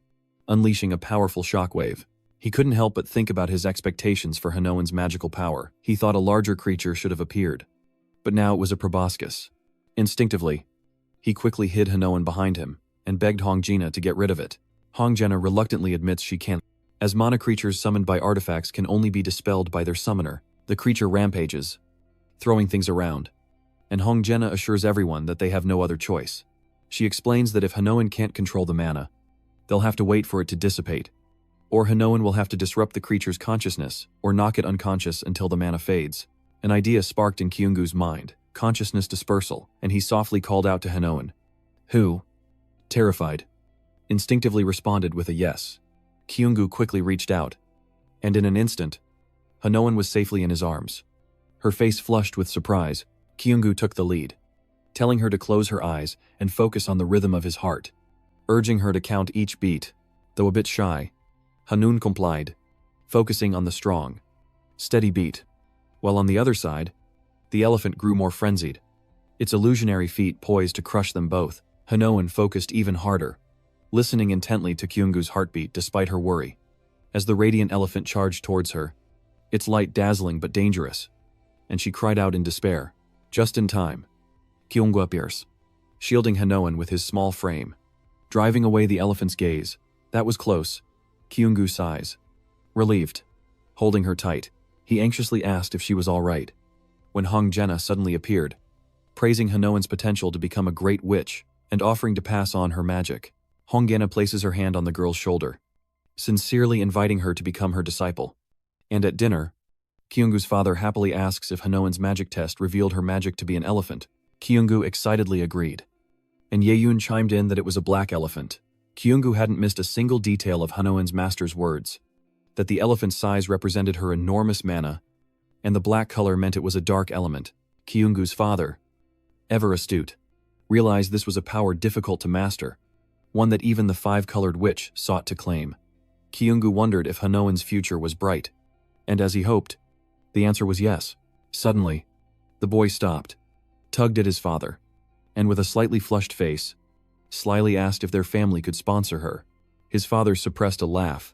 [SPEAKER 1] unleashing a powerful shockwave. He couldn't help but think about his expectations for Hanoan's magical power. He thought a larger creature should have appeared, but now it was a proboscis. Instinctively, he quickly hid Hanoan behind him and begged Hong Xiana to get rid of it. Hong Xiana reluctantly admits she can't, as mana creatures summoned by artifacts can only be dispelled by their summoner. The creature rampages, throwing things around, and Hong Xiana assures everyone that they have no other choice. She explains that if Hanoan can't control the mana, they'll have to wait for it to dissipate, or Hanoan will have to disrupt the creature's consciousness or knock it unconscious until the mana fades. An idea sparked in Kyunggu's mind, consciousness dispersal, and he softly called out to Hanoan, who, terrified, instinctively responded with a yes. Kyunggu quickly reached out, and in an instant, Hanoan was safely in his arms. Her face flushed with surprise, Kyunggu took the lead, telling her to close her eyes and focus on the rhythm of his heart, urging her to count each beat. Though a bit shy, Hanoan complied, focusing on the strong, steady beat. While on the other side, the elephant grew more frenzied, its illusionary feet poised to crush them both. Hanoan focused even harder, listening intently to Kyunggu's heartbeat despite her worry. As the radiant elephant charged towards her, its light dazzling but dangerous, and she cried out in despair. Just in time, Kyunggu appears, shielding Hanoan with his small frame, driving away the elephant's gaze. That was close. Kyunggu sighs, relieved. Holding her tight, he anxiously asked if she was all right, when Hong Xiana suddenly appeared, praising Hanoan's potential to become a great witch and offering to pass on her magic. Hong Xiana places her hand on the girl's shoulder, sincerely inviting her to become her disciple. And at dinner, Kyunggu's father happily asks if Hanoan's magic test revealed her magic to be an elephant. Kyunggu excitedly agreed, and Yeyun chimed in that it was a black elephant. Kyunggu hadn't missed a single detail of Hanoan's master's words, that the elephant's size represented her enormous mana, and the black color meant it was a dark element. Kyunggu's father, ever astute, realized this was a power difficult to master, one that even the five-colored witch sought to claim. Kyunggu wondered if Hanoan's future was bright, and as he hoped, the answer was yes. Suddenly, the boy stopped, tugged at his father, and with a slightly flushed face, slyly asked if their family could sponsor her. His father suppressed a laugh,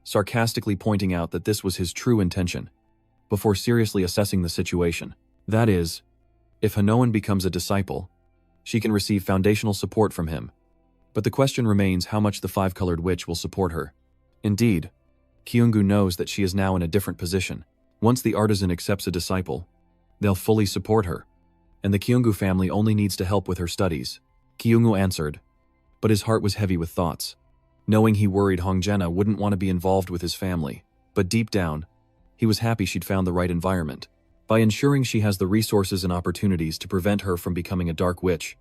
[SPEAKER 1] sarcastically pointing out that this was his true intention, before seriously assessing the situation. That is, if Hanoan becomes a disciple, she can receive foundational support from him. But the question remains how much the five-colored witch will support her. Indeed, Kyungu knows that she is now in a different position. Once the artisan accepts a disciple, they'll fully support her, and the Kyungu family only needs to help with her studies. Kyungu answered, but his heart was heavy with thoughts, knowing he worried Hongjena wouldn't want to be involved with his family. But deep down, he was happy she'd found the right environment. By ensuring she has the resources and opportunities to prevent her from becoming a dark witch,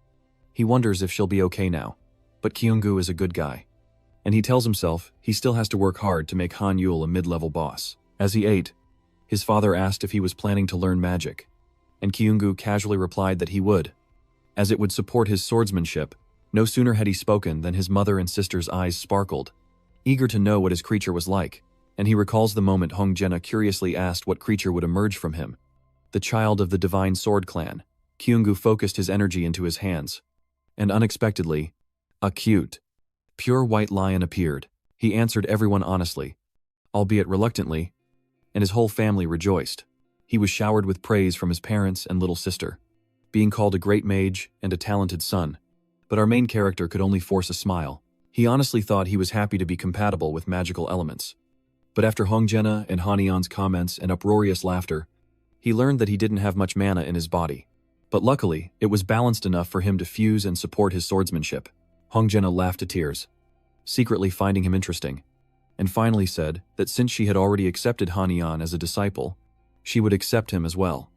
[SPEAKER 1] he wonders if she'll be okay now. But Kyungu is a good guy, and he tells himself he still has to work hard to make Han Yul a mid-level boss. As he ate, his father asked if he was planning to learn magic, and Kyungu casually replied that he would, as it would support his swordsmanship. No sooner had he spoken than his mother and sister's eyes sparkled, eager to know what his creature was like, and he recalls the moment Hongjena curiously asked what creature would emerge from him. The child of the Divine Sword Clan. Kyungu focused his energy into his hands, and unexpectedly, a cute, pure white lion appeared. He answered everyone honestly, albeit reluctantly, and his whole family rejoiced. He was showered with praise from his parents and little sister, being called a great mage and a talented son. But our main character could only force a smile. He honestly thought he was happy to be compatible with magical elements. But after Hongjena and Hanyon's comments and uproarious laughter, he learned that he didn't have much mana in his body. But luckily, it was balanced enough for him to fuse and support his swordsmanship. Hongjena laughed to tears, secretly finding him interesting, and finally said that since she had already accepted Hanyon as a disciple, she would accept him as well.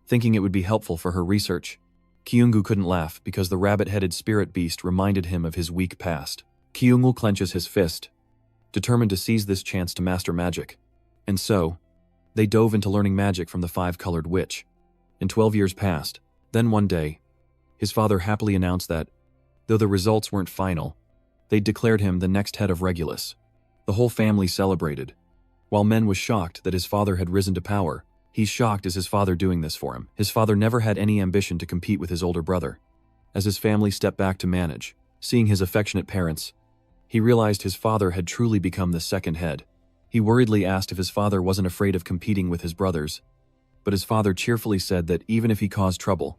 [SPEAKER 1] Thinking it would be helpful for her research, Kyungu couldn't laugh because the rabbit-headed spirit beast reminded him of his weak past. Kyungu clenches his fist, determined to seize this chance to master magic. And so, they dove into learning magic from the five-colored witch. And 12 years passed. Then one day, his father happily announced that, though the results weren't final, they'd declared him the next head of Regulus. The whole family celebrated. While Men was shocked that his father had risen to power, he's shocked as his father doing this for him. His father never had any ambition to compete with his older brother. As his family stepped back to manage, seeing his affectionate parents, he realized his father had truly become the second head. He worriedly asked if his father wasn't afraid of competing with his brothers, but his father cheerfully said that even if he caused trouble,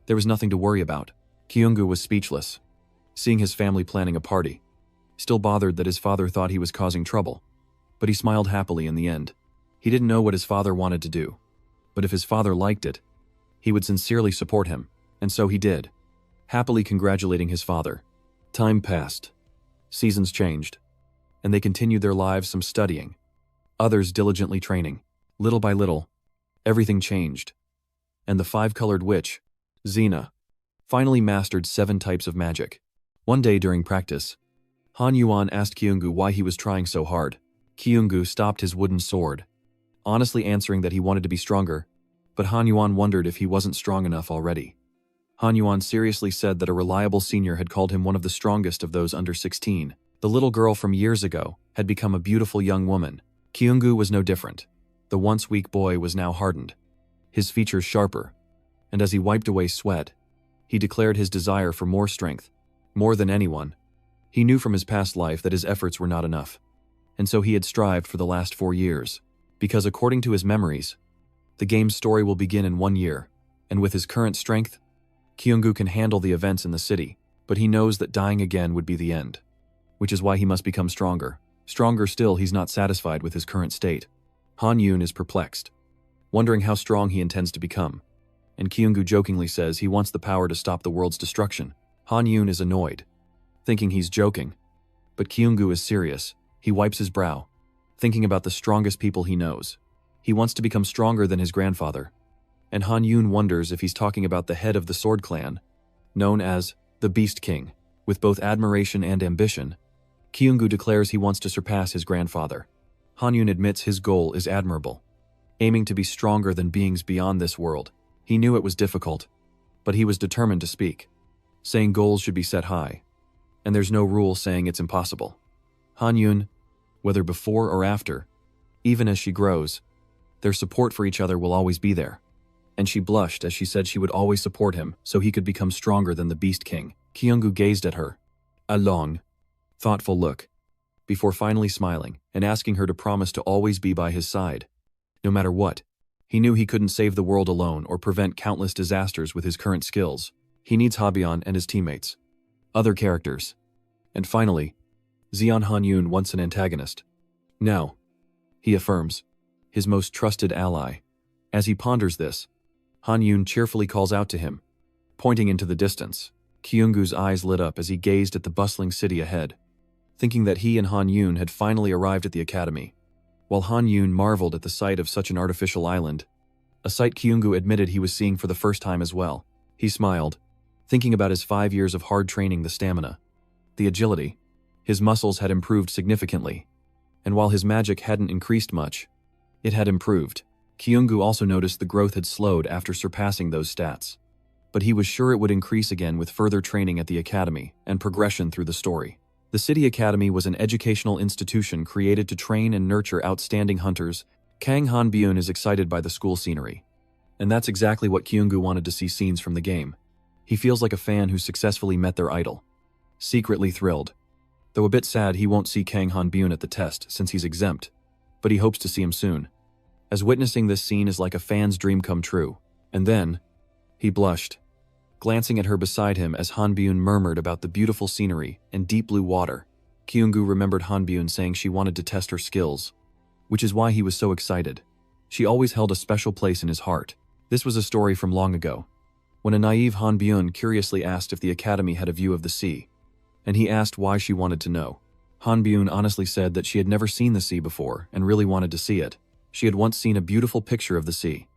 [SPEAKER 1] there was nothing to worry about. Kyungu was speechless, seeing his family planning a party, still bothered that his father thought he was causing trouble, but he smiled happily in the end. He didn't know what his father wanted to do, but if his father liked it, he would sincerely support him, and so he did, happily congratulating his father. Time passed. Seasons changed, and they continued their lives, some studying, others diligently training. Little by little, everything changed, and the five-colored witch, Xena, finally mastered 7 types of magic. One day during practice, Han Yuan asked Kyungu why he was trying so hard. Kyungu stopped his wooden sword, honestly answering that he wanted to be stronger, but Han Yuan wondered if he wasn't strong enough already. Han Yuan seriously said that a reliable senior had called him one of the strongest of those under 16. The little girl from years ago had become a beautiful young woman. Kyungu was no different. The once weak boy was now hardened, his features sharper, and as he wiped away sweat, he declared his desire for more strength. More than anyone, he knew from his past life that his efforts were not enough, and so he had strived for the last 4 years. Because according to his memories, the game's story will begin in 1 year, and with his current strength, Kyungu can handle the events in the city, but he knows that dying again would be the end, which is why he must become stronger. Stronger still, he's not satisfied with his current state. Han Yun is perplexed, wondering how strong he intends to become, and Kyungu jokingly says he wants the power to stop the world's destruction. Han Yun is annoyed, thinking he's joking, but Kyungu is serious. He wipes his brow, thinking about the strongest people he knows. He wants to become stronger than his grandfather, and Han Yun wonders if he's talking about the head of the Sword Clan, known as the Beast King. With both admiration and ambition, Kyungu declares he wants to surpass his grandfather. Han Yun admits his goal is admirable, aiming to be stronger than beings beyond this world. He knew it was difficult, but he was determined to speak, saying goals should be set high, and there's no rule saying it's impossible. Han Yun, whether before or after, even as she grows, their support for each other will always be there. And she blushed as she said she would always support him so he could become stronger than the Beast King. Kyungu gazed at her, a long, thoughtful look, before finally smiling and asking her to promise to always be by his side, no matter what. He knew he couldn't save the world alone or prevent countless disasters with his current skills. He needs Habyeon and his teammates. Other characters. And finally, Zeon Han-yoon once an antagonist. Now, he affirms, his most trusted ally. As he ponders this, Han-yoon cheerfully calls out to him, pointing into the distance. Kyungu's eyes lit up as he gazed at the bustling city ahead, thinking that he and Han-yoon had finally arrived at the academy. While Han-yoon marveled at the sight of such an artificial island, a sight Kyungu admitted he was seeing for the first time as well. He smiled, thinking about his 5 years of hard training, the stamina, the agility. His muscles had improved significantly, and while his magic hadn't increased much, it had improved. Kyungu also noticed the growth had slowed after surpassing those stats, but he was sure it would increase again with further training at the academy and progression through the story. The City Academy was an educational institution created to train and nurture outstanding hunters. Kang Han-byun is excited by the school scenery, and that's exactly what Kyungu wanted to see scenes from the game. He feels like a fan who successfully met their idol. Secretly thrilled, though a bit sad he won't see Kang Han-byun at the test since he's exempt, but he hopes to see him soon, as witnessing this scene is like a fan's dream come true. And then, he blushed, glancing at her beside him as Han-byun murmured about the beautiful scenery and deep blue water. Kyungu remembered Han-byun saying she wanted to test her skills, which is why he was so excited. She always held a special place in his heart. This was a story from long ago, when a naive Han-byun curiously asked if the academy had a view of the sea, and he asked why she wanted to know. Han-byun honestly said that she had never seen the sea before and really wanted to see it. She had once seen a beautiful picture of the sea,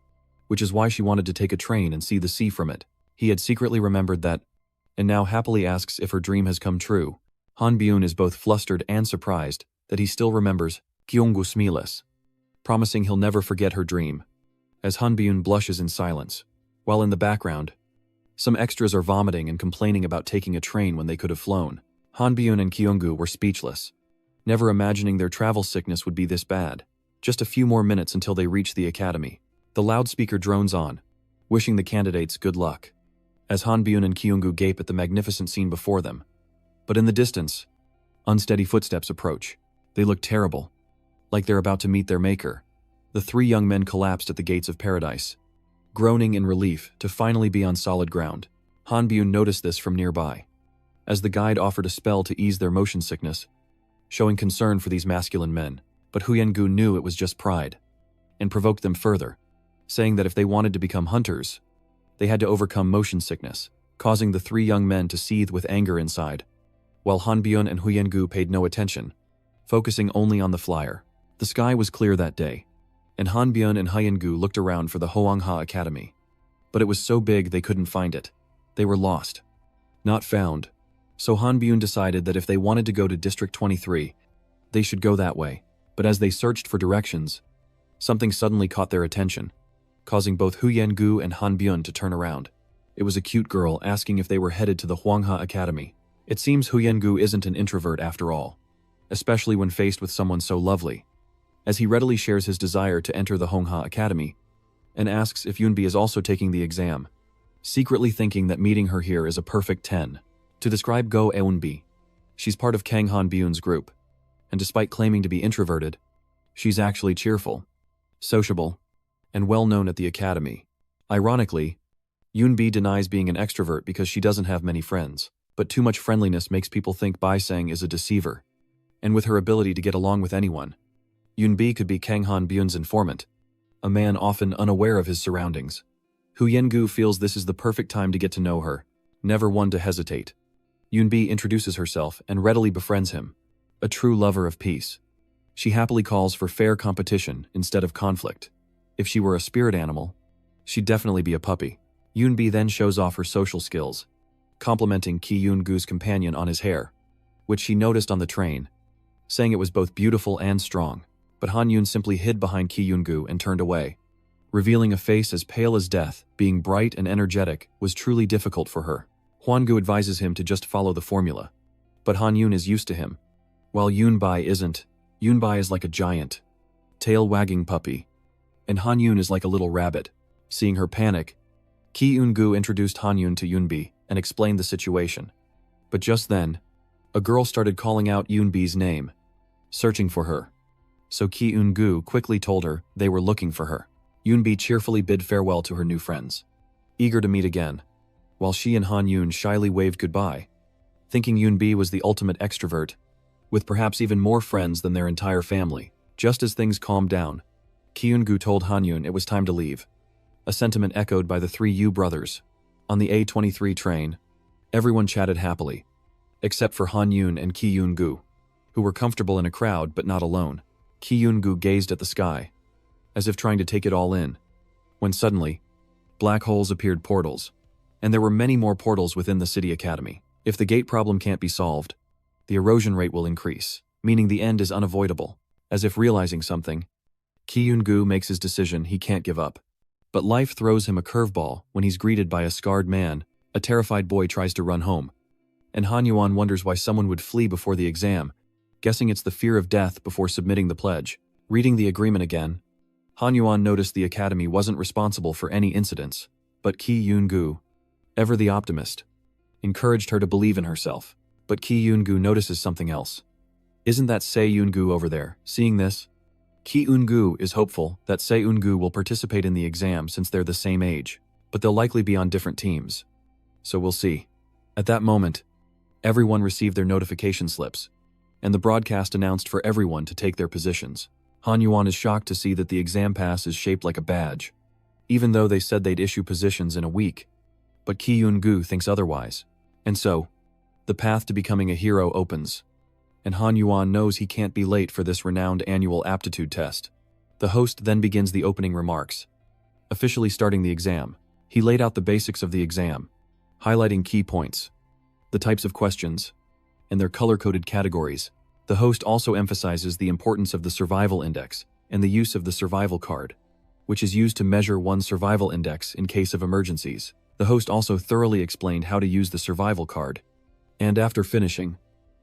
[SPEAKER 1] which is why she wanted to take a train and see the sea from it. He had secretly remembered that, and now happily asks if her dream has come true. Han-byun is both flustered and surprised that he still remembers Kyungu smiles, promising he'll never forget her dream, as Han-byun blushes in silence, while in the background, some extras are vomiting and complaining about taking a train when they could have flown. Han-byun and Kyungu were speechless, never imagining their travel sickness would be this bad. Just a few more minutes until they reach the academy. The loudspeaker drones on, wishing the candidates good luck, as Han-byun and Kyungu gape at the magnificent scene before them. But in the distance, unsteady footsteps approach. They look terrible, like they're about to meet their maker. The three young men collapsed at the gates of paradise, groaning in relief to finally be on solid ground. Han-byun noticed this from nearby, as the guide offered a spell to ease their motion sickness, showing concern for these masculine men. But Huyengu knew it was just pride, and provoked them further, saying that if they wanted to become hunters, they had to overcome motion sickness, causing the three young men to seethe with anger inside, while Han-byun and Huyengu paid no attention, focusing only on the flyer. The sky was clear that day, and Han-byun and Huyengu looked around for the Hwangha Academy, but it was so big they couldn't find it. They were lost, not found, so Han-byun decided that if they wanted to go to District 23, they should go that way. But as they searched for directions, something suddenly caught their attention, causing both Huyengu and Han-byun to turn around. It was a cute girl asking if they were headed to the Hwangha Academy. It seems Huyengu isn't an introvert after all, especially when faced with someone so lovely, as he readily shares his desire to enter the Hwangha Academy and asks if Yoonbi is also taking the exam, secretly thinking that meeting her here is a perfect 10. To describe Go Eunbi, she's part of Kang Han-byun's group, and despite claiming to be introverted, she's actually cheerful, sociable, and well-known at the academy. Ironically, Yoonbi denies being an extrovert because she doesn't have many friends, but too much friendliness makes people think Baisang is a deceiver, and with her ability to get along with anyone, Yoonbi could be Kang Han-byun's informant, a man often unaware of his surroundings. Huyengu feels this is the perfect time to get to know her, never one to hesitate. Yoonbi introduces herself and readily befriends him, a true lover of peace. She happily calls for fair competition instead of conflict. If she were a spirit animal, she'd definitely be a puppy. Yoonbi then shows off her social skills, complimenting Ki Yoon-gu's companion on his hair, which she noticed on the train, saying it was both beautiful and strong. But Han-yoon simply hid behind Ki Yoon-gu and turned away, revealing a face as pale as death. Being bright and energetic was truly difficult for her. Hwan-gu advises him to just follow the formula, but Han-yoon is used to him, while Yoonbi isn't. Yoonbi is like a giant, tail-wagging puppy, and Han-yoon is like a little rabbit. Seeing her panic, Ki Yoon-gu introduced Han-yoon to Yoonbi and explained the situation. But just then, a girl started calling out Yoonbi's name, searching for her. So Ki Yoon-gu quickly told her they were looking for her. Yoonbi cheerfully bid farewell to her new friends, eager to meet again, while she and Han Yoon shyly waved goodbye, thinking Yoonbi was the ultimate extrovert, with perhaps even more friends than their entire family. Just as things calmed down, Kyungu told Han Yoon it was time to leave, a sentiment echoed by the three Yu brothers. On the A23 train, everyone chatted happily, except for Han Yoon and Kyungu, who were comfortable in a crowd but not alone. Kyungu gazed at the sky, as if trying to take it all in, when suddenly, black holes appeared portals, and there were many more portals within the city academy. If the gate problem can't be solved, the erosion rate will increase, meaning the end is unavoidable. As if realizing something, Kyungu makes his decision. He can't give up. But life throws him a curveball when he's greeted by a scarred man. A terrified boy tries to run home, and Han Yuan wonders why someone would flee before the exam, guessing it's the fear of death before submitting the pledge. Reading the agreement again, Han Yuan noticed the academy wasn't responsible for any incidents, but Kyungu, ever the optimist, encouraged her to believe in herself. But Kyungu notices something else. Isn't that Se-Eungu over there? Seeing this, Kyungu is hopeful that Se-Eungu will participate in the exam since they're the same age, but they'll likely be on different teams. So we'll see. At that moment, everyone received their notification slips, and the broadcast announced for everyone to take their positions. Han Yuan is shocked to see that the exam pass is shaped like a badge, even though they said they'd issue positions in a week. But Kyungu thinks otherwise. And so, the path to becoming a hero opens, and Han Yuan knows he can't be late for this renowned annual aptitude test. The host then begins the opening remarks, officially starting the exam. He laid out the basics of the exam, highlighting key points, the types of questions, and their color-coded categories. The host also emphasizes the importance of the survival index and the use of the survival card, which is used to measure one's survival index in case of emergencies. The host also thoroughly explained how to use the survival card, and after finishing,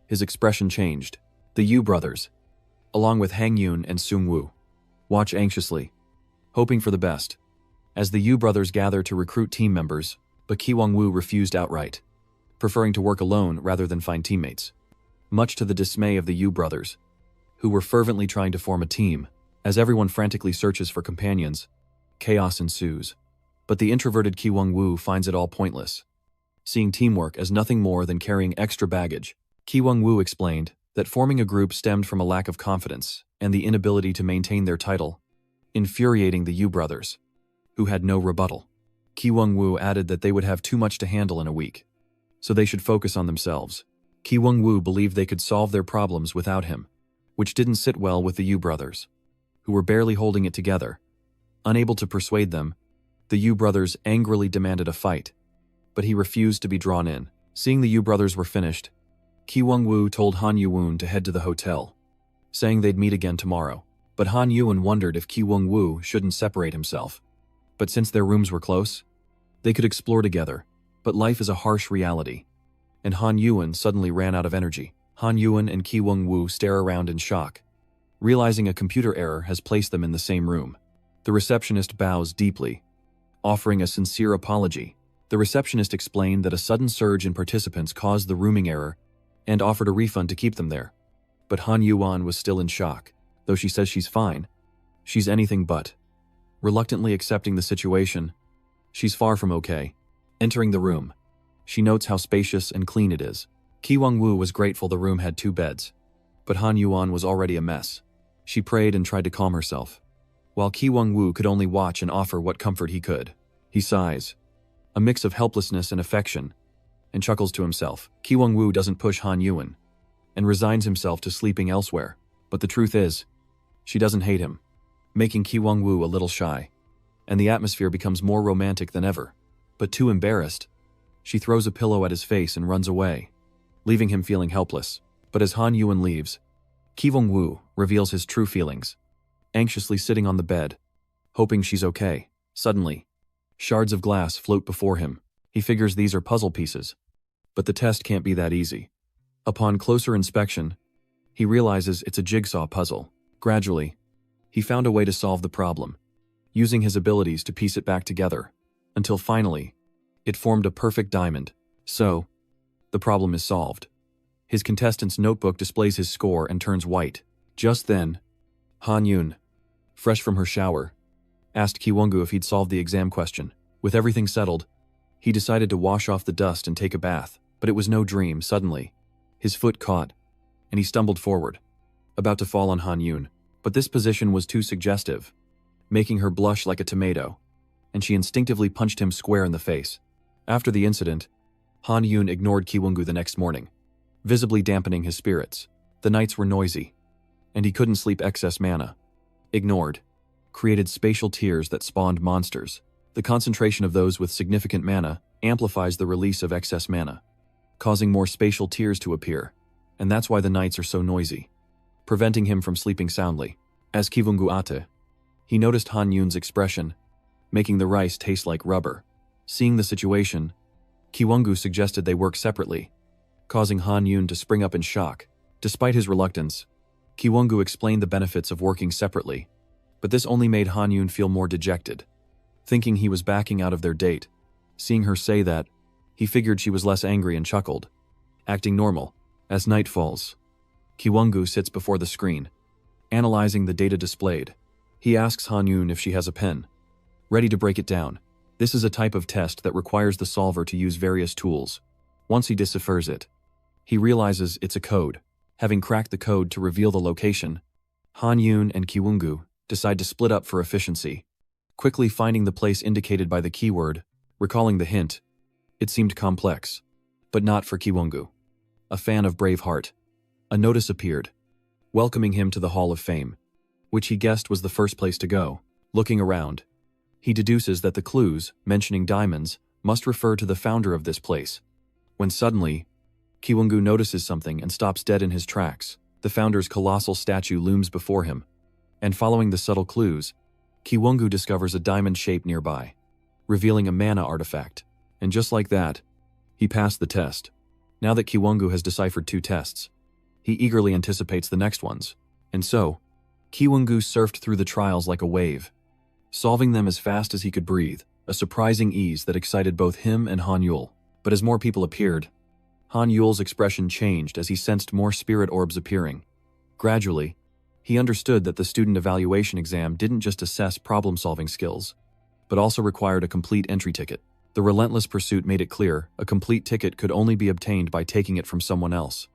[SPEAKER 1] his expression changed. The Yu brothers, along with Hang Yoon and Sung Woo, watch anxiously, hoping for the best, as the Yu brothers gather to recruit team members, but Ki Woo refused outright, preferring to work alone rather than find teammates, much to the dismay of the Yu brothers, who were fervently trying to form a team. As everyone frantically searches for companions, chaos ensues. But the introverted Ki Woo finds it all pointless, seeing teamwork as nothing more than carrying extra baggage. Ki Woo explained that forming a group stemmed from a lack of confidence and the inability to maintain their title, infuriating the Yu brothers, who had no rebuttal. Ki Woo added that they would have too much to handle in a week, so they should focus on themselves. Ki Woo believed they could solve their problems without him, which didn't sit well with the Yu brothers, who were barely holding it together. Unable to persuade them, the Yu brothers angrily demanded a fight, but he refused to be drawn in. Seeing the Yu brothers were finished, Ki Woo told Han Yuan to head to the hotel, saying they'd meet again tomorrow. But Han Yuan wondered if Ki Woo shouldn't separate himself. But since their rooms were close, they could explore together. But life is a harsh reality, and Han Yuan suddenly ran out of energy. Han Yuan and Ki Woo stare around in shock, realizing a computer error has placed them in the same room. The receptionist bows deeply, offering a sincere apology. The receptionist explained that a sudden surge in participants caused the rooming error and offered a refund to keep them there. But Han Yuan was still in shock. Though she says she's fine, she's anything but. Reluctantly accepting the situation, she's far from okay. Entering the room, she notes how spacious and clean it is. Ki Woo was grateful the room had 2 beds, but Han Yuan was already a mess. She prayed and tried to calm herself, while Ki Woo could only watch and offer what comfort he could. He sighs, a mix of helplessness and affection, and chuckles to himself. Ki Woo doesn't push Han Yuan, and resigns himself to sleeping elsewhere. But the truth is, she doesn't hate him, making Ki Woo a little shy, and the atmosphere becomes more romantic than ever. But too embarrassed, she throws a pillow at his face and runs away, leaving him feeling helpless. But as Han Yuan leaves, Ki Woo reveals his true feelings, anxiously sitting on the bed, hoping she's okay. Suddenly, shards of glass float before him. He figures these are puzzle pieces, but the test can't be that easy. Upon closer inspection, he realizes it's a jigsaw puzzle. Gradually, he found a way to solve the problem, using his abilities to piece it back together, until finally, it formed a perfect diamond. So, the problem is solved. His contestant's notebook displays his score and turns white. Just then, Han Yun, fresh from her shower, asked Kiwongu if he'd solved the exam question. With everything settled, he decided to wash off the dust and take a bath, but it was no dream. Suddenly, his foot caught, and he stumbled forward, about to fall on Han Yun. But this position was too suggestive, making her blush like a tomato, and she instinctively punched him square in the face. After the incident, Han Yun ignored Kiwongu the next morning, visibly dampening his spirits. The nights were noisy, and he couldn't sleep. Excess mana, ignored, created spatial tears that spawned monsters. The concentration of those with significant mana amplifies the release of excess mana, causing more spatial tears to appear, and that's why the nights are so noisy, preventing him from sleeping soundly. As Kiwongu ate, he noticed Han Yun's expression, making the rice taste like rubber. Seeing the situation, Kiwongu suggested they work separately, causing Han Yun to spring up in shock. Despite his reluctance, Kiwongu explained the benefits of working separately, but this only made Han Yun feel more dejected. Thinking he was backing out of their date, seeing her say that, he figured she was less angry and chuckled, acting normal. As night falls, Kiwongu sits before the screen, analyzing the data displayed. He asks Han Yun if she has a pen, ready to break it down. This is a type of test that requires the solver to use various tools. Once he deciphers it, he realizes it's a code. Having cracked the code to reveal the location, Han Yun and Kiwongu decide to split up for efficiency, quickly finding the place indicated by the keyword. Recalling the hint, it seemed complex, but not for Kiwongu. A fan of Braveheart, a notice appeared, welcoming him to the Hall of Fame, which he guessed was the first place to go. Looking around, he deduces that the clues, mentioning diamonds, must refer to the founder of this place. When suddenly, Kiwongu notices something and stops dead in his tracks. The founder's colossal statue looms before him, and following the subtle clues, Kiwongu discovers a diamond shape nearby, revealing a mana artifact. And just like that, he passed the test. Now that Kiwongu has deciphered 2 tests, he eagerly anticipates the next ones. And so, Kiwongu surfed through the trials like a wave, solving them as fast as he could breathe, a surprising ease that excited both him and Han Yul. But as more people appeared, Han Yul's expression changed as he sensed more spirit orbs appearing. Gradually, he understood that the student evaluation exam didn't just assess problem-solving skills, but also required a complete entry ticket. The relentless pursuit made it clear a complete ticket could only be obtained by taking it from someone else,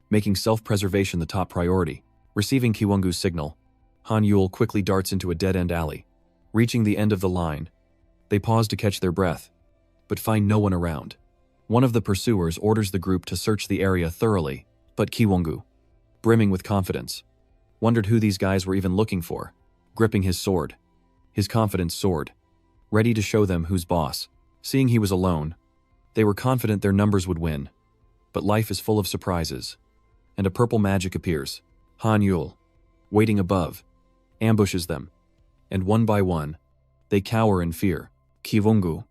[SPEAKER 1] making self-preservation the top priority. Receiving Kiwongu's signal, Han Yul quickly darts into a dead-end alley. Reaching the end of the line, they pause to catch their breath, but find no one around. One of the pursuers orders the group to search the area thoroughly, but Kiwongu, brimming with confidence, wondered who these guys were even looking for. Gripping his sword, his confidence soared, ready to show them who's boss. Seeing he was alone, they were confident their numbers would win. But life is full of surprises, and a purple magic appears. Han Yul, waiting above, ambushes them, and one by one, they cower in fear. Kiwongu,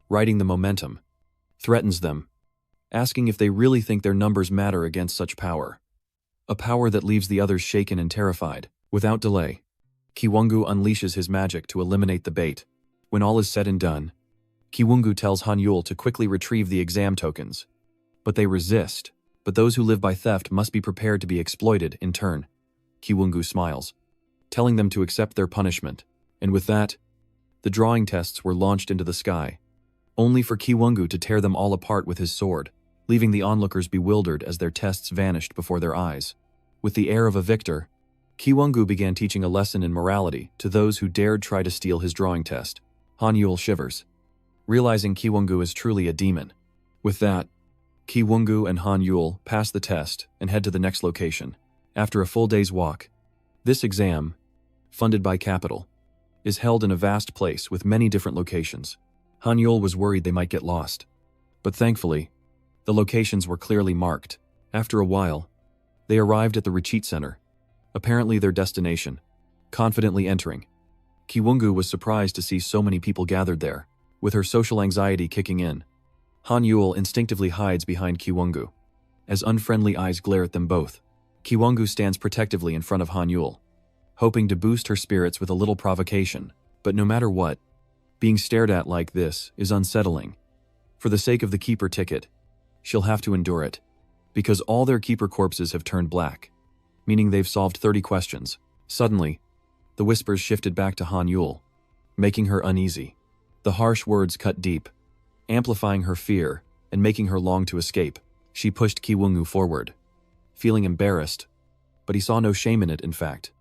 [SPEAKER 1] riding the momentum, threatens them, asking if they really think their numbers matter against such power. A power that leaves the others shaken and terrified. Without delay, Kiwongu unleashes his magic to eliminate the bait. When all is said and done, Kiwongu tells Han Yul to quickly retrieve the exam tokens. But they resist. But those who live by theft must be prepared to be exploited in turn. Kiwongu smiles, telling them to accept their punishment. And with that, the drawing tests were launched into the sky, only for Kiwongu to tear them all apart with his sword, leaving the onlookers bewildered as their tests vanished before their eyes. With the air of a victor, Kiwongu began teaching a lesson in morality to those who dared try to steal his drawing test. Han Yul shivers, realizing Kiwongu is truly a demon. With that, Kiwongu and Han Yul pass the test and head to the next location. After a full day's walk, this exam, funded by Capital, is held in a vast place with many different locations. Han Yul was worried they might get lost, but thankfully, the locations were clearly marked. After a while, they arrived at the retreat center, apparently their destination. Confidently entering, Kiwongu was surprised to see so many people gathered there. With her social anxiety kicking in, Han Yul instinctively hides behind Kiwongu, as unfriendly eyes glare at them both. Kiwongu stands protectively in front of Han Yul, hoping to boost her spirits with a little provocation. But no matter what, being stared at like this is unsettling. For the sake of the keeper ticket, she'll have to endure it, because all their keeper corpses have turned black, meaning they've solved 30 questions. Suddenly, the whispers shifted back to Han Yul, making her uneasy. The harsh words cut deep, amplifying her fear and making her long to escape. She pushed Kiwongu forward, feeling embarrassed, but he saw no shame in it, in fact.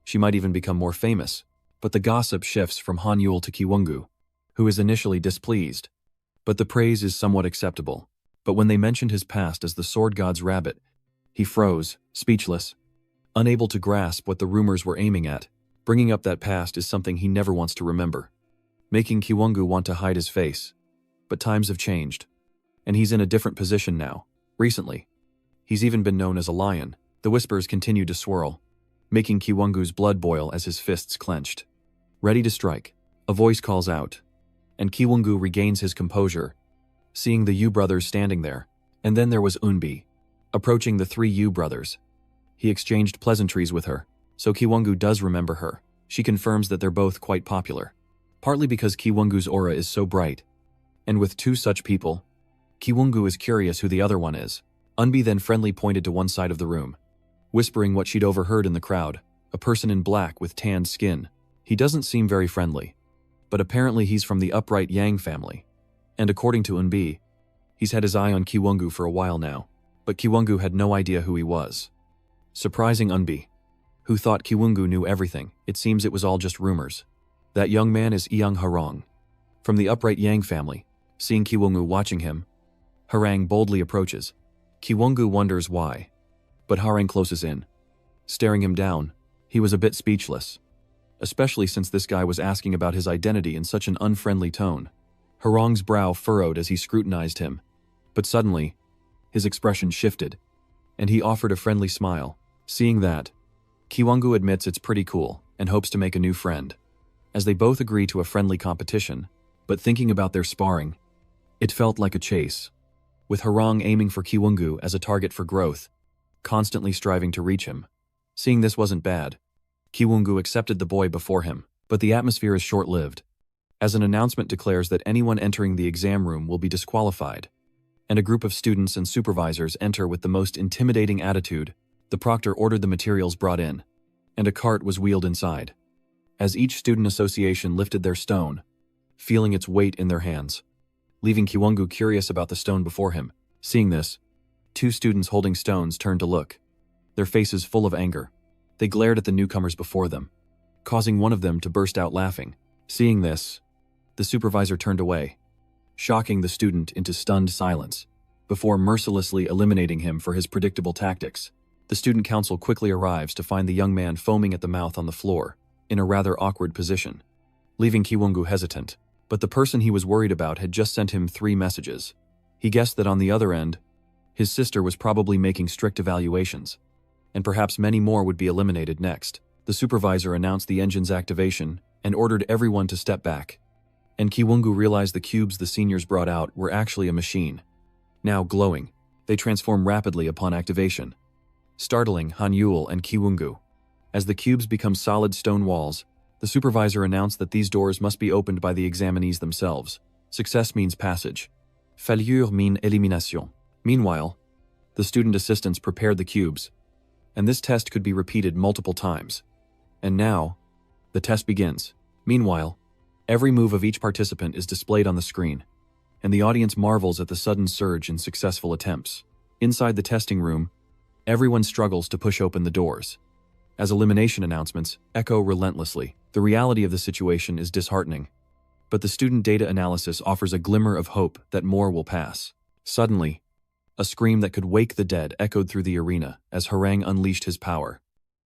[SPEAKER 1] She might even become more famous, but the gossip shifts from Hanyul to Kiwongu, who is initially displeased. But the praise is somewhat acceptable. But when they mentioned his past as the sword god's rabbit, he froze, speechless, unable to grasp what the rumors were aiming at. Bringing up that past is something he never wants to remember, making Kiwongu want to hide his face. But times have changed, and he's in a different position now. Recently, he's even been known as a lion. The whispers continued to swirl, making Kiwongu's blood boil as his fists clenched. Ready to strike, a voice calls out, and Kiwongu regains his composure, seeing the Yu brothers standing there. And then there was Unbi, approaching the three Yu brothers. He exchanged pleasantries with her, so Kiwongu does remember her. She confirms that they're both quite popular, partly because Kiwongu's aura is so bright. And with two such people, Kiwongu is curious who the other one is. Unbi then friendly pointed to one side of the room, whispering what she'd overheard in the crowd, a person in black with tanned skin. He doesn't seem very friendly, but apparently he's from the upright Yang family. And according to Unbi, he's had his eye on Kiwongu for a while now, but Kiwongu had no idea who he was. Surprising Unbi, who thought Kiwongu knew everything. It seems it was all just rumors. That young man is Iyang Harang, from the upright Yang family. Seeing Kiwongu watching him, Harang boldly approaches. Kiwongu wonders why, but Harang closes in, staring him down. He was a bit speechless, especially since this guy was asking about his identity in such an unfriendly tone. Harang's brow furrowed as he scrutinized him, but suddenly, his expression shifted, and he offered a friendly smile. Seeing that, Kiwongu admits it's pretty cool and hopes to make a new friend, as they both agree to a friendly competition. But thinking about their sparring, it felt like a chase, with Harang aiming for Kiwongu as a target for growth, constantly striving to reach him. Seeing this wasn't bad, Kiwongu accepted the boy before him, but the atmosphere is short-lived, as an announcement declares that anyone entering the exam room will be disqualified, and a group of students and supervisors enter with the most intimidating attitude. The proctor ordered the materials brought in, and a cart was wheeled inside. As each student association lifted their stone, feeling its weight in their hands, leaving Kiwongu curious about the stone before him. Seeing this, two students holding stones turned to look, their faces full of anger. They glared at the newcomers before them, causing one of them to burst out laughing. Seeing this, the supervisor turned away, shocking the student into stunned silence, before mercilessly eliminating him for his predictable tactics. The student council quickly arrives to find the young man foaming at the mouth on the floor, in a rather awkward position, leaving Kiwongu hesitant. But the person he was worried about had just sent him 3 messages. He guessed that on the other end, his sister was probably making strict evaluations, and perhaps many more would be eliminated next. The supervisor announced the engine's activation and ordered everyone to step back. And Kiwongu realized the cubes the seniors brought out were actually a machine. Now glowing, they transform rapidly upon activation, startling Hanyul and Kiwongu. As the cubes become solid stone walls, the supervisor announced that these doors must be opened by the examinees themselves. Success means passage. Failure means élimination. Meanwhile, the student assistants prepared the cubes, and this test could be repeated multiple times. And now, the test begins. Meanwhile, every move of each participant is displayed on the screen, and the audience marvels at the sudden surge in successful attempts. Inside the testing room, everyone struggles to push open the doors, as elimination announcements echo relentlessly. The reality of the situation is disheartening, but the student data analysis offers a glimmer of hope that more will pass. Suddenly, a scream that could wake the dead echoed through the arena as Harang unleashed his power,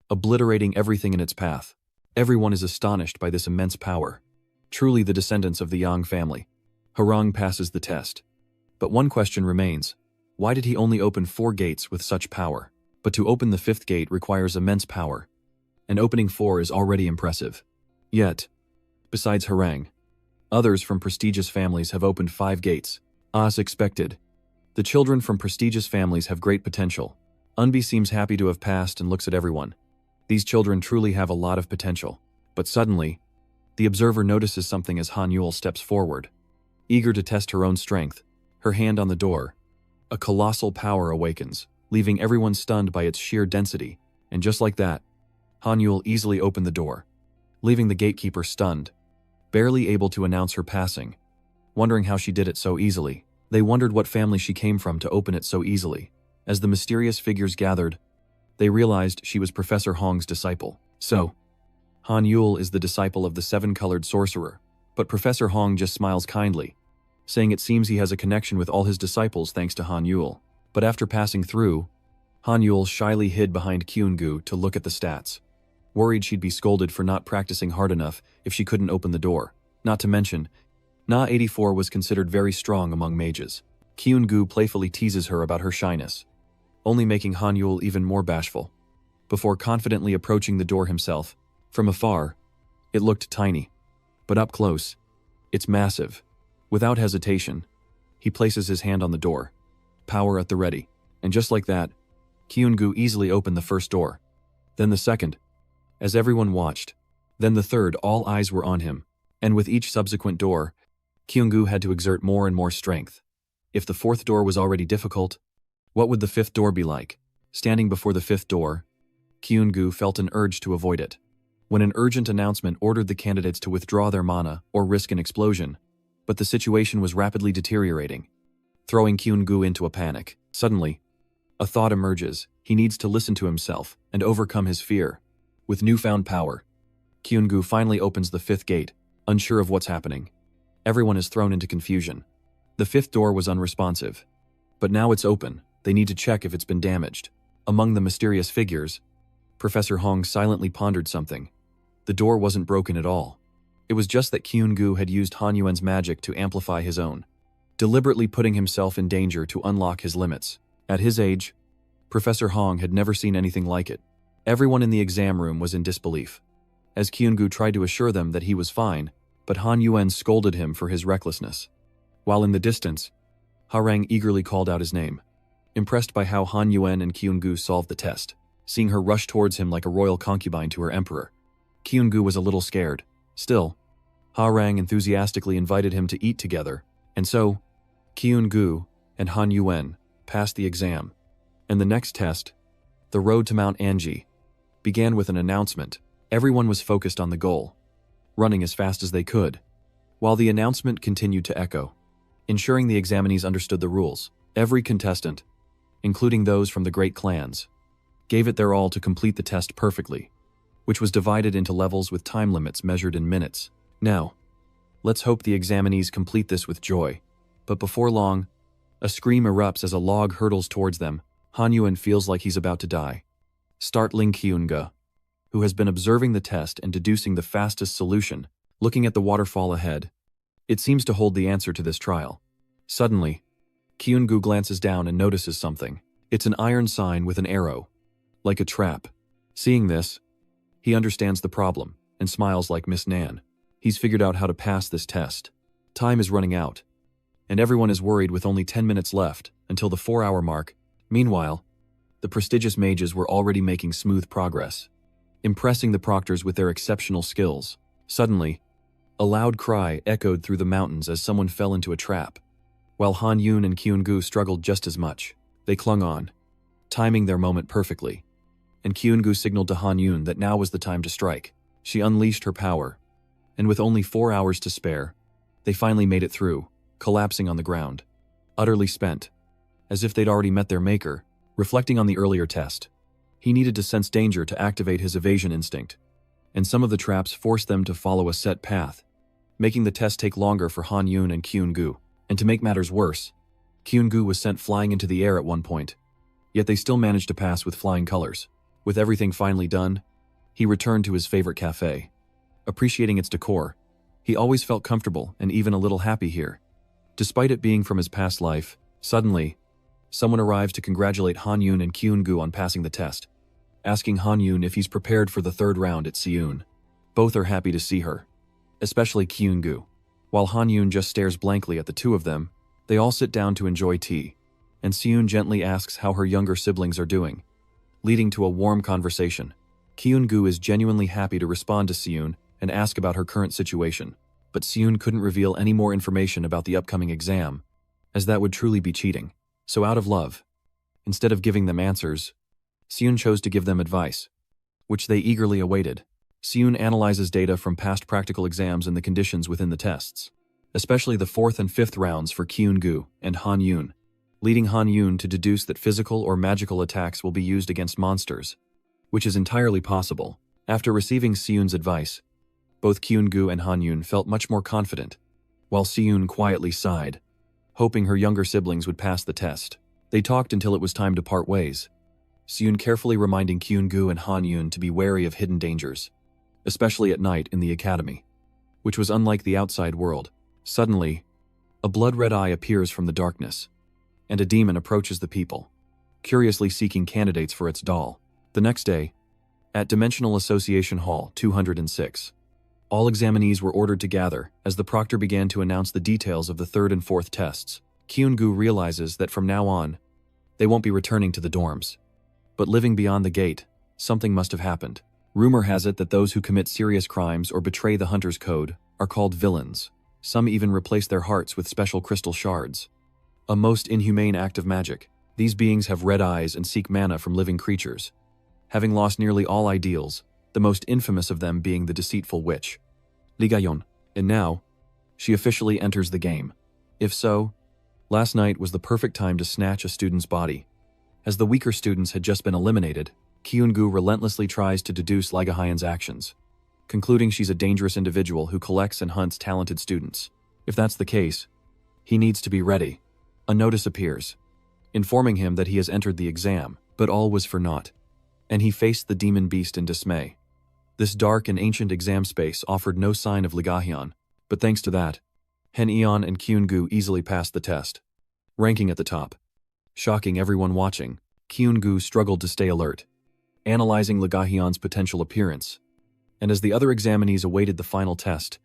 [SPEAKER 1] obliterating everything in its path. Everyone is astonished by this immense power. Truly the descendants of the Yang family. Harang passes the test. But one question remains. Why did he only open 4 gates with such power? But to open the 5th gate requires immense power, and opening 4 is already impressive. Yet, besides Harang, others from prestigious families have opened 5 gates. As expected, the children from prestigious families have great potential. Unbi seems happy to have passed and looks at everyone. These children truly have a lot of potential. But suddenly, the observer notices something as Hanyul steps forward, eager to test her own strength. Her hand on the door, a colossal power awakens, leaving everyone stunned by its sheer density. And just like that, Hanyul easily opened the door, leaving the gatekeeper stunned. barely able to announce her passing, wondering how she did it so easily. They wondered what family she came from to open it so easily. As the mysterious figures gathered, they realized she was Professor Hong's disciple. So, Han Yule is the disciple of the seven-colored sorcerer, but Professor Hong just smiles kindly, saying it seems he has a connection with all his disciples thanks to Han Yule. But after passing through, Han Yule shyly hid behind Kyungu to look at the stats, worried she'd be scolded for not practicing hard enough if she couldn't open the door. Not to mention, Na-84 was considered very strong among mages. Kyungu playfully teases her about her shyness, only making Han Yule even more bashful. Before confidently approaching the door himself, from afar, it looked tiny, but up close, it's massive. Without hesitation, he places his hand on the door, power at the ready, and just like that, Kyungu easily opened the first door. Then the second, as everyone watched. Then the third, all eyes were on him, and with each subsequent door, Kyungu had to exert more and more strength. If the fourth door was already difficult, what would the fifth door be like? Standing before the fifth door, Kyungu felt an urge to avoid it. When an urgent announcement ordered the candidates to withdraw their mana or risk an explosion, but the situation was rapidly deteriorating, throwing Kyungu into a panic. Suddenly, a thought emerges. He needs to listen to himself and overcome his fear. With newfound power, Kyungu finally opens the fifth gate, unsure of what's happening. Everyone is thrown into confusion. The fifth door was unresponsive, but now it's open. They need to check if it's been damaged. Among the mysterious figures, Professor Hong silently pondered something. The door wasn't broken at all. It was just that Kyungu had used Han Yuan's magic to amplify his own, deliberately putting himself in danger to unlock his limits. At his age, Professor Hong had never seen anything like it. Everyone in the exam room was in disbelief, as Kyungu tried to assure them that he was fine, but Han Yuan scolded him for his recklessness. While in the distance, Harang eagerly called out his name, impressed by how Han Yuan and Kyungu solved the test. Seeing her rush towards him like a royal concubine to her emperor, Kyungu was a little scared. Still, Harang enthusiastically invited him to eat together, and so, Kyungu and Han Yuan passed the exam. And the next test, the road to Mount Anji, began with an announcement. Everyone was focused on the goal, running as fast as they could, while the announcement continued to echo, ensuring the examinees understood the rules. Every contestant, including those from the great clans, gave it their all to complete the test perfectly, which was divided into levels with time limits measured in minutes. Now, let's hope the examinees complete this with joy. But before long, a scream erupts as a log hurtles towards them. Han Yuan feels like he's about to die. Startling Kyungu, who has been observing the test and deducing the fastest solution, looking at the waterfall ahead. It seems to hold the answer to this trial. Suddenly, Kyungu glances down and notices something. It's an iron sign with an arrow, like a trap. Seeing this, he understands the problem and smiles like Miss Nan. He's figured out how to pass this test. Time is running out, and everyone is worried with only 10 minutes left until the 4-hour mark. Meanwhile, the prestigious mages were already making smooth progress, impressing the proctors with their exceptional skills. Suddenly, a loud cry echoed through the mountains as someone fell into a trap. While Han Yun and Kyungu struggled just as much, they clung on, timing their moment perfectly. And Kyungu signaled to Han Yun that now was the time to strike. She unleashed her power, and with only 4 hours to spare, they finally made it through, collapsing on the ground, utterly spent, as if they'd already met their maker. Reflecting on the earlier test, he needed to sense danger to activate his evasion instinct, and some of the traps forced them to follow a set path, making the test take longer for Han Yun and Kyungu. And to make matters worse, Kyungu was sent flying into the air at one point, yet they still managed to pass with flying colors. With everything finally done, he returned to his favorite cafe. Appreciating its decor, he always felt comfortable and even a little happy here. Despite it being from his past life, suddenly, someone arrives to congratulate Han Yun and Kyungu on passing the test, asking Han Yun if he's prepared for the third round at Seoul. Both are happy to see her, especially Kyungu. While Han Yun just stares blankly at the two of them, they all sit down to enjoy tea, and Seoul gently asks how her younger siblings are doing, leading to a warm conversation. Kyungu is genuinely happy to respond to Seoul and ask about her current situation, but Seoul couldn't reveal any more information about the upcoming exam, as that would truly be cheating. So out of love, instead of giving them answers, Seoul chose to give them advice, which they eagerly awaited. Seun analyzes data from past practical exams and the conditions within the tests, especially the 4th and 5th rounds for Kyun-gu and Han Yoon, leading Han Yoon to deduce that physical or magical attacks will be used against monsters, which is entirely possible. After receiving Seun's advice, both Kyun-gu and Han Yoon felt much more confident, while Seun quietly sighed, hoping her younger siblings would pass the test. They talked until it was time to part ways, Seun carefully reminding Kyun-gu and Han Yoon to be wary of hidden dangers, especially at night in the academy, which was unlike the outside world. Suddenly, a blood-red eye appears from the darkness, and a demon approaches the people, curiously seeking candidates for its doll. The next day, at Dimensional Association Hall 206, all examinees were ordered to gather as the proctor began to announce the details of the 3rd and 4th tests. Kyun-gu realizes that from now on, they won't be returning to the dorms. But living beyond the gate, something must have happened. Rumor has it that those who commit serious crimes or betray the Hunter's Code are called villains. Some even replace their hearts with special crystal shards. A most inhumane act of magic. These beings have red eyes and seek mana from living creatures, having lost nearly all ideals, the most infamous of them being the deceitful witch, Lee Ga-yeon. And now, she officially enters the game. If so, last night was the perfect time to snatch a student's body. As the weaker students had just been eliminated, Kyun-gu relentlessly tries to deduce Lee Ga-hyeon's actions, concluding she's a dangerous individual who collects and hunts talented students. If that's the case, he needs to be ready. A notice appears, informing him that he has entered the exam, but all was for naught, and he faced the demon beast in dismay. This dark and ancient exam space offered no sign of Lee Ga-hyeon, but thanks to that, Han Eon and Kyun-gu easily passed the test, ranking at the top. Shocking everyone watching, Kyun-gu struggled to stay alert, analyzing Lee Ga-hyeon's potential appearance, and as the other examinees awaited the final test,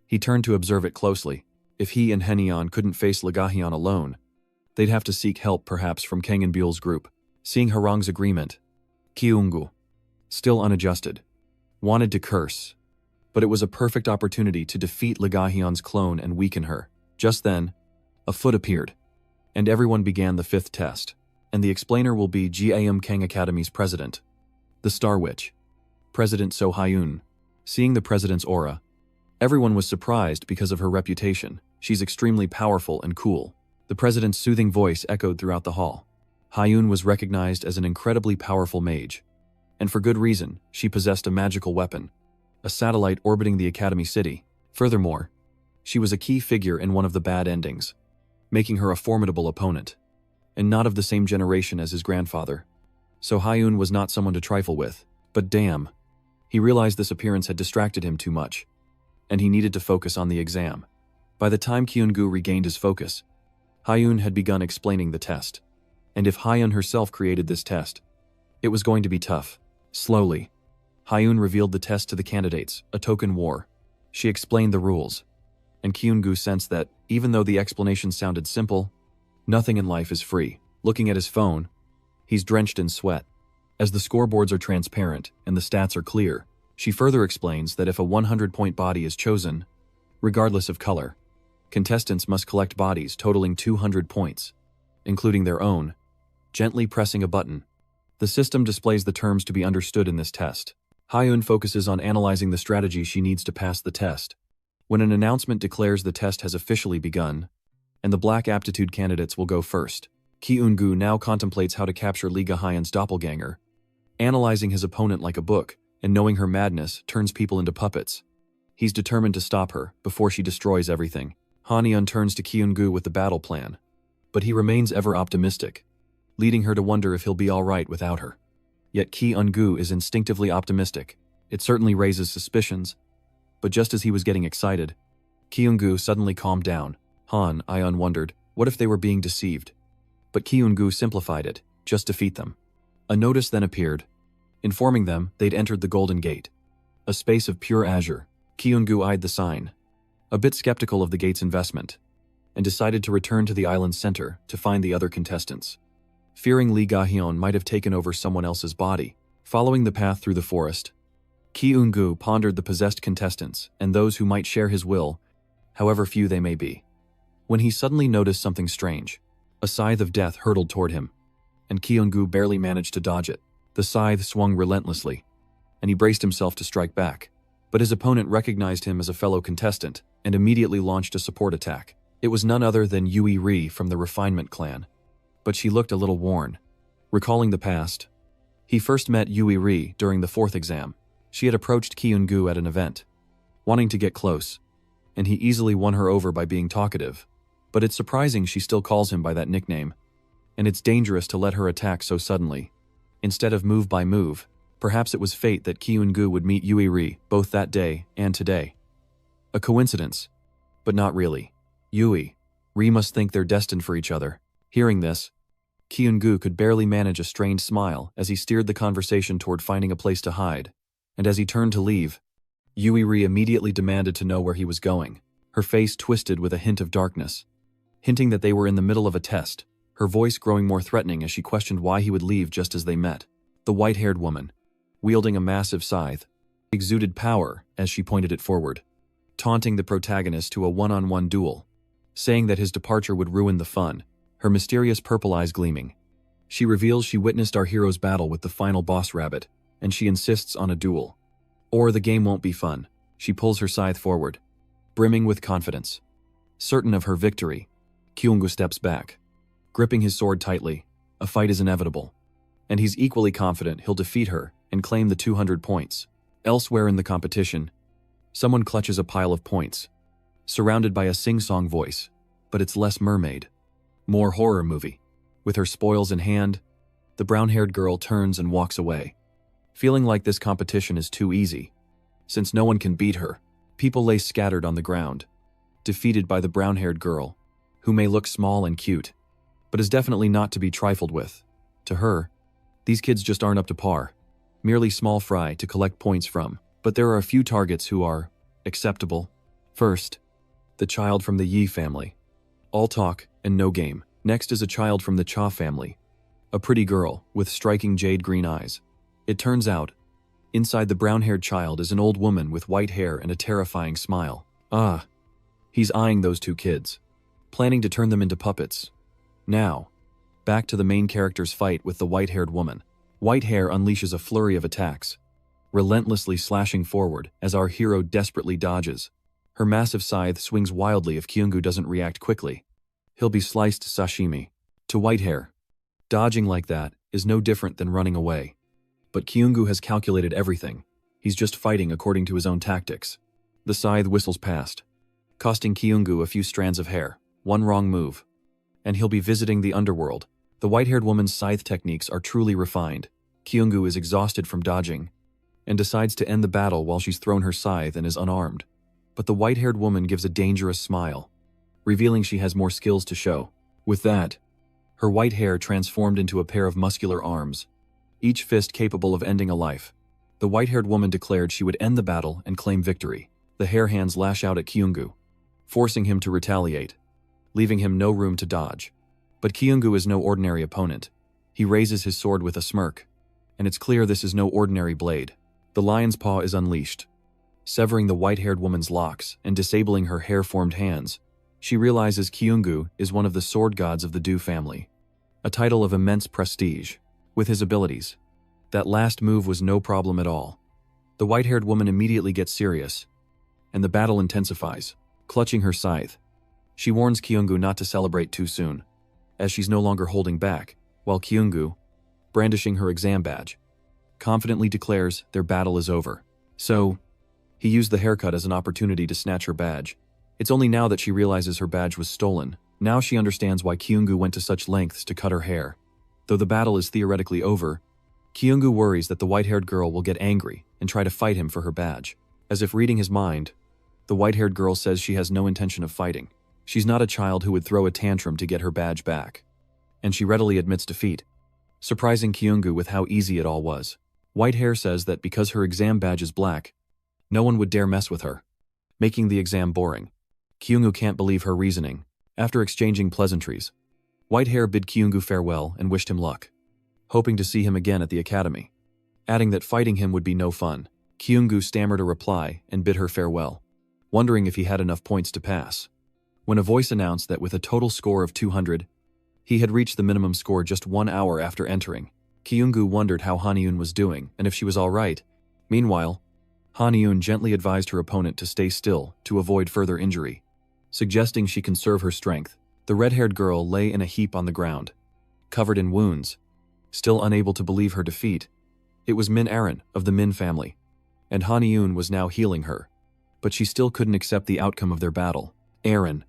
[SPEAKER 1] he turned to observe it closely. If he and Han Eon couldn't face Lee Ga-hyeon alone, they'd have to seek help perhaps from Kang and Buell's group. Seeing Harang's agreement, Kyun-gu, still unadjusted, wanted to curse, but it was a perfect opportunity to defeat Lee Ga-hyeon's clone and weaken her. Just then, a foot appeared, and everyone began the 5th test, and the explainer will be GAM Kang Academy's president, the Star Witch, President So Hyun. Seeing the president's aura, everyone was surprised because of her reputation. She's extremely powerful and cool. The president's soothing voice echoed throughout the hall. Hyun was recognized as an incredibly powerful mage, and for good reason. She possessed a magical weapon, a satellite orbiting the Academy City. Furthermore, she was a key figure in one of the bad endings, making her a formidable opponent, and not of the same generation as his grandfather. So Hyun was not someone to trifle with. But damn, he realized this appearance had distracted him too much, and he needed to focus on the exam. By the time Kyun-gu regained his focus, Hyun had begun explaining the test. And if Hyun herself created this test, it was going to be tough. Slowly, Hyun revealed the test to the candidates, a token war. She explained the rules, and Kyun-gu sensed that, even though the explanation sounded simple, nothing in life is free. Looking at his phone, he's drenched in sweat. As the scoreboards are transparent and the stats are clear, she further explains that if a 100-point body is chosen, regardless of color, contestants must collect bodies totaling 200 points, including their own. Gently pressing a button, the system displays the terms to be understood in this test. Hyun focuses on analyzing the strategy she needs to pass the test. When an announcement declares the test has officially begun, and the black aptitude candidates will go first, Kyun-gu now contemplates how to capture Lee Ga-hyeon's doppelganger. Analyzing his opponent like a book, and knowing her madness turns people into puppets. He's determined to stop her before she destroys everything. Han Eon turns to Kyun-gu with the battle plan, but he remains ever optimistic, leading her to wonder if he'll be alright without her. Yet Kyun-gu is instinctively optimistic. It certainly raises suspicions, but just as he was getting excited, Kyun-gu suddenly calmed down. Han Eon wondered, what if they were being deceived? But Kyun-gu simplified it, just defeat them. A notice then appeared, informing them they'd entered the Golden Gate, a space of pure azure. Kyun-gu eyed the sign, a bit skeptical of the gate's investment, and decided to return to the island's center to find the other contestants. Fearing Lee Ga-hyeon might have taken over someone else's body, following the path through the forest, Kyun-gu pondered the possessed contestants and those who might share his will, however few they may be, when he suddenly noticed something strange. A scythe of death hurtled toward him, and Kyun-gu barely managed to dodge it. The scythe swung relentlessly, and he braced himself to strike back. But his opponent recognized him as a fellow contestant and immediately launched a support attack. It was none other than Yui Ri from the Refinement clan. But she looked a little worn. Recalling the past, he first met Yui Ri during the 4th exam. She had approached Kyung-gu at an event, wanting to get close, and he easily won her over by being talkative. But it's surprising she still calls him by that nickname, and it's dangerous to let her attack so suddenly. Instead of move by move, perhaps it was fate that Kyung-gu would meet Yui Ri both that day and today. A coincidence, but not really. Yui Ri must think they're destined for each other. Hearing this, Kyung-gu could barely manage a strained smile as he steered the conversation toward finding a place to hide. And as he turned to leave, Yui Ri immediately demanded to know where he was going. Her face twisted with a hint of darkness, hinting that they were in the middle of a test, her voice growing more threatening as she questioned why he would leave just as they met. The white-haired woman, wielding a massive scythe, exuded power as she pointed it forward, taunting the protagonist to a one-on-one duel, saying that his departure would ruin the fun, her mysterious purple eyes gleaming. She reveals she witnessed our hero's battle with the final boss rabbit, and she insists on a duel. Or the game won't be fun. She pulls her scythe forward, brimming with confidence. Certain of her victory, Kyung-gu steps back, gripping his sword tightly. A fight is inevitable, and he's equally confident he'll defeat her and claim the 200 points. Elsewhere in the competition, someone clutches a pile of points, surrounded by a sing-song voice, but it's less mermaid, more horror movie. With her spoils in hand, the brown-haired girl turns and walks away. Feeling like this competition is too easy, since no one can beat her, people lay scattered on the ground, defeated by the brown-haired girl, who may look small and cute, but is definitely not to be trifled with. To her, these kids just aren't up to par, merely small fry to collect points from. But there are a few targets who are acceptable. First, the child from the Yi family. All talk and no game. Next is a child from the Cha family, a pretty girl with striking jade green eyes. It turns out, inside the brown-haired child is an old woman with white hair and a terrifying smile. Ah, he's eyeing those two kids, planning to turn them into puppets. Now, back to the main character's fight with the white-haired woman. White hair unleashes a flurry of attacks, relentlessly slashing forward as our hero desperately dodges. Her massive scythe swings wildly if Kyung-gu doesn't react quickly. He'll be sliced sashimi. To Whitehair, dodging like that is no different than running away. But Kyung-gu has calculated everything. He's just fighting according to his own tactics. The scythe whistles past, costing Kyung-gu a few strands of hair. One wrong move, and he'll be visiting the underworld. The white-haired woman's scythe techniques are truly refined. Kyung-gu is exhausted from dodging, and decides to end the battle while she's thrown her scythe and is unarmed. But the white-haired woman gives a dangerous smile, revealing she has more skills to show. With that, her white hair transformed into a pair of muscular arms, each fist capable of ending a life. The white-haired woman declared she would end the battle and claim victory. The hair hands lash out at Kyung-gu, forcing him to retaliate, leaving him no room to dodge. But Kyung-gu is no ordinary opponent. He raises his sword with a smirk, and it's clear this is no ordinary blade. The lion's paw is unleashed, severing the white-haired woman's locks and disabling her hair-formed hands. She realizes Kyung-gu is one of the sword gods of the Du family, a title of immense prestige. With his abilities, that last move was no problem at all. The white-haired woman immediately gets serious, and the battle intensifies. Clutching her scythe, she warns Kyung-gu not to celebrate too soon, as she's no longer holding back, while Kyung-gu, brandishing her exam badge, confidently declares their battle is over. So, he used the haircut as an opportunity to snatch her badge. It's only now that she realizes her badge was stolen. Now she understands why Kyung-gu went to such lengths to cut her hair. Though the battle is theoretically over, Kyung-gu worries that the white-haired girl will get angry and try to fight him for her badge. As if reading his mind, the white-haired girl says she has no intention of fighting. She's not a child who would throw a tantrum to get her badge back, and she readily admits defeat, surprising Kyung-gu with how easy it all was. Whitehair says that because her exam badge is black, no one would dare mess with her, making the exam boring. Kyung-gu can't believe her reasoning. After exchanging pleasantries, Whitehair bid Kyung-gu farewell and wished him luck, hoping to see him again at the academy, adding that fighting him would be no fun. Kyung-gu stammered a reply and bid her farewell, wondering if he had enough points to pass, when a voice announced that with a total score of 200, he had reached the minimum score just 1 hour after entering. Kyung-gu wondered how Hanyun was doing and if she was alright, Meanwhile, Han Yun gently advised her opponent to stay still to avoid further injury, suggesting she conserve her strength. The red-haired girl lay in a heap on the ground, covered in wounds, still unable to believe her defeat. It was Min Aaron of the Min family, and Han Yun was now healing her, but she still couldn't accept the outcome of their battle. Aaron,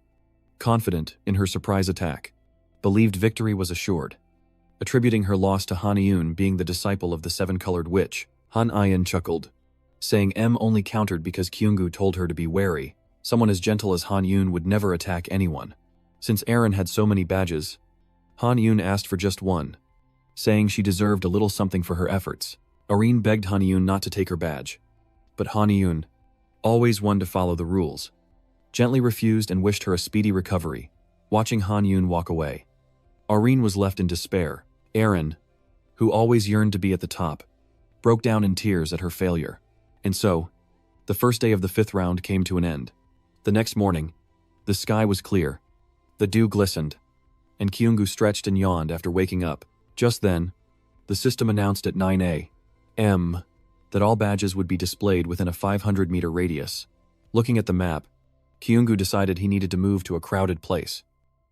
[SPEAKER 1] confident in her surprise attack, believed victory was assured, attributing her loss to Han Yun being the disciple of the seven-colored witch. Han Ayan chuckled, saying M only countered because Kyunggu told her to be wary. Someone as gentle as Han Yun would never attack anyone. Since Aaron had so many badges, Han Yun asked for just one, saying she deserved a little something for her efforts. Irene begged Han Yun not to take her badge, but Han Yun, always one to follow the rules, gently refused and wished her a speedy recovery. Watching Han Yun walk away, Irene was left in despair. Aaron, who always yearned to be at the top, broke down in tears at her failure. And so, the first day of the 5th round came to an end. The next morning, the sky was clear, the dew glistened, and Kyunggu stretched and yawned after waking up. Just then, the system announced at 9 a.m. that all badges would be displayed within a 500-meter radius. Looking at the map, Kyunggu decided he needed to move to a crowded place,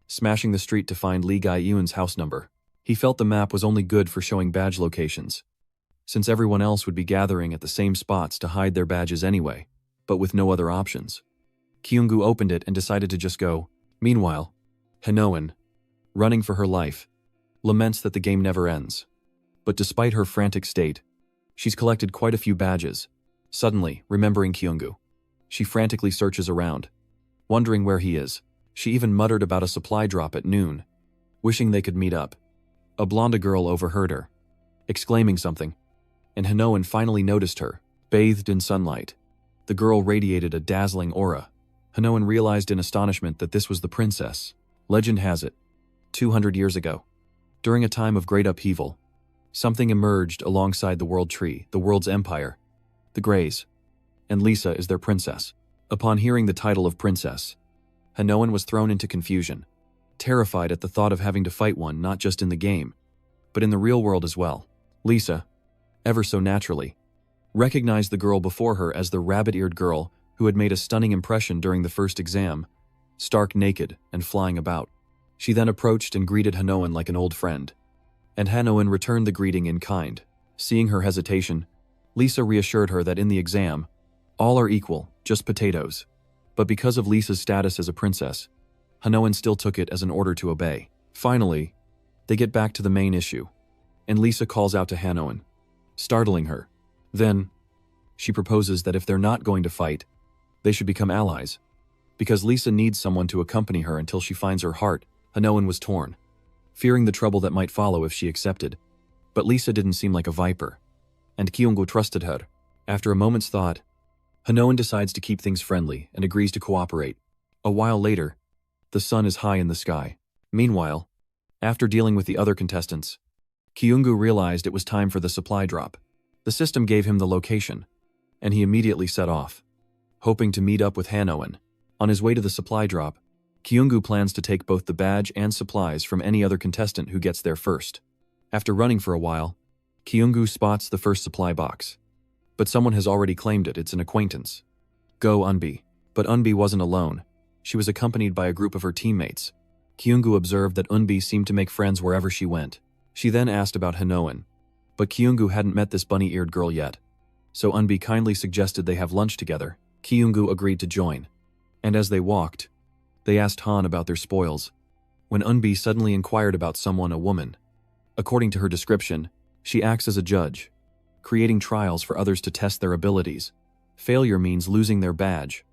[SPEAKER 1] smashing the street to find Lee Gai-eun's house number. He felt the map was only good for showing badge locations, since everyone else would be gathering at the same spots to hide their badges anyway, but with no other options. Kyunggu opened it and decided to just go. Meanwhile, Hanoan, running for her life, laments that the game never ends. But despite her frantic state, she's collected quite a few badges. Suddenly, remembering Kyunggu, she frantically searches around, wondering where he is. She even muttered about a supply drop at noon, wishing they could meet up. A blonde girl overheard her, exclaiming something, and Hanoan finally noticed her, bathed in sunlight. The girl radiated a dazzling aura. Hanoan realized in astonishment that this was the princess. Legend has it, 200 years ago, during a time of great upheaval, something emerged alongside the world tree, the world's empire, the Greys, and Lisa is their princess. Upon hearing the title of princess, Hanoan was thrown into confusion, terrified at the thought of having to fight one not just in the game, but in the real world as well. Lisa, ever so naturally, recognized the girl before her as the rabbit-eared girl who had made a stunning impression during the first exam, stark naked and flying about. She then approached and greeted Hanoan like an old friend, and Hanoan returned the greeting in kind. Seeing her hesitation, Lisa reassured her that in the exam, all are equal, just potatoes. But because of Lisa's status as a princess, Hanoan still took it as an order to obey. Finally, they get back to the main issue, and Lisa calls out to Hanoan, startling her. Then, she proposes that if they're not going to fight, they should become allies. Because Lisa needs someone to accompany her until she finds her heart, Hanoan was torn, fearing the trouble that might follow if she accepted. But Lisa didn't seem like a viper, and Kyunggu trusted her. After a moment's thought, Hanoan decides to keep things friendly and agrees to cooperate. A while later, the sun is high in the sky. Meanwhile, after dealing with the other contestants, Kyunggu realized it was time for the supply drop. The system gave him the location, and he immediately set off, hoping to meet up with Hanoan. On his way to the supply drop, Kyunggu plans to take both the badge and supplies from any other contestant who gets there first. After running for a while, Kyunggu spots the first supply box. But someone has already claimed it. It's an acquaintance, Go Eunbi. But Eunbi wasn't alone. She was accompanied by a group of her teammates. Kyunggu observed that Eunbi seemed to make friends wherever she went. She then asked about Hanoan, but Kyunggu hadn't met this bunny-eared girl yet. So Eunbi kindly suggested they have lunch together. Kyunggu agreed to join, and as they walked, they asked Han about their spoils, when Eunbi suddenly inquired about someone, a woman. According to her description, she acts as a judge, creating trials for others to test their abilities. Failure means losing their badge,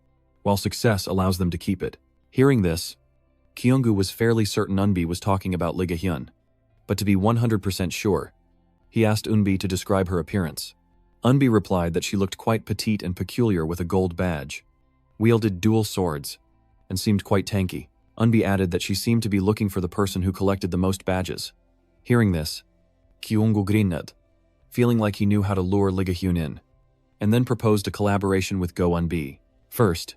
[SPEAKER 1] while success allows them to keep it. Hearing this, Kyunggu was fairly certain Eunbi was talking about Lee Ga-hyun, but to be 100% sure, he asked Eunbi to describe her appearance. Eunbi replied that she looked quite petite and peculiar with a gold badge, wielded dual swords, and seemed quite tanky. Eunbi added that she seemed to be looking for the person who collected the most badges. Hearing this, Kyunggu grinned, feeling like he knew how to lure Lee Ga-hyun in, and then proposed a collaboration with Go Eunbi. First,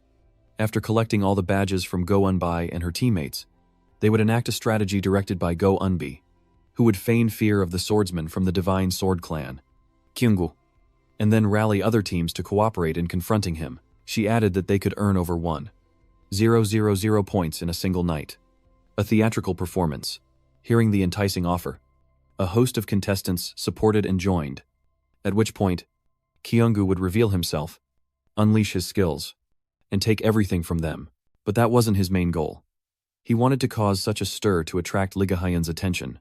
[SPEAKER 1] after collecting all the badges from Go Eunbi and her teammates, they would enact a strategy directed by Go Eunbi, who would feign fear of the swordsman from the Divine Sword Clan. Kyunggu, and then rally other teams to cooperate in confronting him. She added that they could earn over 1,000 points in a single night. A theatrical performance. Hearing the enticing offer, a host of contestants supported and joined, at which point, Kyunggu would reveal himself, unleash his skills, and take everything from them. But that wasn't his main goal. He wanted to cause such a stir to attract Lee Ga-hyun's attention.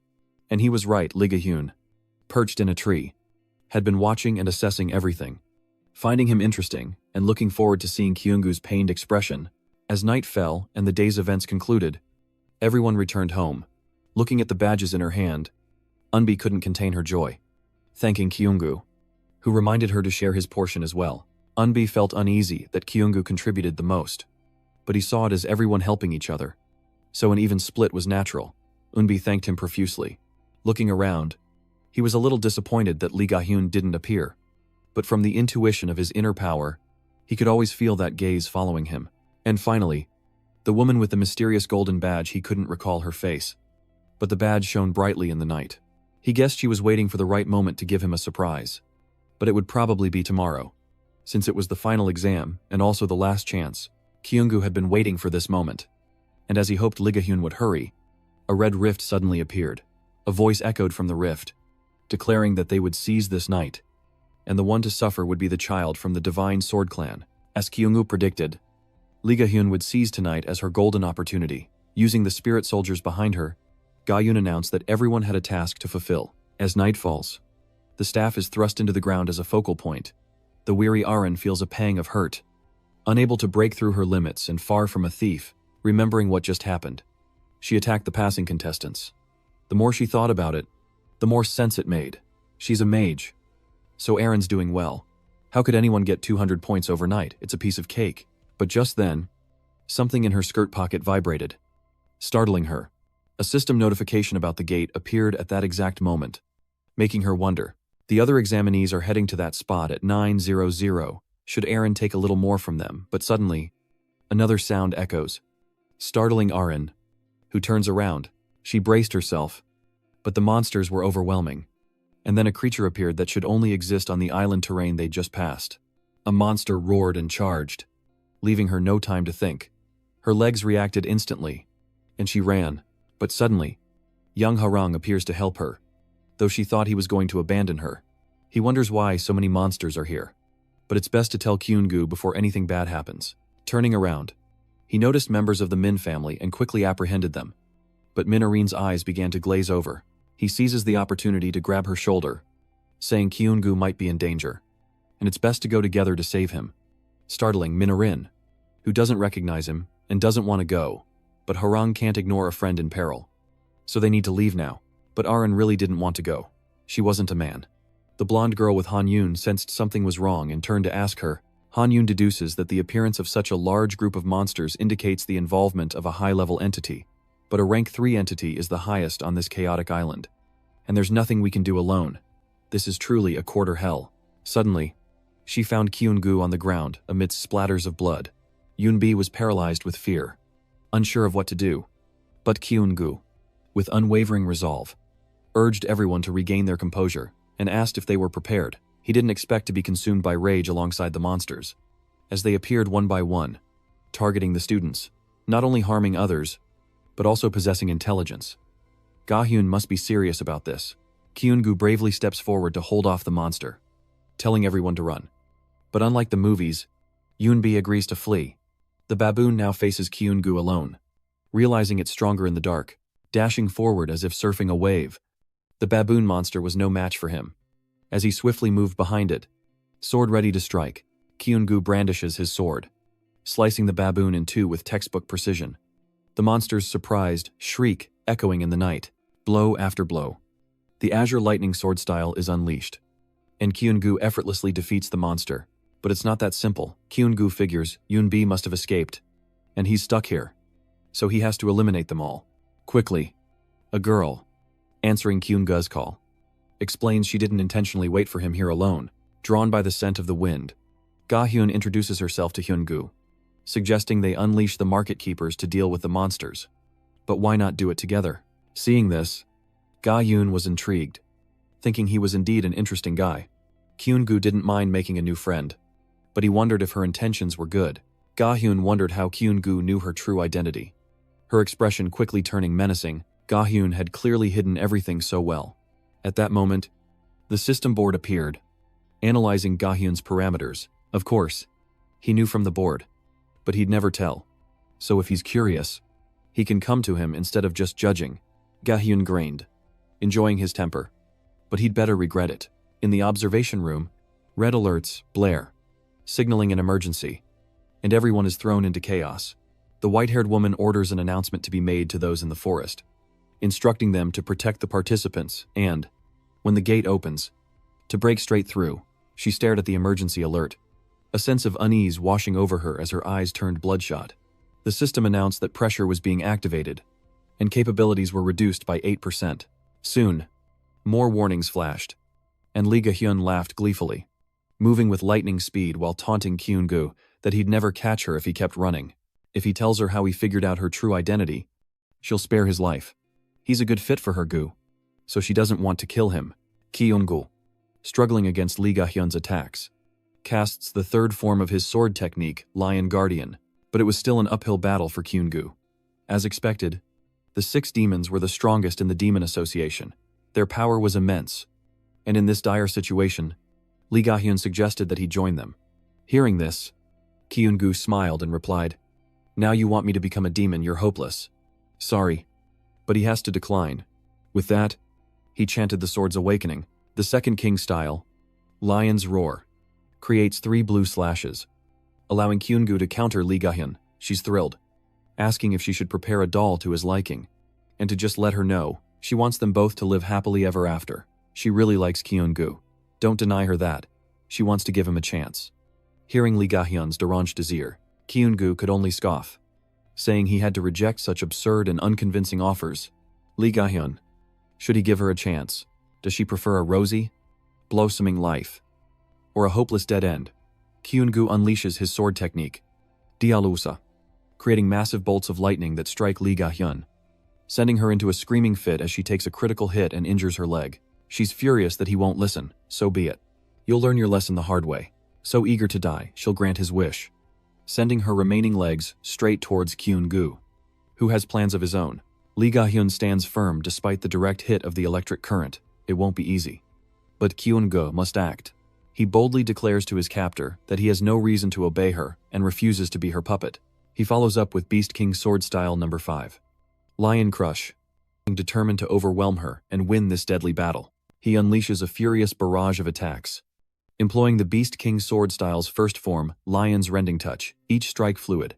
[SPEAKER 1] And he was right. Lee Ga-hyun, perched in a tree, had been watching and assessing everything, finding him interesting and looking forward to seeing Kyunggu's pained expression. As night fell and the day's events concluded, everyone returned home. Looking at the badges in her hand, Eunbi couldn't contain her joy, thanking Kyunggu, who reminded her to share his portion as well. Eunbi felt uneasy that Kyunggu contributed the most, but he saw it as everyone helping each other, so an even split was natural. Eunbi thanked him profusely. Looking around, he was a little disappointed that Lee Ga-hyun didn't appear, but from the intuition of his inner power, he could always feel that gaze following him. And finally, the woman with the mysterious golden badge, he couldn't recall her face, but the badge shone brightly in the night. He guessed she was waiting for the right moment to give him a surprise, but it would probably be tomorrow. Since it was the final exam and also the last chance, Kyunggu had been waiting for this moment. And as he hoped Lee Ga-hyun would hurry, a red rift suddenly appeared. A voice echoed from the rift, declaring that they would seize this night, and the one to suffer would be the child from the Divine Sword Clan. As Kyunggu predicted, Lee Ga-hyun would seize tonight as her golden opportunity. Using the spirit soldiers behind her, Ga-hyun announced that everyone had a task to fulfill. As night falls, the staff is thrust into the ground as a focal point. The weary Arin feels a pang of hurt, unable to break through her limits and far from a thief. Remembering what just happened, she attacked the passing contestants. The more she thought about it, the more sense it made. She's a mage, so Arin's doing well. How could anyone get 200 points overnight? It's a piece of cake. But just then, something in her skirt pocket vibrated, startling her. A system notification about the gate appeared at that exact moment, making her wonder. The other examinees are heading to that spot at 9:00. Should Arin take a little more from them? But suddenly, another sound echoes, startling Arin, who turns around. She braced herself, but the monsters were overwhelming. And then a creature appeared that should only exist on the island terrain they just passed. A monster roared and charged, leaving her no time to think. Her legs reacted instantly, and she ran. But suddenly, young Harang appears to help her, though she thought he was going to abandon her. He wonders why so many monsters are here, but it's best to tell Kyunggu before anything bad happens. Turning around, he noticed members of the Min family and quickly apprehended them. But Minarin's eyes began to glaze over. He seizes the opportunity to grab her shoulder, saying Kyunggu might be in danger, and it's best to go together to save him. Startling Minarin, who doesn't recognize him and doesn't want to go, but Harang can't ignore a friend in peril. So they need to leave now. But Arin really didn't want to go. She wasn't a man. The blonde girl with Han Yun sensed something was wrong and turned to ask her. Han Yun deduces that the appearance of such a large group of monsters indicates the involvement of a high-level entity, but a rank 3 entity is the highest on this chaotic island. And there's nothing we can do alone. This is truly a quarter hell. Suddenly, she found Kyunggu on the ground amidst splatters of blood. Yunbi was paralyzed with fear, unsure of what to do. But Kyunggu, with unwavering resolve, urged everyone to regain their composure and asked if they were prepared. He didn't expect to be consumed by rage alongside the monsters, as they appeared one by one, targeting the students, not only harming others, but also possessing intelligence. Ga-hyun must be serious about this. Kyunggu bravely steps forward to hold off the monster, telling everyone to run. But unlike the movies, Yunbi agrees to flee. The baboon now faces Kyunggu alone, realizing it's stronger in the dark, dashing forward as if surfing a wave. The baboon monster was no match for him. As he swiftly moved behind it, sword ready to strike, Kyunggu brandishes his sword, slicing the baboon in two with textbook precision. The monster's surprised shriek echoing in the night, blow after blow. The Azure Lightning sword style is unleashed, and Kyunggu effortlessly defeats the monster. But it's not that simple. Kyunggu figures Yunbi must have escaped, and he's stuck here, so he has to eliminate them all. Quickly, a girl, answering Kyunggu's call, explains she didn't intentionally wait for him here alone. Drawn by the scent of the wind, Ga-hyun introduces herself to Hyungu, suggesting they unleash the market keepers to deal with the monsters. But why not do it together? Seeing this, Ga-hyun was intrigued, thinking he was indeed an interesting guy. Kyun-gu didn't mind making a new friend, but he wondered if her intentions were good. Ga-hyun wondered how Kyun-gu knew her true identity. Her expression quickly turning menacing, Ga-hyun had clearly hidden everything so well. At that moment, the system board appeared, analyzing Ga-hyun's parameters. Of course, he knew from the board, but he'd never tell. So if he's curious, he can come to him instead of just judging. Ga-hyun grinned, enjoying his temper. But he'd better regret it. In the observation room, red alerts blare, signaling an emergency, and everyone is thrown into chaos. The white-haired woman orders an announcement to be made to those in the forest, instructing them to protect the participants and, when the gate opens, to break straight through. She stared at the emergency alert, a sense of unease washing over her as her eyes turned bloodshot. The system announced that pressure was being activated, and capabilities were reduced by 8%. Soon, more warnings flashed, and Lee Ga-hyun laughed gleefully, moving with lightning speed while taunting Kyun-gu that he'd never catch her if he kept running. If he tells her how he figured out her true identity, she'll spare his life. He's a good fit for her, Gu, so she doesn't want to kill him. Kyun-gu, struggling against Lee Ga-hyun's attacks, casts the third form of his sword technique, Lion Guardian, but it was still an uphill battle for Kyun-gu. As expected, the 6 demons were the strongest in the Demon Association. Their power was immense, and in this dire situation, Lee Ga-hyun suggested that he join them. Hearing this, Kyun-gu smiled and replied, "Now you want me to become a demon, you're hopeless." Sorry, but he has to decline. With that, he chanted the sword's awakening. The second king style, Lion's Roar, creates 3 blue slashes, allowing Kyun-gu to counter Lee Ga-hyun. She's thrilled, asking if she should prepare a doll to his liking, and to just let her know she wants them both to live happily ever after. She really likes Kyun-gu. Don't deny her that. She wants to give him a chance. Hearing Lee Ga-hyun's deranged desire, Kyun-gu could only scoff, saying he had to reject such absurd and unconvincing offers. Lee Ga-hyun, should he give her a chance? Does she prefer a rosy, blossoming life, or a hopeless dead end? Kyun-gu unleashes his sword technique, Dialusa, creating massive bolts of lightning that strike Lee Ga-hyun, sending her into a screaming fit as she takes a critical hit and injures her leg. She's furious that he won't listen, so be it. You'll learn your lesson the hard way. So eager to die, she'll grant his wish, sending her remaining legs straight towards Kyun-gu, who has plans of his own. Lee Ga-hyun stands firm despite the direct hit of the electric current. It won't be easy. But Kyun-gu must act. He boldly declares to his captor that he has no reason to obey her and refuses to be her puppet. He follows up with Beast King Sword Style number 5. Lion Crush, determined to overwhelm her and win this deadly battle. He unleashes a furious barrage of attacks, employing the Beast King Sword Style's first form, Lion's Rending Touch, each strike fluid,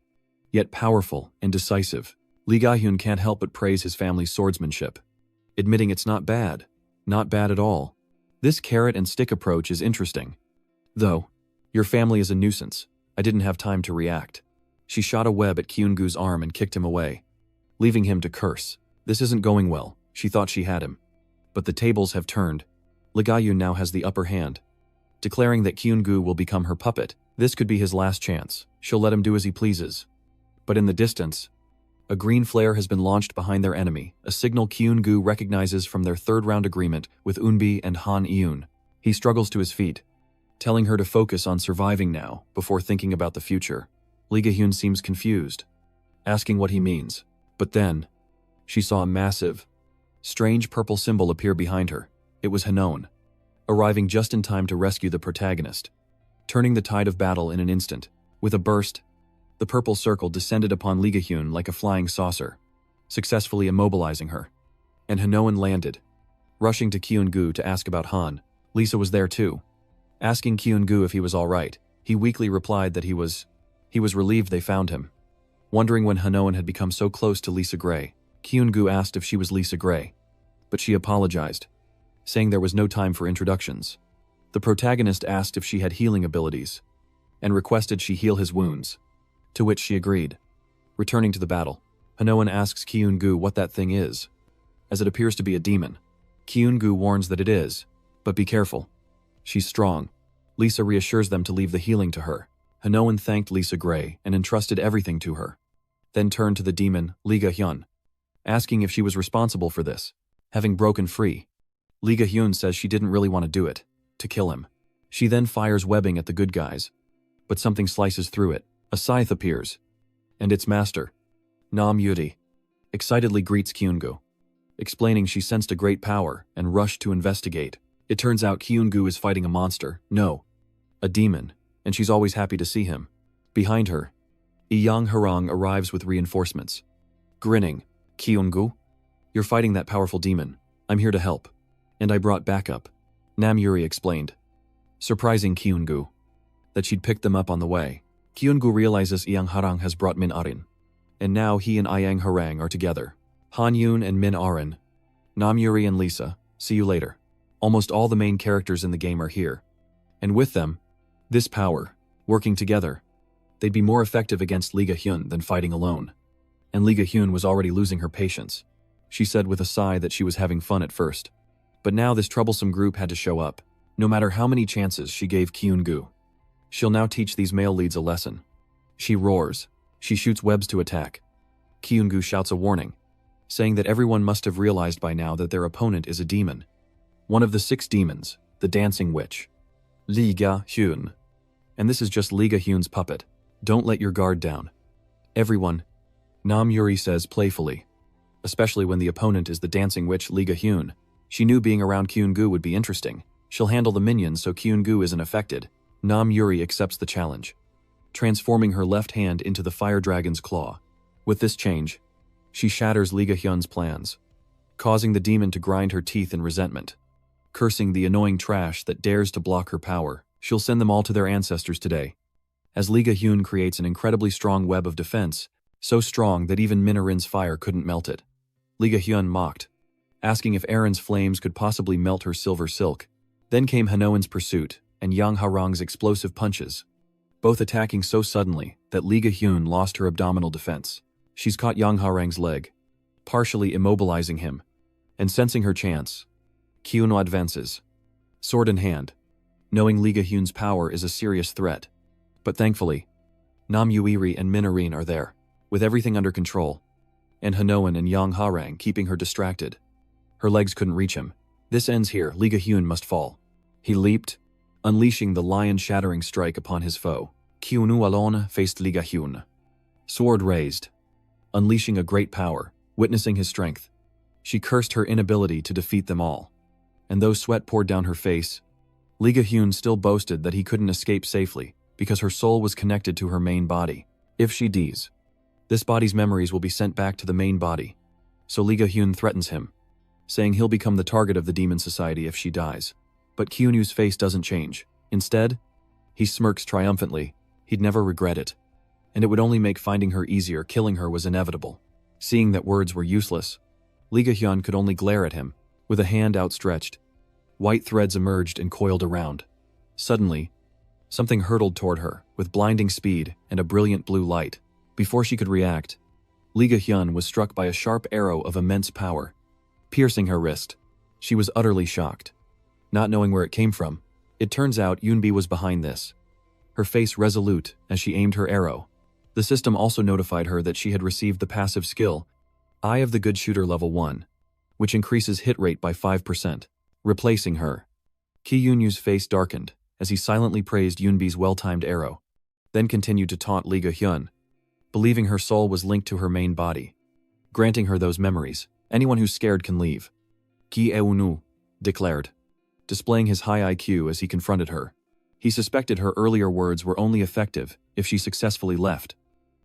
[SPEAKER 1] yet powerful and decisive. Lee Ga-hyun can't help but praise his family's swordsmanship, admitting it's not bad at all. This carrot and stick approach is interesting. Though, your family is a nuisance. I didn't have time to react. She shot a web at Kyun-gu's arm and kicked him away, leaving him to curse. This isn't going well. She thought she had him. But the tables have turned. Lee Ga-hyun now has the upper hand, declaring that Kyun-gu will become her puppet. This could be his last chance. She'll let him do as he pleases. But in the distance, a green flare has been launched behind their enemy, a signal Kyun-gu recognizes from their third-round agreement with Eunbi and Han Eun. He struggles to his feet, telling her to focus on surviving now before thinking about the future. Lee Ga-hyun seems confused, asking what he means. But then, she saw a massive, strange purple symbol appear behind her. It was Hanon, arriving just in time to rescue the protagonist, turning the tide of battle in an instant. With a burst, the purple circle descended upon Lee Ga-hyun like a flying saucer, successfully immobilizing her. And Hanon landed, rushing to Kyun-gu to ask about Han. Lisa was there too, asking Kyun-gu if he was all right. He weakly replied that he was relieved they found him. Wondering when Hanon had become so close to Lisa Gray, Kyun-gu asked if she was Lisa Gray, but she apologized, saying there was no time for introductions. The protagonist asked if she had healing abilities, and requested she heal his wounds, to which she agreed. Returning to the battle, Hanon asks Kyun-gu what that thing is, as it appears to be a demon. Kyun-gu warns that it is, but be careful. She's strong. Lisa reassures them to leave the healing to her. Hanon thanked Lisa Gray and entrusted everything to her, then turned to the demon, Lee Ga-hyun, asking if she was responsible for this. Having broken free, Lee Ga-hyun says she didn't really want to do it, to kill him. She then fires webbing at the good guys, but something slices through it. A scythe appears, and its master, Nam Yuri, excitedly greets Kyungu, explaining she sensed a great power and rushed to investigate. It turns out Kyungu is fighting a monster, no, a demon, and she's always happy to see him. Behind her, Yang Harang arrives with reinforcements. Grinning, Kyungu, you're fighting that powerful demon. I'm here to help. And I brought backup, Nam Yuri explained, surprising Kyungu that she'd picked them up on the way. Kyungu realizes Yang Harang has brought Min Arin, and now he and Yang Harang are together. Han Yun and Min Arin, Nam Yuri and Lisa, see you later. Almost all the main characters in the game are here, and with them, this power, working together, they'd be more effective against Lee Ga-hyun than fighting alone. And Lee Ga-hyun was already losing her patience. She said with a sigh that she was having fun at first. But now this troublesome group had to show up, no matter how many chances she gave Kyungu. She'll now teach these male leads a lesson. She roars. She shoots webs to attack. Kyungu shouts a warning, saying that everyone must have realized by now that their opponent is a demon. One of the 6 demons, the dancing witch, Lee Ga-hyun. And this is just Lee Ga-hyun's puppet. Don't let your guard down. Everyone, Nam Yuri says playfully, especially when the opponent is the dancing witch Lee Ga-hyun. She knew being around Kyungu would be interesting. She'll handle the minions so Kyungu isn't affected. Nam Yuri accepts the challenge, transforming her left hand into the fire dragon's claw. With this change, she shatters Lee Ga-hyun's plans, causing the demon to grind her teeth in resentment. Cursing the annoying trash that dares to block her power, she'll send them all to their ancestors today. As Lee Ga-hyun creates an incredibly strong web of defense, so strong that even Min Arin's fire couldn't melt it. Lee Ga-hyun mocked, asking if Erin's flames could possibly melt her silver silk. Then came Hanoan's pursuit and Yang Harang's explosive punches, both attacking so suddenly that Lee Ga-hyun lost her abdominal defense. She's caught Yang Harang's leg, partially immobilizing him, and sensing her chance, Kyuno advances, sword in hand, knowing Lee Ga-hyun's power is a serious threat. But thankfully, Nam Yuri and Min Arin are there, with everything under control, and Hanoan and Yang Harang keeping her distracted. Her legs couldn't reach him. This ends here. Lee Ga-hyun must fall. He leaped, unleashing the lion-shattering strike upon his foe. Kyunu alone faced Lee Ga-hyun, sword raised, unleashing a great power. Witnessing his strength, she cursed her inability to defeat them all. And though sweat poured down her face, Lee Ga-hyun still boasted that he couldn't escape safely because her soul was connected to her main body. If she dies, this body's memories will be sent back to the main body. So Lee Ga-hyun threatens him, saying he'll become the target of the demon society if she dies. But Kyunu's face doesn't change. Instead, he smirks triumphantly. He'd never regret it. And it would only make finding her easier. Killing her was inevitable. Seeing that words were useless, Lee Ga-hyun could only glare at him, with a hand outstretched. White threads emerged and coiled around. Suddenly, something hurtled toward her, with blinding speed and a brilliant blue light. Before she could react, Lee Ga-hyun was struck by a sharp arrow of immense power, piercing her wrist. She was utterly shocked, not knowing where it came from. It turns out Yoonbi was behind this, her face resolute as she aimed her arrow. The system also notified her that she had received the passive skill, Eye of the Good Shooter Level 1, which increases hit rate by 5%, replacing her. Ki Yunyu's face darkened as he silently praised Yoonbi's well-timed arrow, then continued to taunt Lee Ga-hyun, believing her soul was linked to her main body, granting her those memories. Anyone who's scared can leave, Ki Eunu declared, displaying his high IQ as he confronted her. He suspected her earlier words were only effective if she successfully left,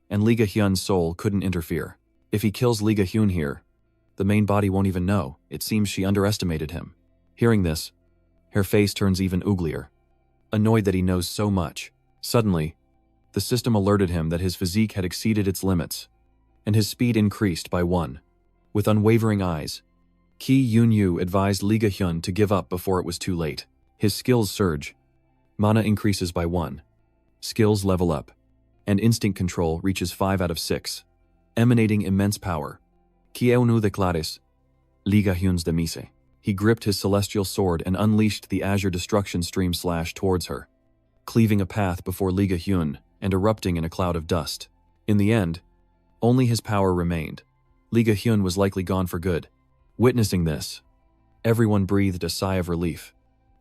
[SPEAKER 1] and Lee Ga-hyun's soul couldn't interfere. If he kills Lee Ga-hyun here, the main body won't even know. It seems she underestimated him. Hearing this, her face turns even uglier, annoyed that he knows so much. Suddenly, the system alerted him that his physique had exceeded its limits, and his speed increased by 1. With unwavering eyes, Ki Yun-yu advised Lee Ga-hyun to give up before it was too late. His skills surge. Mana increases by 1. Skills level up, and instinct control reaches 5 out of 6, emanating immense power. Ki Eunu de Claris, Lee Ga-hyun's demise. He gripped his celestial sword and unleashed the azure destruction stream slash towards her, cleaving a path before Lee Ga-hyun and erupting in a cloud of dust. In the end, only his power remained. Lee Ga-hyun was likely gone for good. Witnessing this, everyone breathed a sigh of relief.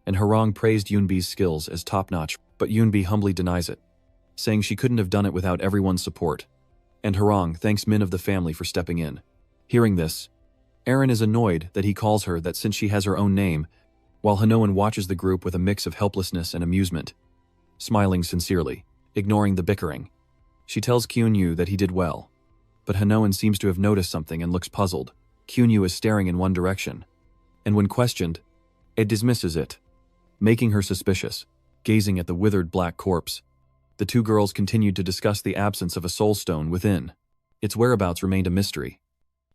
[SPEAKER 1] and Harong praised Yunbi's skills as top-notch, but Yunbi humbly denies it, saying she couldn't have done it without everyone's support. And Harong thanks Min of the family for stepping in. Hearing this, Aaron is annoyed that he calls her that since she has her own name, while Hanoan watches the group with a mix of helplessness and amusement, smiling sincerely, ignoring the bickering. She tells Kyunyu that he did well, but Hanoan seems to have noticed something and looks puzzled. Kyunyu is staring in one direction, and when questioned, it dismisses it, making her suspicious, gazing at the withered black corpse. The two girls continued to discuss the absence of a soul stone within. Its whereabouts remained a mystery,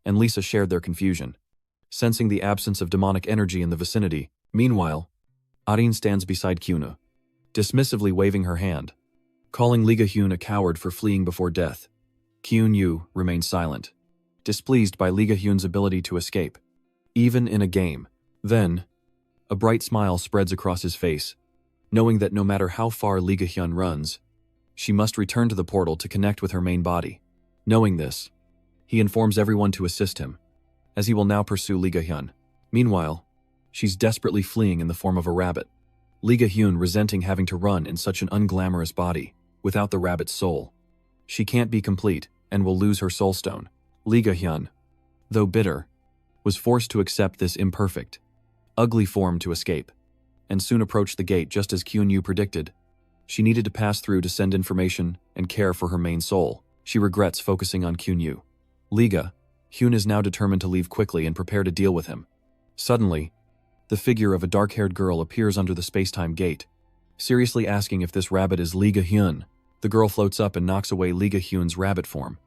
[SPEAKER 1] and Lisa shared their confusion, sensing the absence of demonic energy in the vicinity. Meanwhile, Arin stands beside Kyunu, dismissively waving her hand, calling Lee Ga-hyun a coward for fleeing before death. Kyunyu remains silent, displeased by Lee Ga-hyun's ability to escape, even in a game. Then, a bright smile spreads across his face, knowing that no matter how far Lee Ga-hyun runs, she must return to the portal to connect with her main body. Knowing this, he informs everyone to assist him, as he will now pursue Lee Ga-hyun. Meanwhile, she's desperately fleeing in the form of a rabbit. Lee Ga-hyun resenting having to run in such an unglamorous body, without the rabbit's soul. She can't be complete, and will lose her soul stone. Lee Ga-hyun, though bitter, was forced to accept this imperfect, ugly form to escape, and soon approached the gate just as Kyunyu predicted. She needed to pass through to send information and care for her main soul. She regrets focusing on Kyunyu. Lee Ga-hyun is now determined to leave quickly and prepare to deal with him. Suddenly, the figure of a dark-haired girl appears under the space-time gate, seriously asking if this rabbit is Lee Ga-hyun. The girl floats up and knocks away Lee Ga-hyun's rabbit form,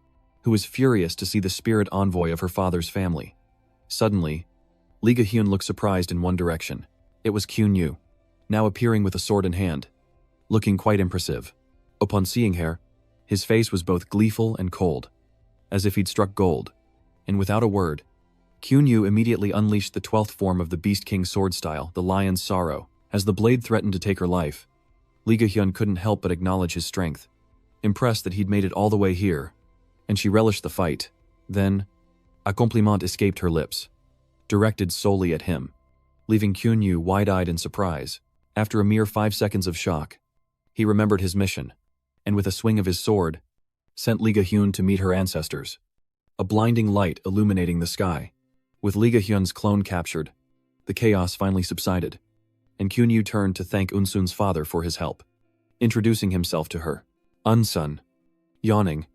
[SPEAKER 1] who is furious to see the spirit envoy of her father's family. Suddenly, Lee Ga-hyun looks surprised in one direction. It was Kyunyu, now appearing with a sword in hand, looking quite impressive. Upon seeing her, his face was both gleeful and cold, as if he'd struck gold, and without a word, Kyunyu immediately unleashed the 12th form of the Beast King sword style, the Lion's Sorrow. As the blade threatened to take her life, Lee Ga-hyun couldn't help but acknowledge his strength, impressed that he'd made it all the way here, and she relished the fight. Then, a compliment escaped her lips, directed solely at him, leaving Kyunyu wide-eyed in surprise. After a mere 5 seconds of shock, he remembered his mission, and with a swing of his sword, sent Lee Ga-hyun to meet her ancestors, a blinding light illuminating the sky. With Lee Ga-hyun's clone captured, the chaos finally subsided, and Kyunyu turned to thank Unsun's father for his help. Introducing himself to her, Unsun, yawning,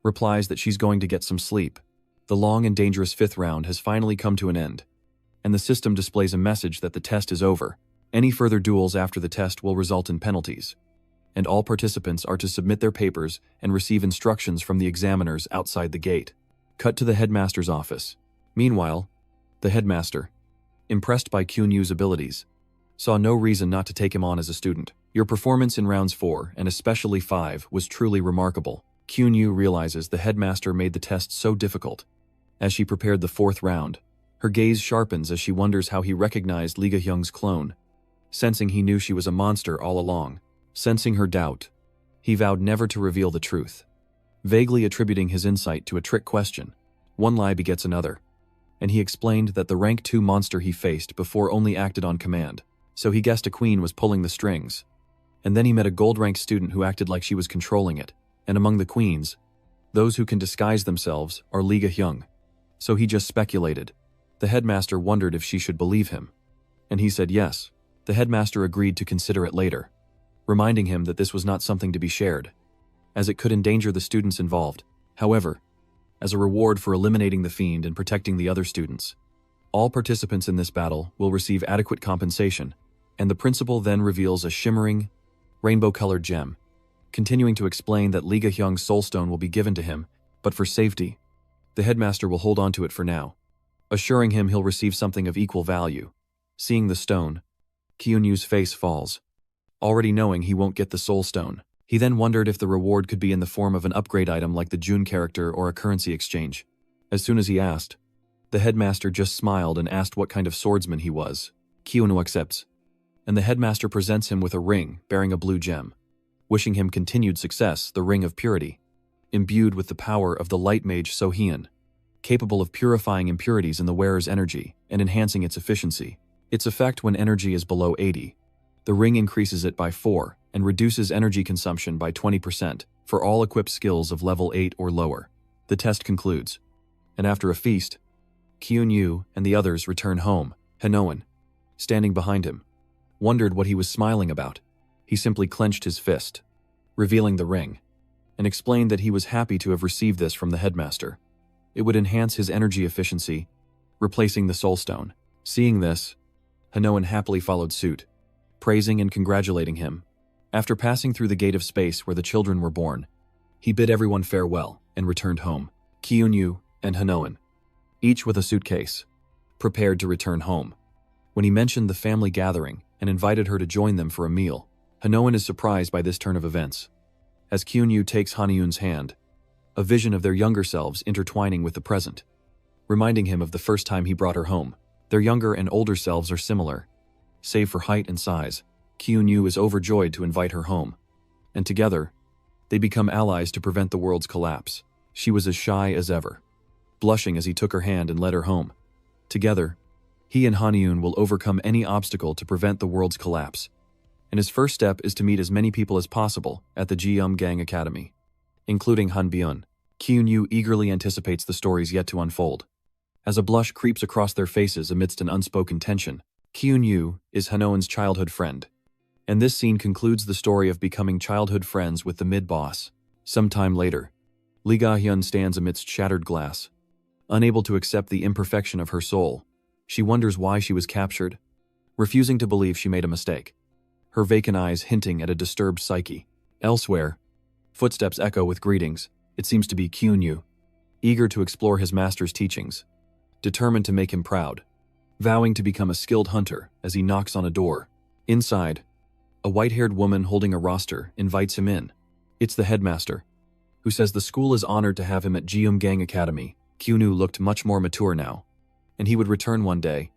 [SPEAKER 1] replies that she's going to get some sleep. The long and dangerous 5th round has finally come to an end, and the system displays a message that the test is over. Any further duels after the test will result in penalties, and all participants are to submit their papers and receive instructions from the examiners outside the gate. Cut to the headmaster's office. Meanwhile, the headmaster, impressed by Kyunyu's abilities, saw no reason not to take him on as a student. Your performance in rounds 4 and especially 5 was truly remarkable. Kyunyu realizes the headmaster made the test so difficult. As she prepared the 4th round, her gaze sharpens as she wonders how he recognized Lee Ga-hyun's clone, sensing he knew she was a monster all along. Sensing her doubt, he vowed never to reveal the truth, vaguely attributing his insight to a trick question. One lie begets another, and he explained that the rank 2 monster he faced before only acted on command, so he guessed a queen was pulling the strings. And then he met a gold-ranked student who acted like she was controlling it, and among the queens, those who can disguise themselves are Lee Ga-hyun. So he just speculated. The headmaster wondered if she should believe him, and he said yes. The headmaster agreed to consider it later, reminding him that this was not something to be shared, as it could endanger the students involved. However, as a reward for eliminating the fiend and protecting the other students, all participants in this battle will receive adequate compensation, and the principal then reveals a shimmering, rainbow-colored gem, continuing to explain that Lee Ga-hyun's soulstone will be given to him, but for safety, the headmaster will hold on to it for now, assuring him he'll receive something of equal value. Seeing the stone, Kyunyu's face falls, already knowing he won't get the soulstone. He then wondered if the reward could be in the form of an upgrade item like the June character or a currency exchange. As soon as he asked, the headmaster just smiled and asked what kind of swordsman he was. Kyunu accepts, and the headmaster presents him with a ring bearing a blue gem, wishing him continued success, the Ring of Purity, imbued with the power of the light mage Sohyun, capable of purifying impurities in the wearer's energy and enhancing its efficiency. Its effect when energy is below 80. The ring increases it by 4 and reduces energy consumption by 20% for all equipped skills of level 8 or lower. The test concludes. And after a feast, Kyun-yu and the others return home. Hanoan, standing behind him, wondered what he was smiling about. He simply clenched his fist, revealing the ring, and explained that he was happy to have received this from the headmaster. It would enhance his energy efficiency, replacing the soul stone. Seeing this, Hanoan happily followed suit, praising and congratulating him. After passing through the gate of space where the children were born, he bid everyone farewell and returned home. Kyun-yu and Hanoan, each with a suitcase, prepared to return home. When he mentioned the family gathering and invited her to join them for a meal, Hanoan is surprised by this turn of events. As Kyun-yu takes Hanyun's hand, a vision of their younger selves intertwining with the present, reminding him of the first time he brought her home. Their younger and older selves are similar, save for height and size. Kyun-yu is overjoyed to invite her home, and together, they become allies to prevent the world's collapse. She was as shy as ever, blushing as he took her hand and led her home. Together, he and Hanyun will overcome any obstacle to prevent the world's collapse, and his first step is to meet as many people as possible at the Gang Academy, including Han Byun. Kyun-yu eagerly anticipates the stories yet to unfold. As a blush creeps across their faces amidst an unspoken tension, Kyun-yu is Hanoan's childhood friend, and this scene concludes the story of becoming childhood friends with the mid-boss. Some time later, Lee Ga-hyun stands amidst shattered glass. Unable to accept the imperfection of her soul, she wonders why she was captured, refusing to believe she made a mistake, her vacant eyes hinting at a disturbed psyche. Elsewhere, footsteps echo with greetings. It seems to be Kyun-yu, eager to explore his master's teachings, determined to make him proud, vowing to become a skilled hunter as he knocks on a door. Inside, a white-haired woman holding a roster invites him in. It's the headmaster, who says the school is honored to have him at Gang Academy. Kyun-yu looked much more mature now, and he would return one day,